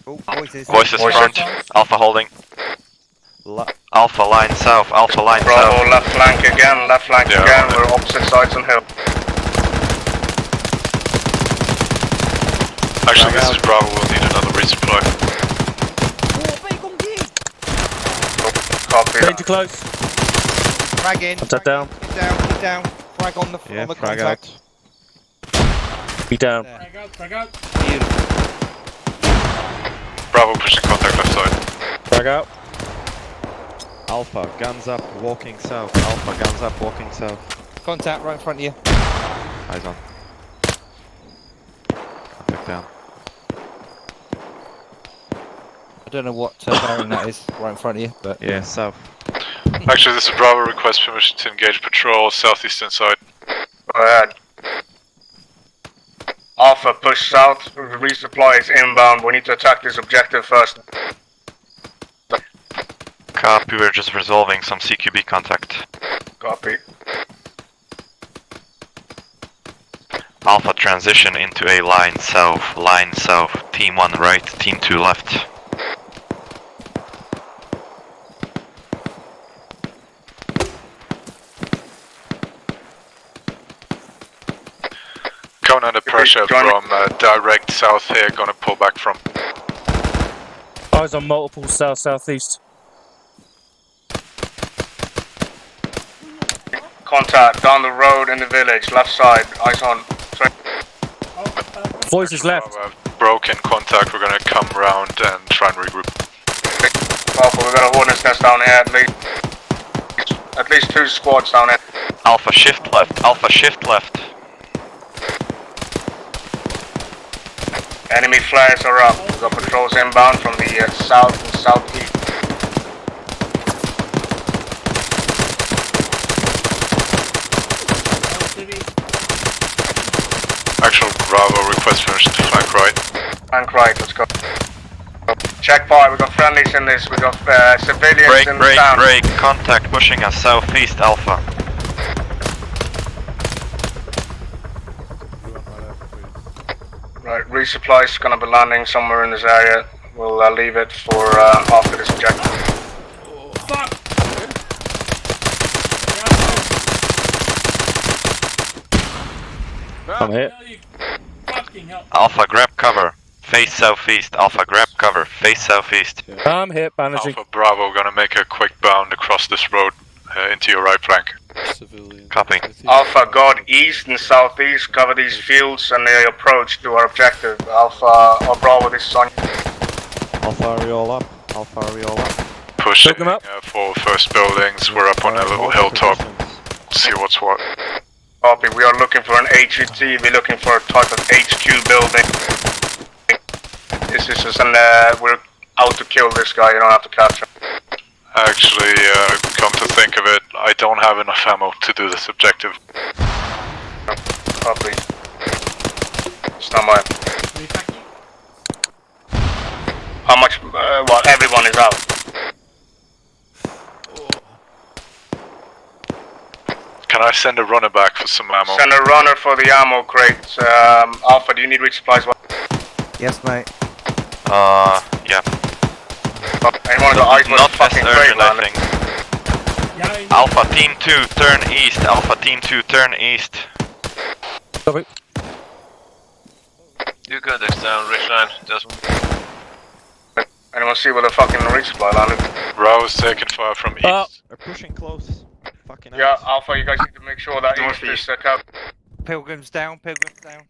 Voices front. Alpha holding. Alpha line south. Alpha line Bravo, south. left flank again. Left flank again. We're opposite sides on hill. Actually, this is Bravo. We'll need another resupply. Copy. Danger close. Frag in. Contact down. He's down. Frag on the yeah, the frag contact. out. Be down. Frag out. Bravo pushing contact left side. Frag out. Alpha, guns up, walking south. Alpha, guns up, walking south. Contact right in front of you. Eyes on. Contact down. I don't know what bearing that is right in front of you, but yeah, south. Actually, this is Bravo. Request permission to engage patrol southeastern side. Go ahead. Alpha, push south. Resupply is inbound. We need to attack this objective first. Copy, we're just resolving some CQB contact. Copy. Alpha transition into a line south, team 1 right, team 2 left. Coming under pressure from direct south here, gonna pull back from. Eyes on multiple south-southeast. Contact down the road in the village, left side. Eyes on. Voices left. Broken contact. We're gonna come round and try and regroup. Alpha, we got a hornet's nest down here at least 2 squads down here. Alpha shift left. Alpha shift left. Enemy flares are up. We've got patrols inbound from the south and southeast. Bravo, request permission to flank right. Flank right, let's go. Check fire, we got friendlies in this, we got civilians Break, in break, town. break. Contact pushing us southeast, Alpha. Right, resupply is gonna be landing somewhere in this area. We'll leave it for after this objective. Fuck! I'm hit. Fucking hell. Alpha, grab cover. Face southeast. Alpha, grab cover. Face southeast. I'm hit, bandaging. Alpha Bravo, gonna make a quick bound across this road into your right flank. Copy. Alpha, guard east and southeast, cover these fields and the approach to our objective. Alpha or Bravo, this is on you. Alpha, are we all up? Alpha, are we all up? Pushing for first buildings, we're up on a little hilltop. See what's what. Copy, we are looking for an HVT, we're looking for a type of HQ building. This is just we're out to kill this guy, you don't have to capture him. Actually, come to think of it, I don't have enough ammo to do this objective. Copy. Stand by. How much, well, everyone is out. Can I send a runner back for some ammo? Send a runner for the ammo crates. Alpha, do you need resupplies? Yes, mate. Yeah. Anyone got eyes on Not the fucking as crate, urgent, I man? think. Alpha Team 2, turn east. Alpha Team 2, turn east. Copy. You got this down, Richline. Just. Anyone see where the fucking resupply landed? Bravo's taking fire from east. We're pushing close. Fucking Yeah, Alpha, you guys need to make sure that east is covered. Pilgrims down, pilgrims down.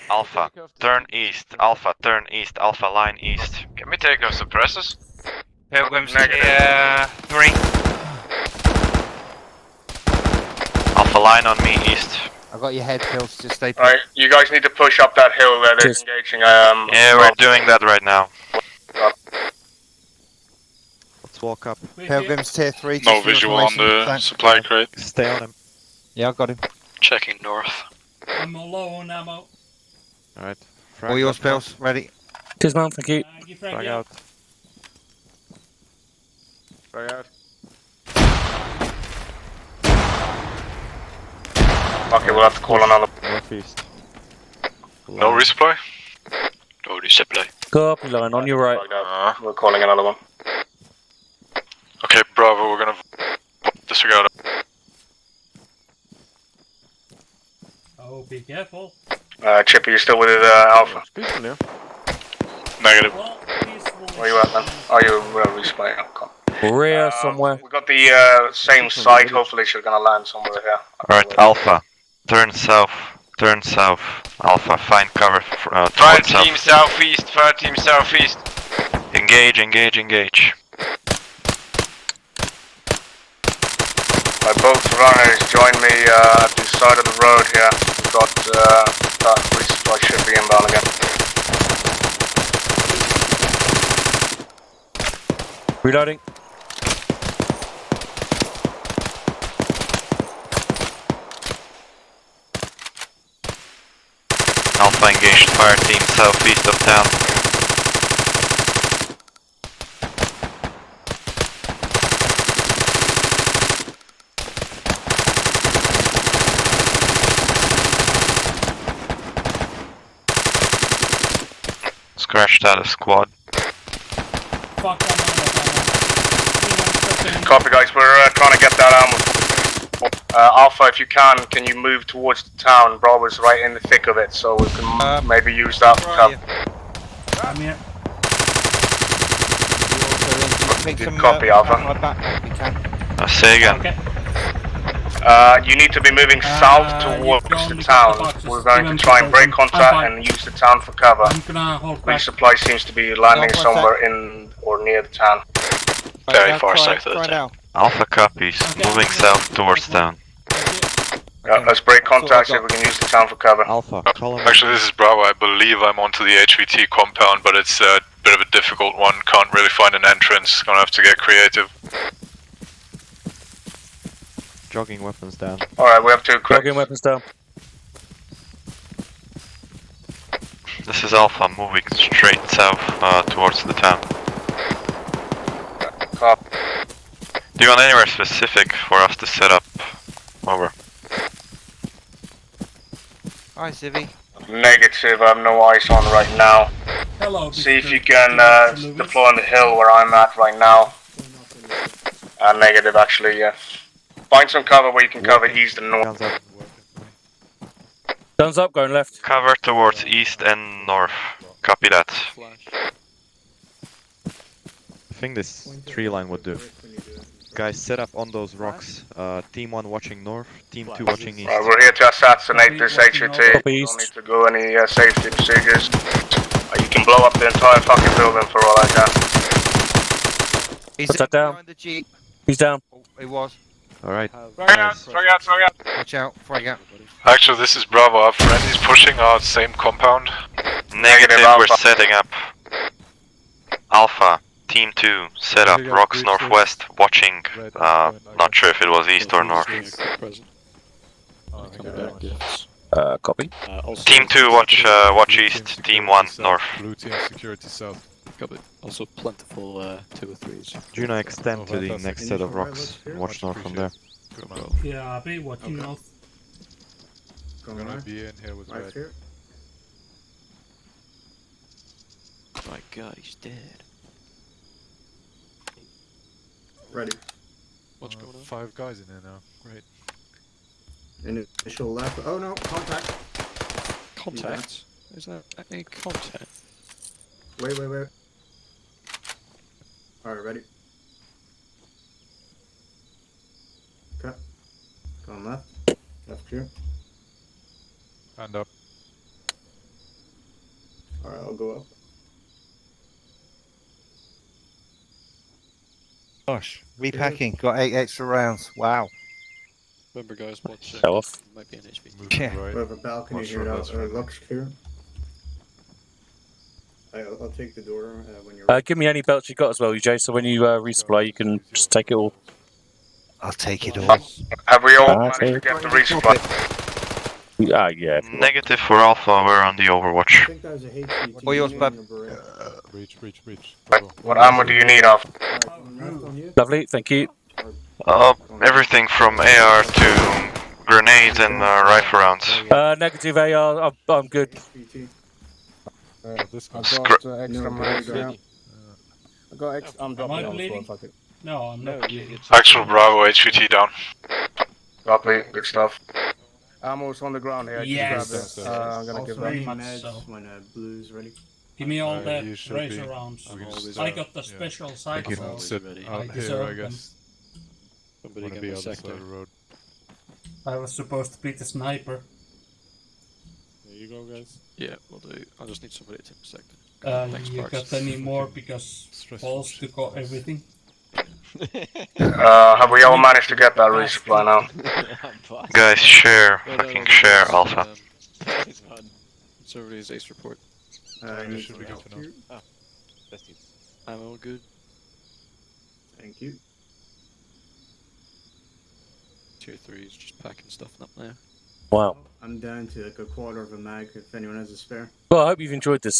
Alpha, turn east. Alpha, turn east. Alpha, line east. Can we take our suppressors? Pilgrims Negative. 3. Alpha, line on me east. I got your head, Pills, just stay put. Right, you guys need to push up that hill there, they're engaging. Yeah, we're doing that right now. Let's walk up. Pilgrims tier 3. No just for visual on the information. supply crate. Stay on him. Yeah, I got him. Checking north. I'm low on ammo. Alright. All yours, Pills. Ready? Cheers, man. Thank you. Frag out. Frag out. Okay, we'll have to call another. Northeast. No resupply? No resupply. Copy, line on your right. We're calling another one. Okay, Bravo, we're gonna disregard it. Oh, be careful. Chippy, you still with it, Alpha? Negative. Where you at, man? Oh, you're resupply. Rear somewhere. We got the same site, hopefully she's gonna land somewhere here. Alright, Alpha, turn south. Turn south. Alpha, find cover. Fire team southeast, fire team southeast. Engage, engage, engage. My both runners join me at the side of the road here. We've got that resupply should be inbound again. Reloading. Alpha engaged fire team southeast of town. Scratched out a squad. Fuck, Copy, guys, we're trying to get that ammo. Alpha, if you can you move towards the town? Bravo's right in the thick of it, so we can maybe use that for cover. I'm here. Copy, Alpha. Say again. Okay. You need to be moving south towards the town. We're going to try and break contact and use the town for cover. Resupply seems to be landing somewhere in or near the town. Very far south of the town. Alpha copies, moving south towards town. Let's break contact so we can use the town for cover. Alpha, Actually, this is Bravo. I believe I'm onto the HVT compound, but it's a bit of a difficult one. Can't really find an entrance. Gonna have to get creative. Jogging weapons down. Alright, we have two crates. Jogging weapons down. This is Alpha, moving straight south towards the town. Copy. Do you want anywhere specific for us to set up? Over. Hi, Civvy. Negative, I have no eyes on right now. Hello. See if you can deploy on the hill where I'm at right now. Negative, actually, yeah. Find some cover where you can cover east and north. Guns up, going left. Cover towards east and north. Copy that. I think this tree line would do. Guys, set up on those rocks. Team 1 watching north, Team 2 watching east. We're here to assassinate this HUT. Copy Don't east. need to go any safety procedures. You can blow up the entire fucking building for all I can. He's What's that down? behind the jeep. He's down. Oh, he was. Alright. Frag out. Watch out, frag out. Actually, this is Bravo. Our friend is pushing out same compound. Negative, we're Alpha. setting up. Alpha, Team 2, set up. Rocks northwest, watching. Not sure if it was east or north. Copy. Team 2, watch east. Team 1, north. Blue team security south. Copy. Also plentiful 2 or 3s. Juno, extend to the next set of rocks and watch north from there. Yeah, I'll be watching north. I'm gonna be in here with red. My god, he's dead. Ready. What's going on? 5 guys in there now. Great. Initial left. Oh no, contact. Contact? Is that a contact? Wait. Alright, ready. Okay. Going left. Left clear. Hand up. Alright, I'll go up. Gosh, repacking. Got 8 extra rounds. Wow. Remember, guys, watch. Show off. Might be an HB. Yeah. We have a balcony here now. Looks clear. I'll take the door when you're ready. Give me any belts you got as well, UJ, so when you resupply, you can just take it all. I'll take it all. Have we all managed to get the resupply? Yeah. Negative for Alpha, we're on the I Overwatch. think that was a HVT. Oh, yours, bud. Breach. What ammo do you need off? Lovely, thank you. Everything from AR to grenades and rifle rounds. Negative AR, I'm good. This I've guy. got extra mags now. I got extra. I'm dropping Am I it on the bleeding? floor, fuck it. No, I'm not. Actual Bravo, HVT down. Copy, good stuff. Ammo's on the ground here. Yes. Just grab it. I'm gonna give very that. much Meds so. when blue's ready. Give me all the you should razor be- rounds. we can just, I got the special side, You can so sit ready. out I here, deserve I them. guess. Somebody Wanna get be my on the side sector. of the road. I was supposed to be the sniper. There you go, guys. Yeah, we'll do. I just need somebody to take my sector. Thanks, You Parks. got any more because Paul's took all everything? Have we all managed to get that resupply now? Guys, share. Fucking share, Alpha. Survey's ace report. You should be good to know. Ah, ammo good. Thank you. Tier 3 is just packing stuff up now. Wow. I'm down to like a quarter of a mag if anyone has a spare. Well, I hope you've enjoyed this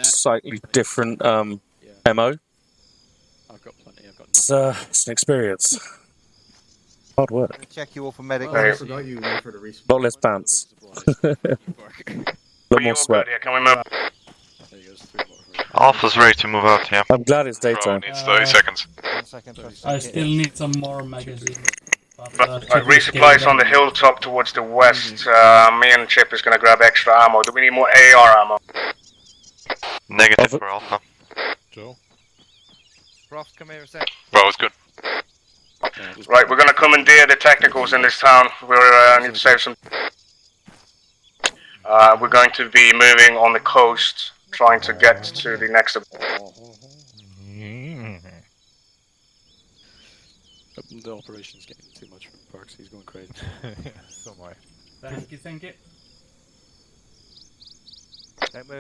slightly different MO. I've got plenty. I've got It's an experience. Hard work. Check you all for medic. I forgot you went for the resupply. A lot less pants. A lot more sweat. Can we move? There you go, 3 more. Alpha's ready to move out, yeah. I'm glad it's Bravo daytime. needs 30 seconds. 1 second. I still need some more magazine. Right, resupply is on the hilltop towards the west. Me and Chip is gonna grab extra ammo. Do we need more AR ammo? Negative for Alpha. Joe? Prof, come here a sec. Bravo's good. Right, we're gonna commandeer the technicals in this town. We're need to save some. We're going to be moving on the coast, trying to get to the next. The operation's getting too much from Parks. He's going crazy. So am I. Thank you.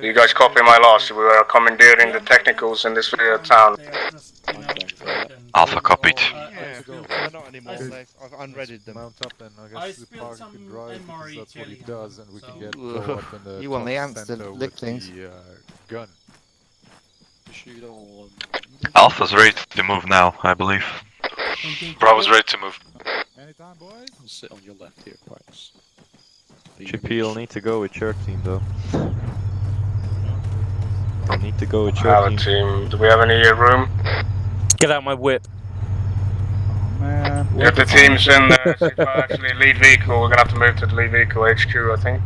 Do you guys copy my loss? We are commandeering the technicals in this town. Alpha copied. Not anymore. I've unreaded them. Mount up then. I I guess the spilled park some can drive because MRE that's what he jelly does, on and we them, can so- go up in the You want the top ants to center lick with things. the gun. Alpha's ready to move now, I believe. Bravo's ready to move. Anytime, boys. I'll sit on your left here, Price. Chippy, you'll need to go with your team though. You'll need to go with your Our team. team. Do we have any room? Get out my whip. Man. If the team's in actually lead vehicle, we're gonna have to move to the lead vehicle HQ, I think.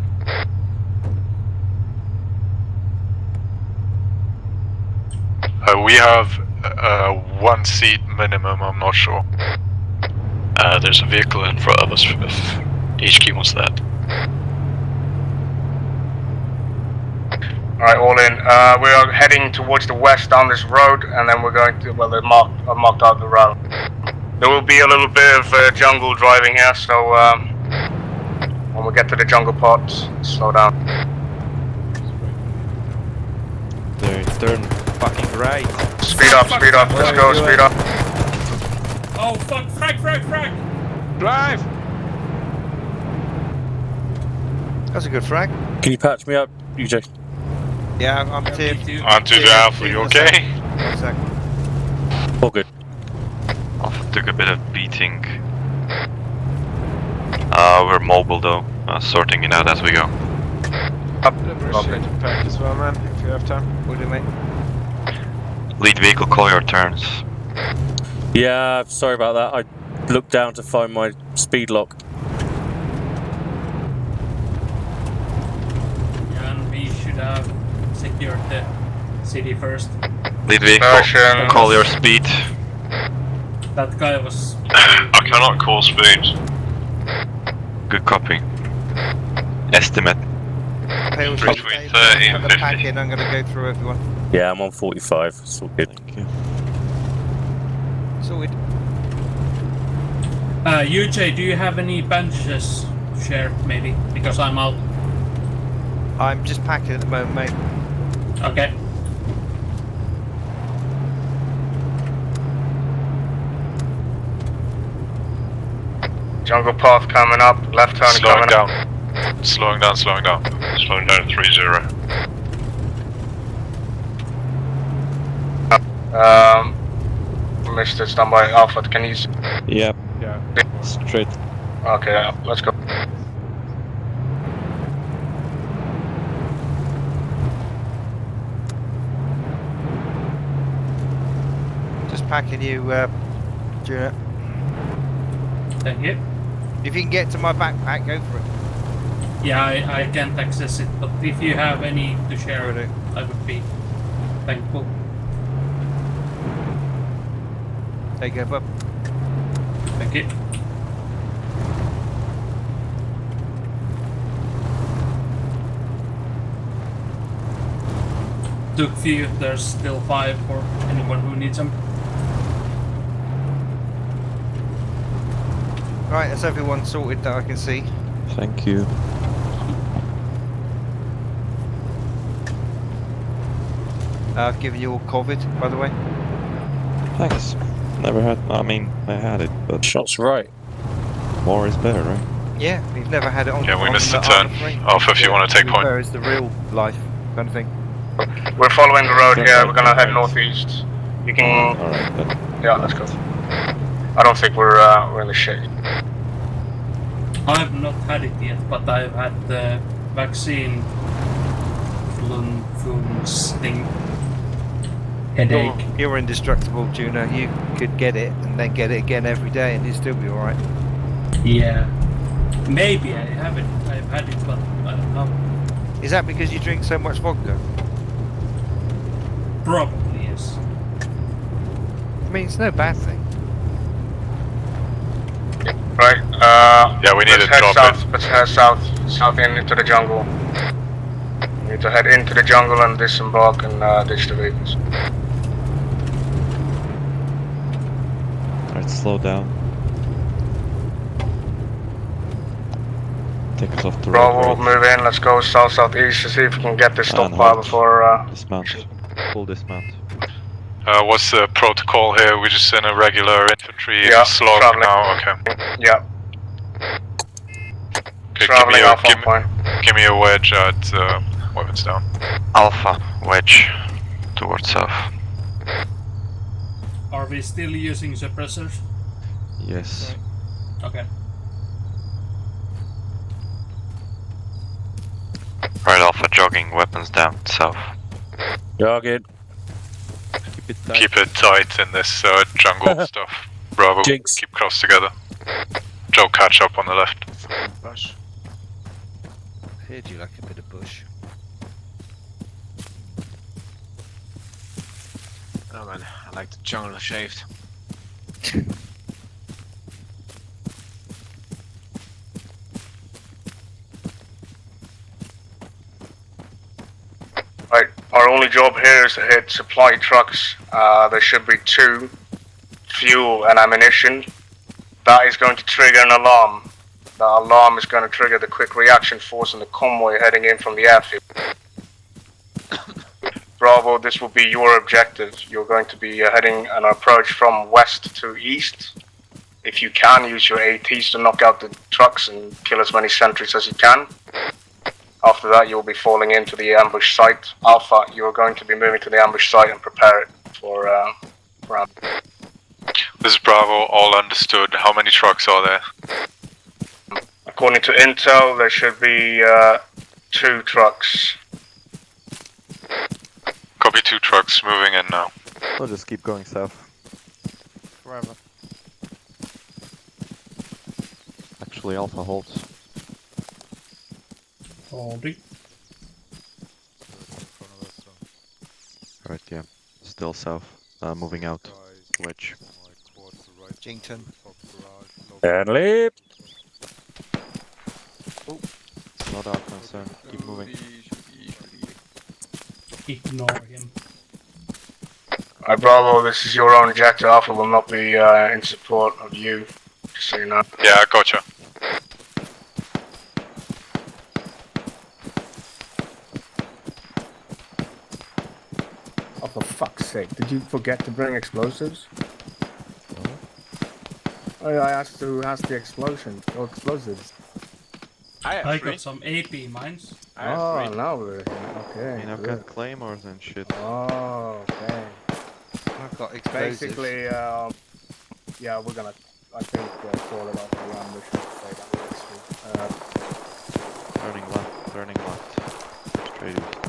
We have 1 seat minimum, I'm not sure. There's a vehicle in front of us if HQ wants that. Alright, all in. We are heading towards the west down this road, and then we're going to, well, I've marked out the route. There will be a little bit of jungle driving here, so when we get to the jungle part, slow down. Turn fucking right. Speed up, let's go, speed up. Oh fuck, frag! Drive! That's a good frag. Can you patch me up, UJ? Yeah, I'm tier. On to the Alpha, you okay? 1 second. All good. Alpha took a bit of beating. We're mobile though, sorting it out as we go. Pack as well, man, if you have time. What do you mean? Lead vehicle, call your turns. Yeah, sorry about that. I looked down to find my speed lock. Yeah, and we should have secured the city first. Lead vehicle, call your speed. That guy was... I cannot call speeds. Good copy. Estimate. Between 30 and 50. Pack in, I'm going to go through everyone. Yeah, I'm on 45. It's all good. Sorted. UJ, do you have any bandages to share, maybe? Because I'm out. I'm just packing at the moment, mate. Okay. Jungle path coming up, left turn Slowing coming up. down. Slowing down. Slowing down 3-0. Mr. Standby Alpha, can you... Yep. Yeah. Straight. Okay, let's go. Just packing you, Junior. Thank you. If you can get to my backpack, go for it. Yeah, I can't access it, but if you have any to share with it, I would be thankful. There you go, bub. Thank you. Took few, there's still 5 for anyone who needs them. Right, that's everyone sorted that I can see. Thank you. I've given you all COVID, by the way. Thanks. Never had. I mean, I had it, but shots right. More is better, right? Yeah, we've never had it on. Yeah, we on missed the the turn. Arma frame. Alpha, if you want to take point. It's the real life kind of thing. We're following the road here, we're gonna head northeast. You can... Alright, then. Yeah, let's go. I don't think we're in the shade. I've not had it yet, but I've had the vaccine thing. Headache. You're indestructible, Juno. You could get it and then get it again every day and you'd still be alright. Yeah. Maybe I have it. I've had it, but I don't know. Is that because you drink so much vodka? Probably, yes. I mean, it's no bad thing. Right, yeah, we need to drop south. Let's head south into the jungle. We need to head into the jungle and disembark and ditch the vehicles. Alright, slow down. Take us off the road. Bravo, move in, let's go south-southeast to see if we can get this stockpile before... Dismount. Full dismount. What's the protocol here? We're just in a regular infantry slog traveling. now. Okay. Yeah. Okay, Traveling off on point. give me a wedge at weapons down. Alpha, wedge towards south. Are we still using suppressors? Yes. Okay. Right, Alpha, jogging, weapons down, south. Jogging. Keep it tight in this jungle stuff. Bravo, Jigs. keep close together. Joe, catch up on the left. Bush. I heard you like a bit of bush. Oh man, I like the jungle shaved. Right, our only job here is to hit supply trucks. There should be 2, fuel and ammunition. That is going to trigger an alarm. The alarm is going to trigger the quick reaction force in the convoy heading in from the airfield. Bravo, this will be your objective. You're going to be heading an approach from west to east. If you can, use your ATs to knock out the trucks and kill as many sentries as you can. After that, you'll be falling into the ambush site. Alpha, you're going to be moving to the ambush site and prepare it for ambush. This is Bravo, all understood. How many trucks are there? According to intel, there should be 2 trucks. Copy, 2 trucks moving in now. We'll just keep going south. Forever. Actually, Alpha holds. Holding. Right, yeah. Still south. Moving out. Wedge. Jington. And leap. Oh, it's not our concern. Keep moving. Ignore him. Alright, Bravo, this is your own objective. Alpha will not be in support of you, just so you know. Yeah, I gotcha. Oh, for fuck's sake, did you forget to bring explosives? No. Oh, yeah, I asked who has the explosives. I got some AP mines. Oh, now we're okay. I mean, I've got claymores and shit. Oh, okay. I've got explosives. Basically, yeah, we're gonna, I think, call it off the ambush and say that Turning left. Straight east.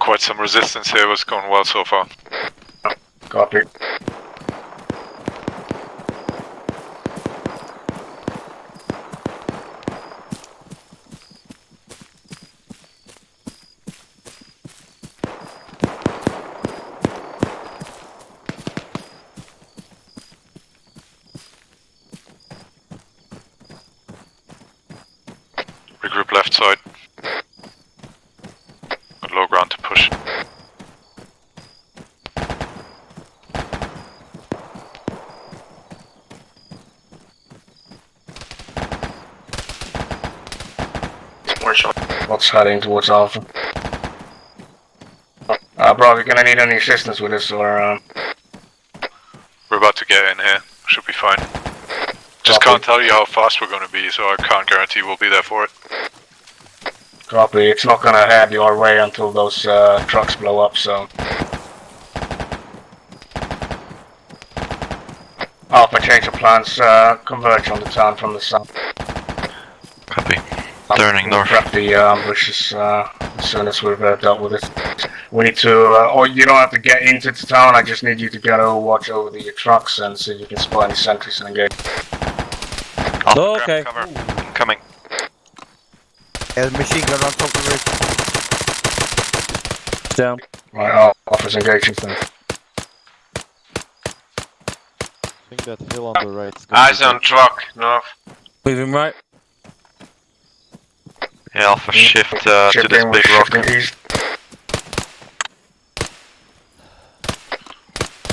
Quite some resistance here, what's going well so far. Copy. Regroup left side. Got low ground to push. What's heading towards Alpha? Bro, you gonna need any assistance with this, or We're about to get in here. Should be fine. Just can't tell you how fast we're going to be, so I can't guarantee we'll be there for it. Copy. It's not gonna head your way until those trucks blow up, so. Alpha, change of plans. Converge on the town from the south. Copy. Turning north. Prep the ambushes as soon as we've dealt with it. We need to, or you don't have to get into the town, I just need you to get watch over the trucks and see if you can spot any sentries and engage. Oh, okay. cover. Incoming. There's a machine gun on top of the roof. Down. Right, Alpha's engaging things. I think that hill on the right. Eyes on truck, north. Moving right. Yeah, Alpha, shift to this big rock. East.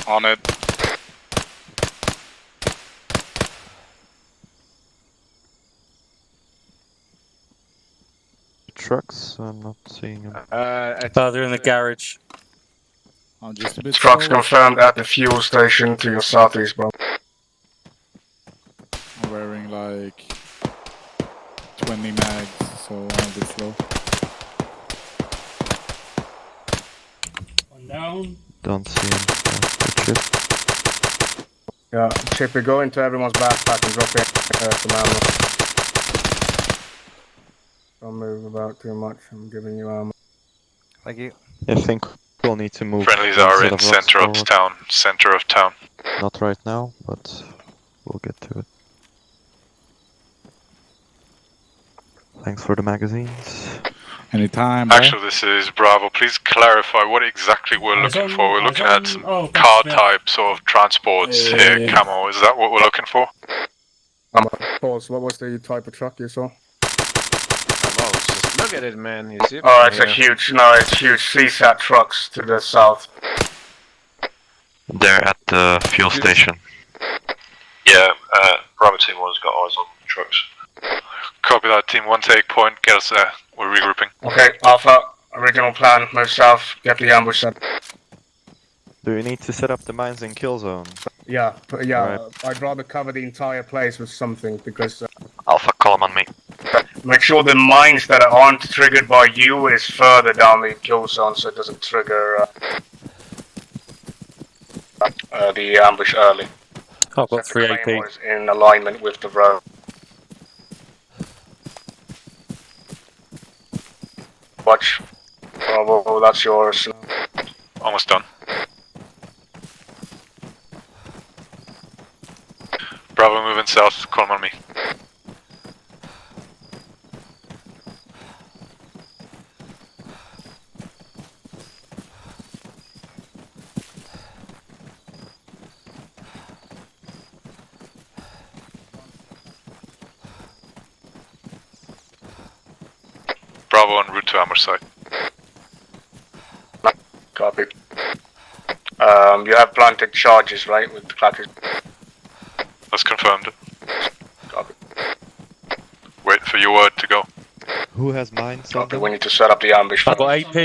On it. trucks? I'm not seeing them. They're in the garage. I'm just a bit Trucks slow. confirmed at the fuel station to your southeast, bro. I'm wearing like 20 mags, so I'm a bit slow. One down. Don't see him. Chip. Yeah, Chippy, go into everyone's backpack and drop in some ammo. Don't move about too much. I'm giving you ammo. Thank you. I think we'll need to move. Friendlies are in of center of forward. town. Center of town. Not right now, but we'll get to it. Thanks for the magazines. Anytime, bro. Actually, this is Bravo. Please clarify what exactly we're looking for. We're looking at some car types of transports here. Camo, is that what we're looking for? Pause. What was the type of truck you saw? Well, just look at it, man. You see it Oh, from it's a here. huge, no, it's huge CSAT trucks to the south. They're at the fuel station. Yeah, Bravo Team 1's got eyes on trucks. Copy that, Team 1 take point. Get us there. We're regrouping. Okay, Alpha, original plan, move south, get the ambush set. Do we need to set up the mines in kill zone? Yeah, yeah, Right. I'd rather cover the entire place with something, because... Alpha, column on me. make sure the mines that aren't triggered by you is further down the kill zone, so it doesn't trigger the ambush early. I've got 3 AP. Claymores in alignment with the road. Watch. Bravo, that's yours. Almost done. Bravo moving south. Column on me. Bravo en route to ambush site. Copy. You have planted charges, right, with the clackers? That's confirmed. Copy. Wait for your word to go. Who has mines? Copy, we need to set up the ambush. I've got AP.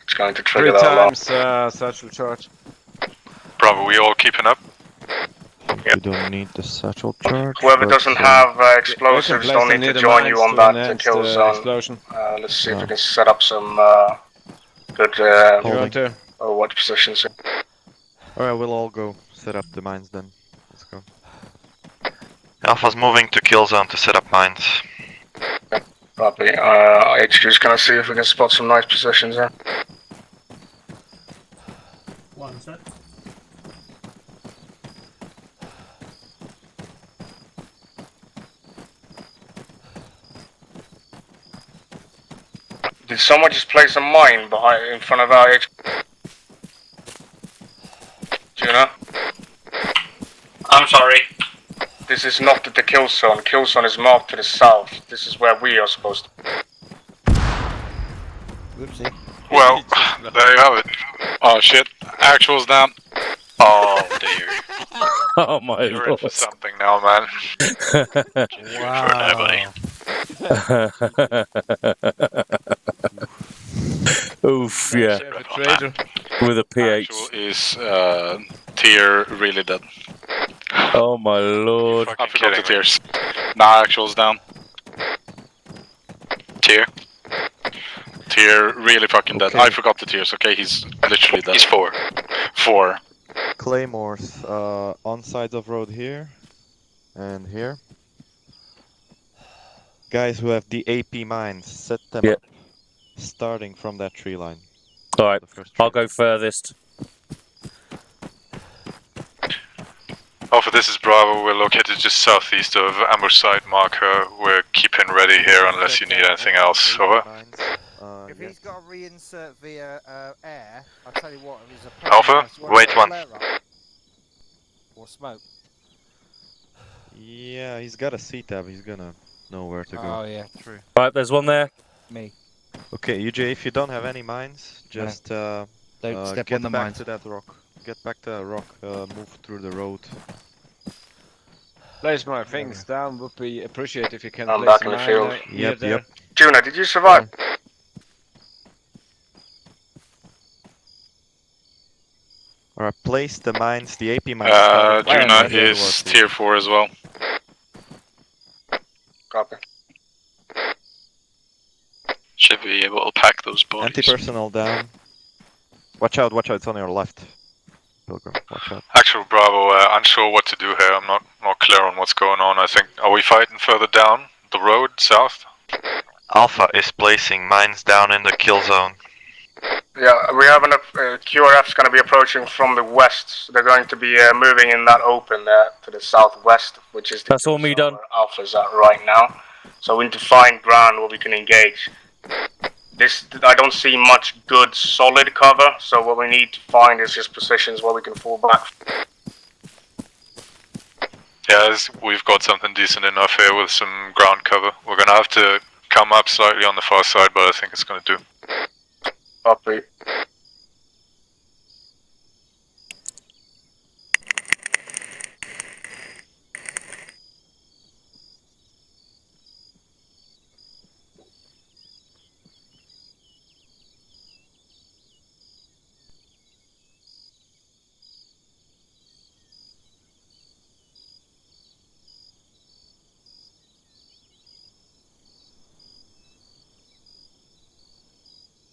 It's going to trigger 3 that alarm. times satchel charge. Bravo, we all keeping up? You don't need the satchel charge. Whoever but, doesn't have explosives place don't them need near to the join you mines on to that enhance kill the zone. explosion. Let's see if Yeah. we can set up some good You want to? what positions. Alright, we'll all go set up the mines then. Let's go. Alpha's moving to kill zone to set up mines. Copy. HQ's gonna see if we can spot some nice positions there. One set. Did someone just place a mine in front of our HQ? Do you know? I'm sorry. This is not the kill zone. Kill zone is marked to the south. This is where we are supposed to. Whoopsie. Well, there you have it. Oh shit. Actuals down. Oh dear. Oh my You're in lord. for something now, man. Wow. Oof, yeah. With a PH. Actual is tier really dead. Oh my lord. I forgot the tiers. Nah, actuals down. Tier. Tier really fucking dead. I forgot the tiers, okay? He's literally dead. He's 4. 4. Claymores on sides of road here and here. Guys who have the AP mines, set them up. Starting from that tree line. Alright, I'll go furthest. Alpha, this is Bravo. We're located just southeast of ambush site marker. We're keeping ready here unless you need anything else. Over. If he's got to reinsert via air, I'll tell you what, if he's a Alpha, wait one. Or smoke. Yeah, he's got a C-tab, he's gonna know where to go. Oh yeah, true. Alright, there's one there. Me. Okay, UJ, if you don't have any mines, just Don't step get on the back mines. to that rock. Get back to that rock, move through the road. Place my things down would be appreciated if you can I'm place back in the mine field. here, there. Juna, did you survive? Alright, place the mines, the AP mines. Juna is tier 4 as well. Copy. Should be able to pack those bodies. Anti-personnel down. Watch out, it's on your left. Pilgrim, watch out. Actual Bravo, unsure what to do here. I'm not clear on what's going on. I think, are we fighting further down the road, south? Alpha is placing mines down in the kill zone. Yeah, we have QRF's going to be approaching from the west. They're going to be moving in that open there to the southwest, which is the That's all me done. where Alpha's at right now. So we need to find ground where we can engage. I don't see much good solid cover, so what we need to find is just positions where we can fall back. Yeah, we've got something decent enough here with some ground cover. We're going to have to come up slightly on the far side, but I think it's going to do. Copy.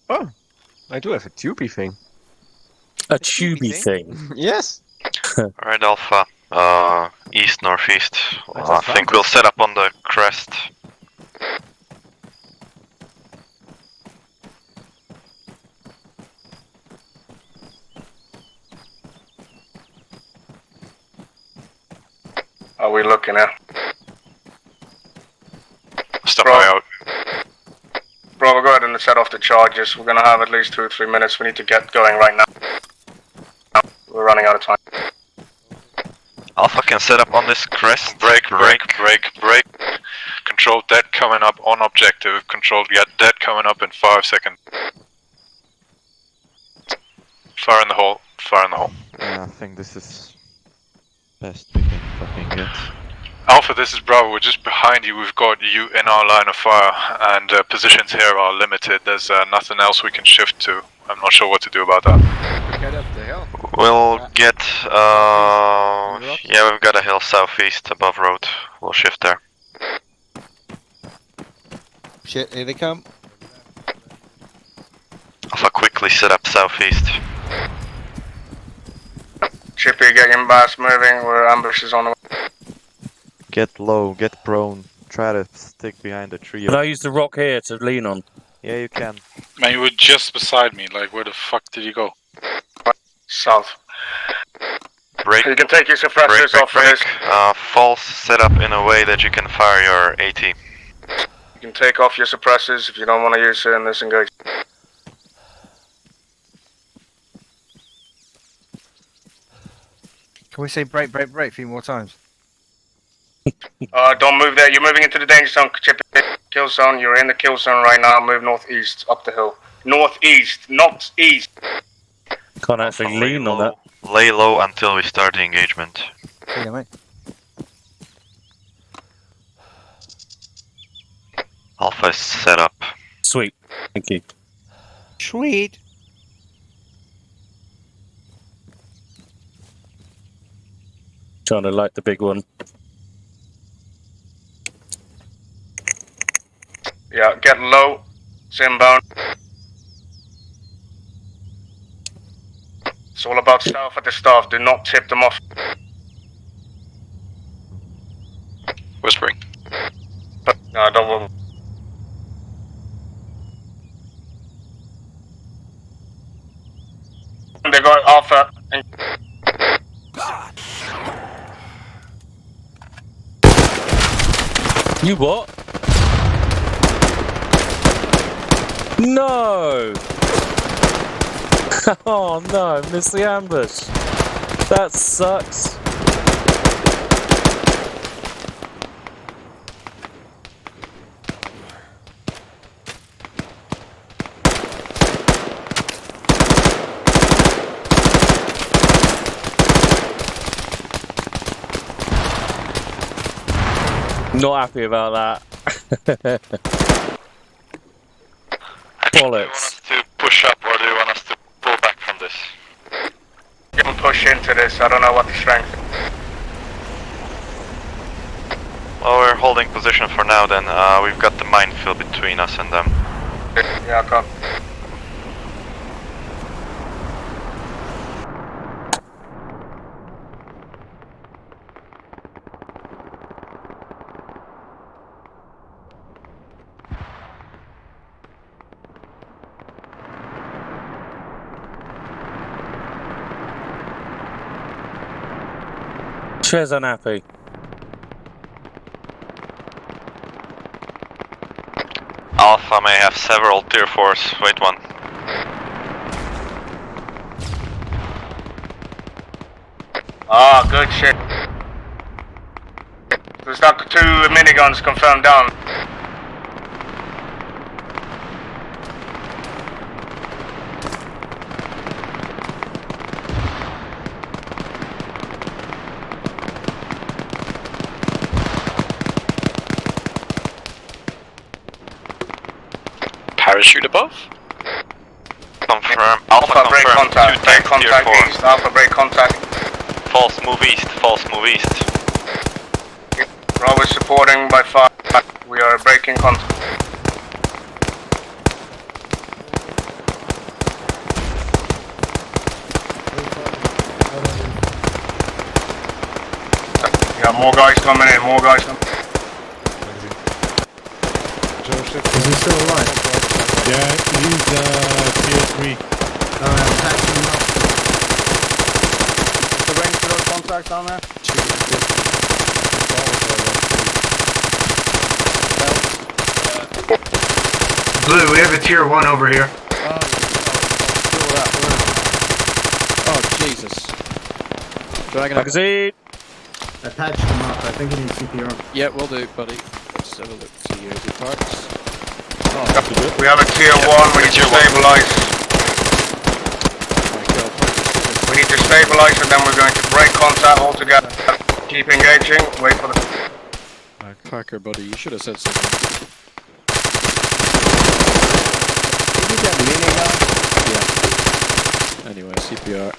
Oh, I do have a tubey thing. A tubey thing? Yes. Alright, Alpha. East, northeast. I think we'll set up on the crest. Are we looking at? Step out. Bro, go ahead and set off the charges. We're going to have at least 2 or 3 minutes. We need to get going right now. We're running out of time. Alpha can set up on this crest. Break. Control dead coming up on objective. Control dead coming up in 5 seconds. Fire in the hole. Yeah, I think this is best we can fucking get. Alpha, this is Bravo. We're just behind you. We've got you in our line of fire, and positions here are limited. There's nothing else we can shift to. I'm not sure what to do about that. Get up the hill. We'll get, yeah, we've got a hill southeast above road. We'll shift there. Shit, here they come. Alpha, quickly set up southeast. Chippy, getting bass moving. We're ambushes on the way. Get low, get prone. Try to stick behind the tree. Can I use the rock here to lean on? Yeah, you can. Man, you were just beside me. Like, where the fuck did you go? South. Break. You can take your suppressors off for this. False set up in a way that you can fire your AT. You can take off your suppressors if you don't want to use it in this engagement. Can we say break a few more times? Don't move there. You're moving into the danger zone, Chippy. Kill zone. You're in the kill zone right now. Move northeast, up the hill. Northeast, not east. Can't actually lean on that. Lay low until we start the engagement. Yeah, mate. Alpha is set up. Sweet. Thank you. Sweet. Trying to light the big one. Yeah, get low. It's inbound. It's all about stealth at the staff. Do not tip them off. Whispering. No, don't worry. They got Alpha. You what? No! Oh no, missed the ambush. That sucks. Not happy about that. Bollocks. Do you want us to push up or do you want us to pull back from this? You can push into this, I don't know what the strength is. Well, we're holding position for now then. We've got the minefield between us and them. Yeah, copy. Cheers, unhappy. Alpha may have several tier 4s. Wait one. Ah, good shit. There's not 2 miniguns confirmed down. Parachute above? Confirm. Alpha break confirmed. contact. Break contact tier 4. east. Alpha break contact. False move east. False move east. Bravo supporting by 5. We are breaking contact. Yeah, more guys coming in. More guys coming in. Is he still alive? Yeah, he's tier 3. Patching him up. What's the range for those contacts down there? Blue, we have a tier 1 over here. Oh, Jesus. Dragon Magazine! I patched him up. I think he needs CPR. Yeah, will do, buddy. Let's have a look. See your parts. We have a tier 1. We need to stabilize. We need to stabilize and then we're going to break contact altogether. Keep engaging. Wait for the... Cracker, buddy, you should have said something. Did you get minigun? Yeah. Anyway, CPR.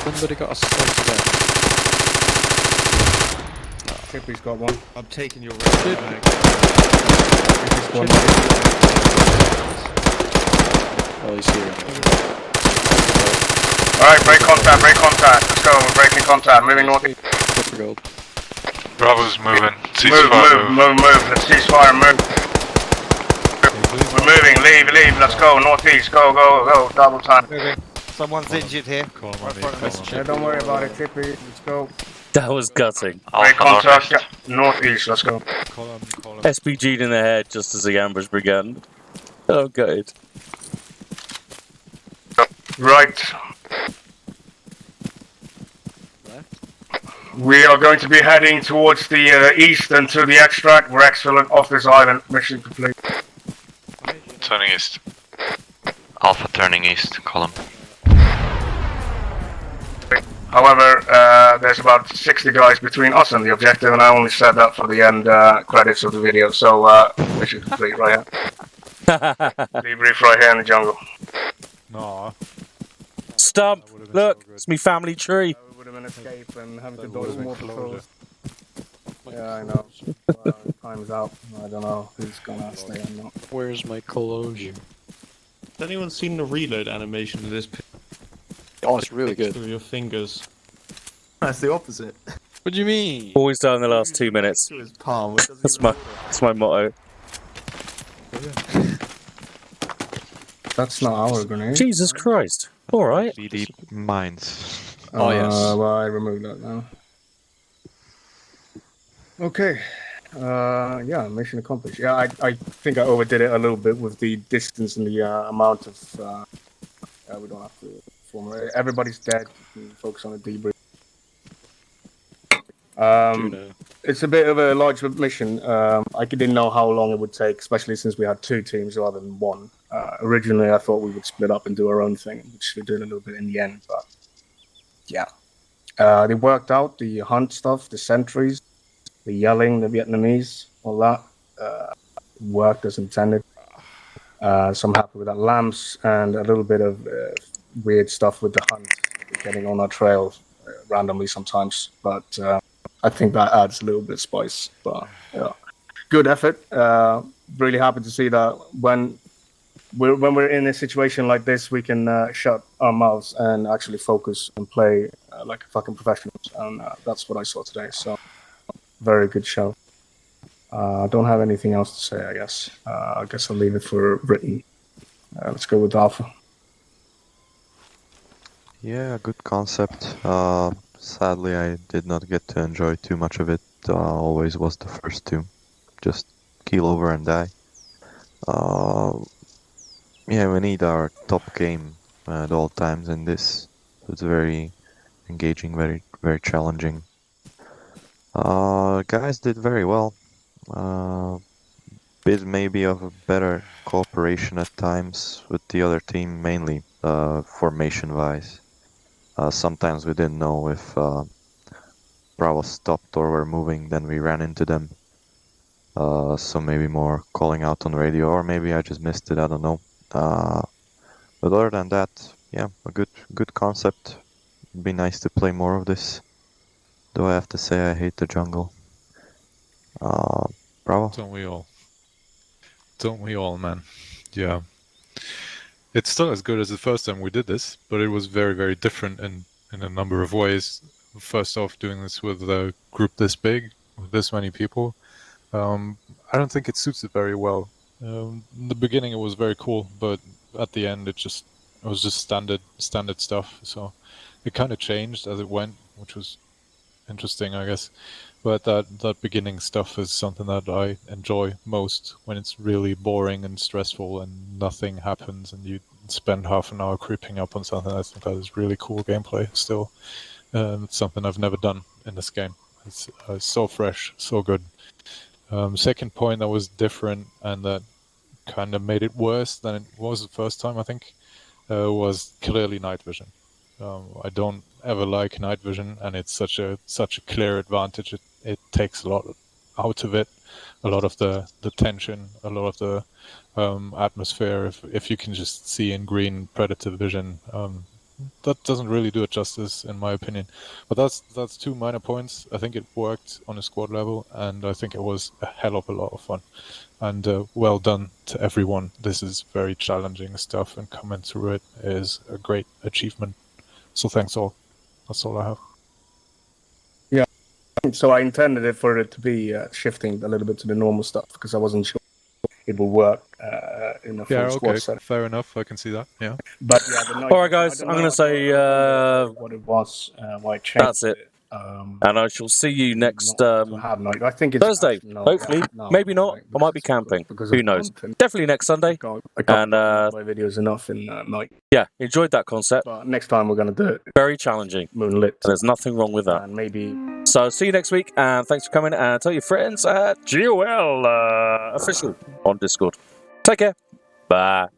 Somebody got a slice of that. Chippy's got one. I'm taking your red Chip. bag. Chippy's got one. Oh, he's here. Alright, break contact, break contact. Let's go, we're breaking contact. Moving northeast. Super gold. Bravo's moving. Move. Let's ceasefire, move. We're moving, leave. Let's go, northeast. Go. Double time. Moving. Someone's injured here. Yeah, don't worry about it, Chippy. Let's go. That was gutting. Break contact, northeast. Let's go. SPG'd in the head just as the ambush began. Oh, good. Right. We are going to be heading towards the east and to the extract. We're excellent off this island. Mission complete. Turning east. Alpha turning east. Column. However, there's about 60 guys between us and the objective, and I only said that for the end credits of the video. So mission complete right here. Debrief right here in the jungle. No. Stump! Look, it's me family tree. We would have been escape and having to dodge more patrols. Yeah, I know. Well, time's out. I don't know who's gonna stay or not. Where's my closure? Has anyone seen the reload animation of this? Oh, it's really good. Through your fingers. That's the opposite. What do you mean? Always done in the last 2 minutes. To his palm. That's my motto. That's not our grenade. Jesus Christ. Alright. Deep mines. Oh, yes. Well, I removed that now. Okay. Yeah, mission accomplished. Yeah, I think I overdid it a little bit with the distance and the amount of... we don't have to form... Everybody's dead. We can focus on the debrief. It's a bit of a large mission. I didn't know how long it would take, especially since we had 2 teams rather than 1. Originally, I thought we would split up and do our own thing, which we did a little bit in the end, but yeah. They worked out the hunt stuff, the sentries, the yelling, the Vietnamese, all that worked as intended. So I'm happy with that. Lamps and a little bit of weird stuff with the hunt, getting on our trail randomly sometimes. But I think that adds a little bit of spice. But yeah, good effort. Really happy to see that when we're in a situation like this, we can shut our mouths and actually focus and play like fucking professionals. And that's what I saw today. So very good show. I don't have anything else to say, I guess. I guess I'll leave it for Britain. Let's go with Alpha. Yeah, good concept. Sadly, I did not get to enjoy too much of it. Always was the first two. Just keel over and die. Yeah, we need our top game at all times in this. It's very engaging, very challenging. Guys did very well. Bit maybe of a better cooperation at times with the other team, mainly formation-wise. Sometimes we didn't know if Bravo stopped or were moving, then we ran into them. So maybe more calling out on radio, or maybe I just missed it, I don't know. But other than that, yeah, a good concept. It'd be nice to play more of this. Though I have to say I hate the jungle. Bravo. Don't we all? Don't we all, man? Yeah. It's still as good as the first time we did this, but it was very different in a number of ways. First off, doing this with a group this big, with this many people, I don't think it suits it very well. In the beginning it was very cool, but at the end it was just standard stuff. So it kind of changed as it went, which was interesting, I guess. But that beginning stuff is something that I enjoy most, when it's really boring and stressful and nothing happens and you spend half an hour creeping up on something. I think that is really cool gameplay still. It's something I've never done in this game. It's so fresh, so good. Second point that was different and that kind of made it worse than it was the first time, I think, was clearly night vision. I don't ever like night vision, and it's such a clear advantage. It takes a lot out of it, a lot of the tension, a lot of the atmosphere. If you can just see in green predator vision, that doesn't really do it justice, in my opinion. But that's two minor points. I think it worked on a squad level, and I think it was a hell of a lot of fun. And well done to everyone. This is very challenging stuff, and coming through it is a great achievement. So thanks all. That's all I have. Yeah. So I intended it for it to be shifting a little bit to the normal stuff, because I wasn't sure it will work in a full squad set. Fair enough. I can see that. Yeah. But yeah, the night. All right, guys. I'm going to say what it was. Why it changed. that's it. And I shall see you next I think it's Thursday. Hopefully, maybe not. I might be camping. Who knows? Definitely next Sunday. I can't play videos enough in night. Yeah, enjoyed that concept. But next time we're going to do it. Very challenging. Moonlit. And there's nothing wrong with that. And maybe. So see you next week, and thanks for coming. And tell your friends at GOL official on Discord. Take care. Bye.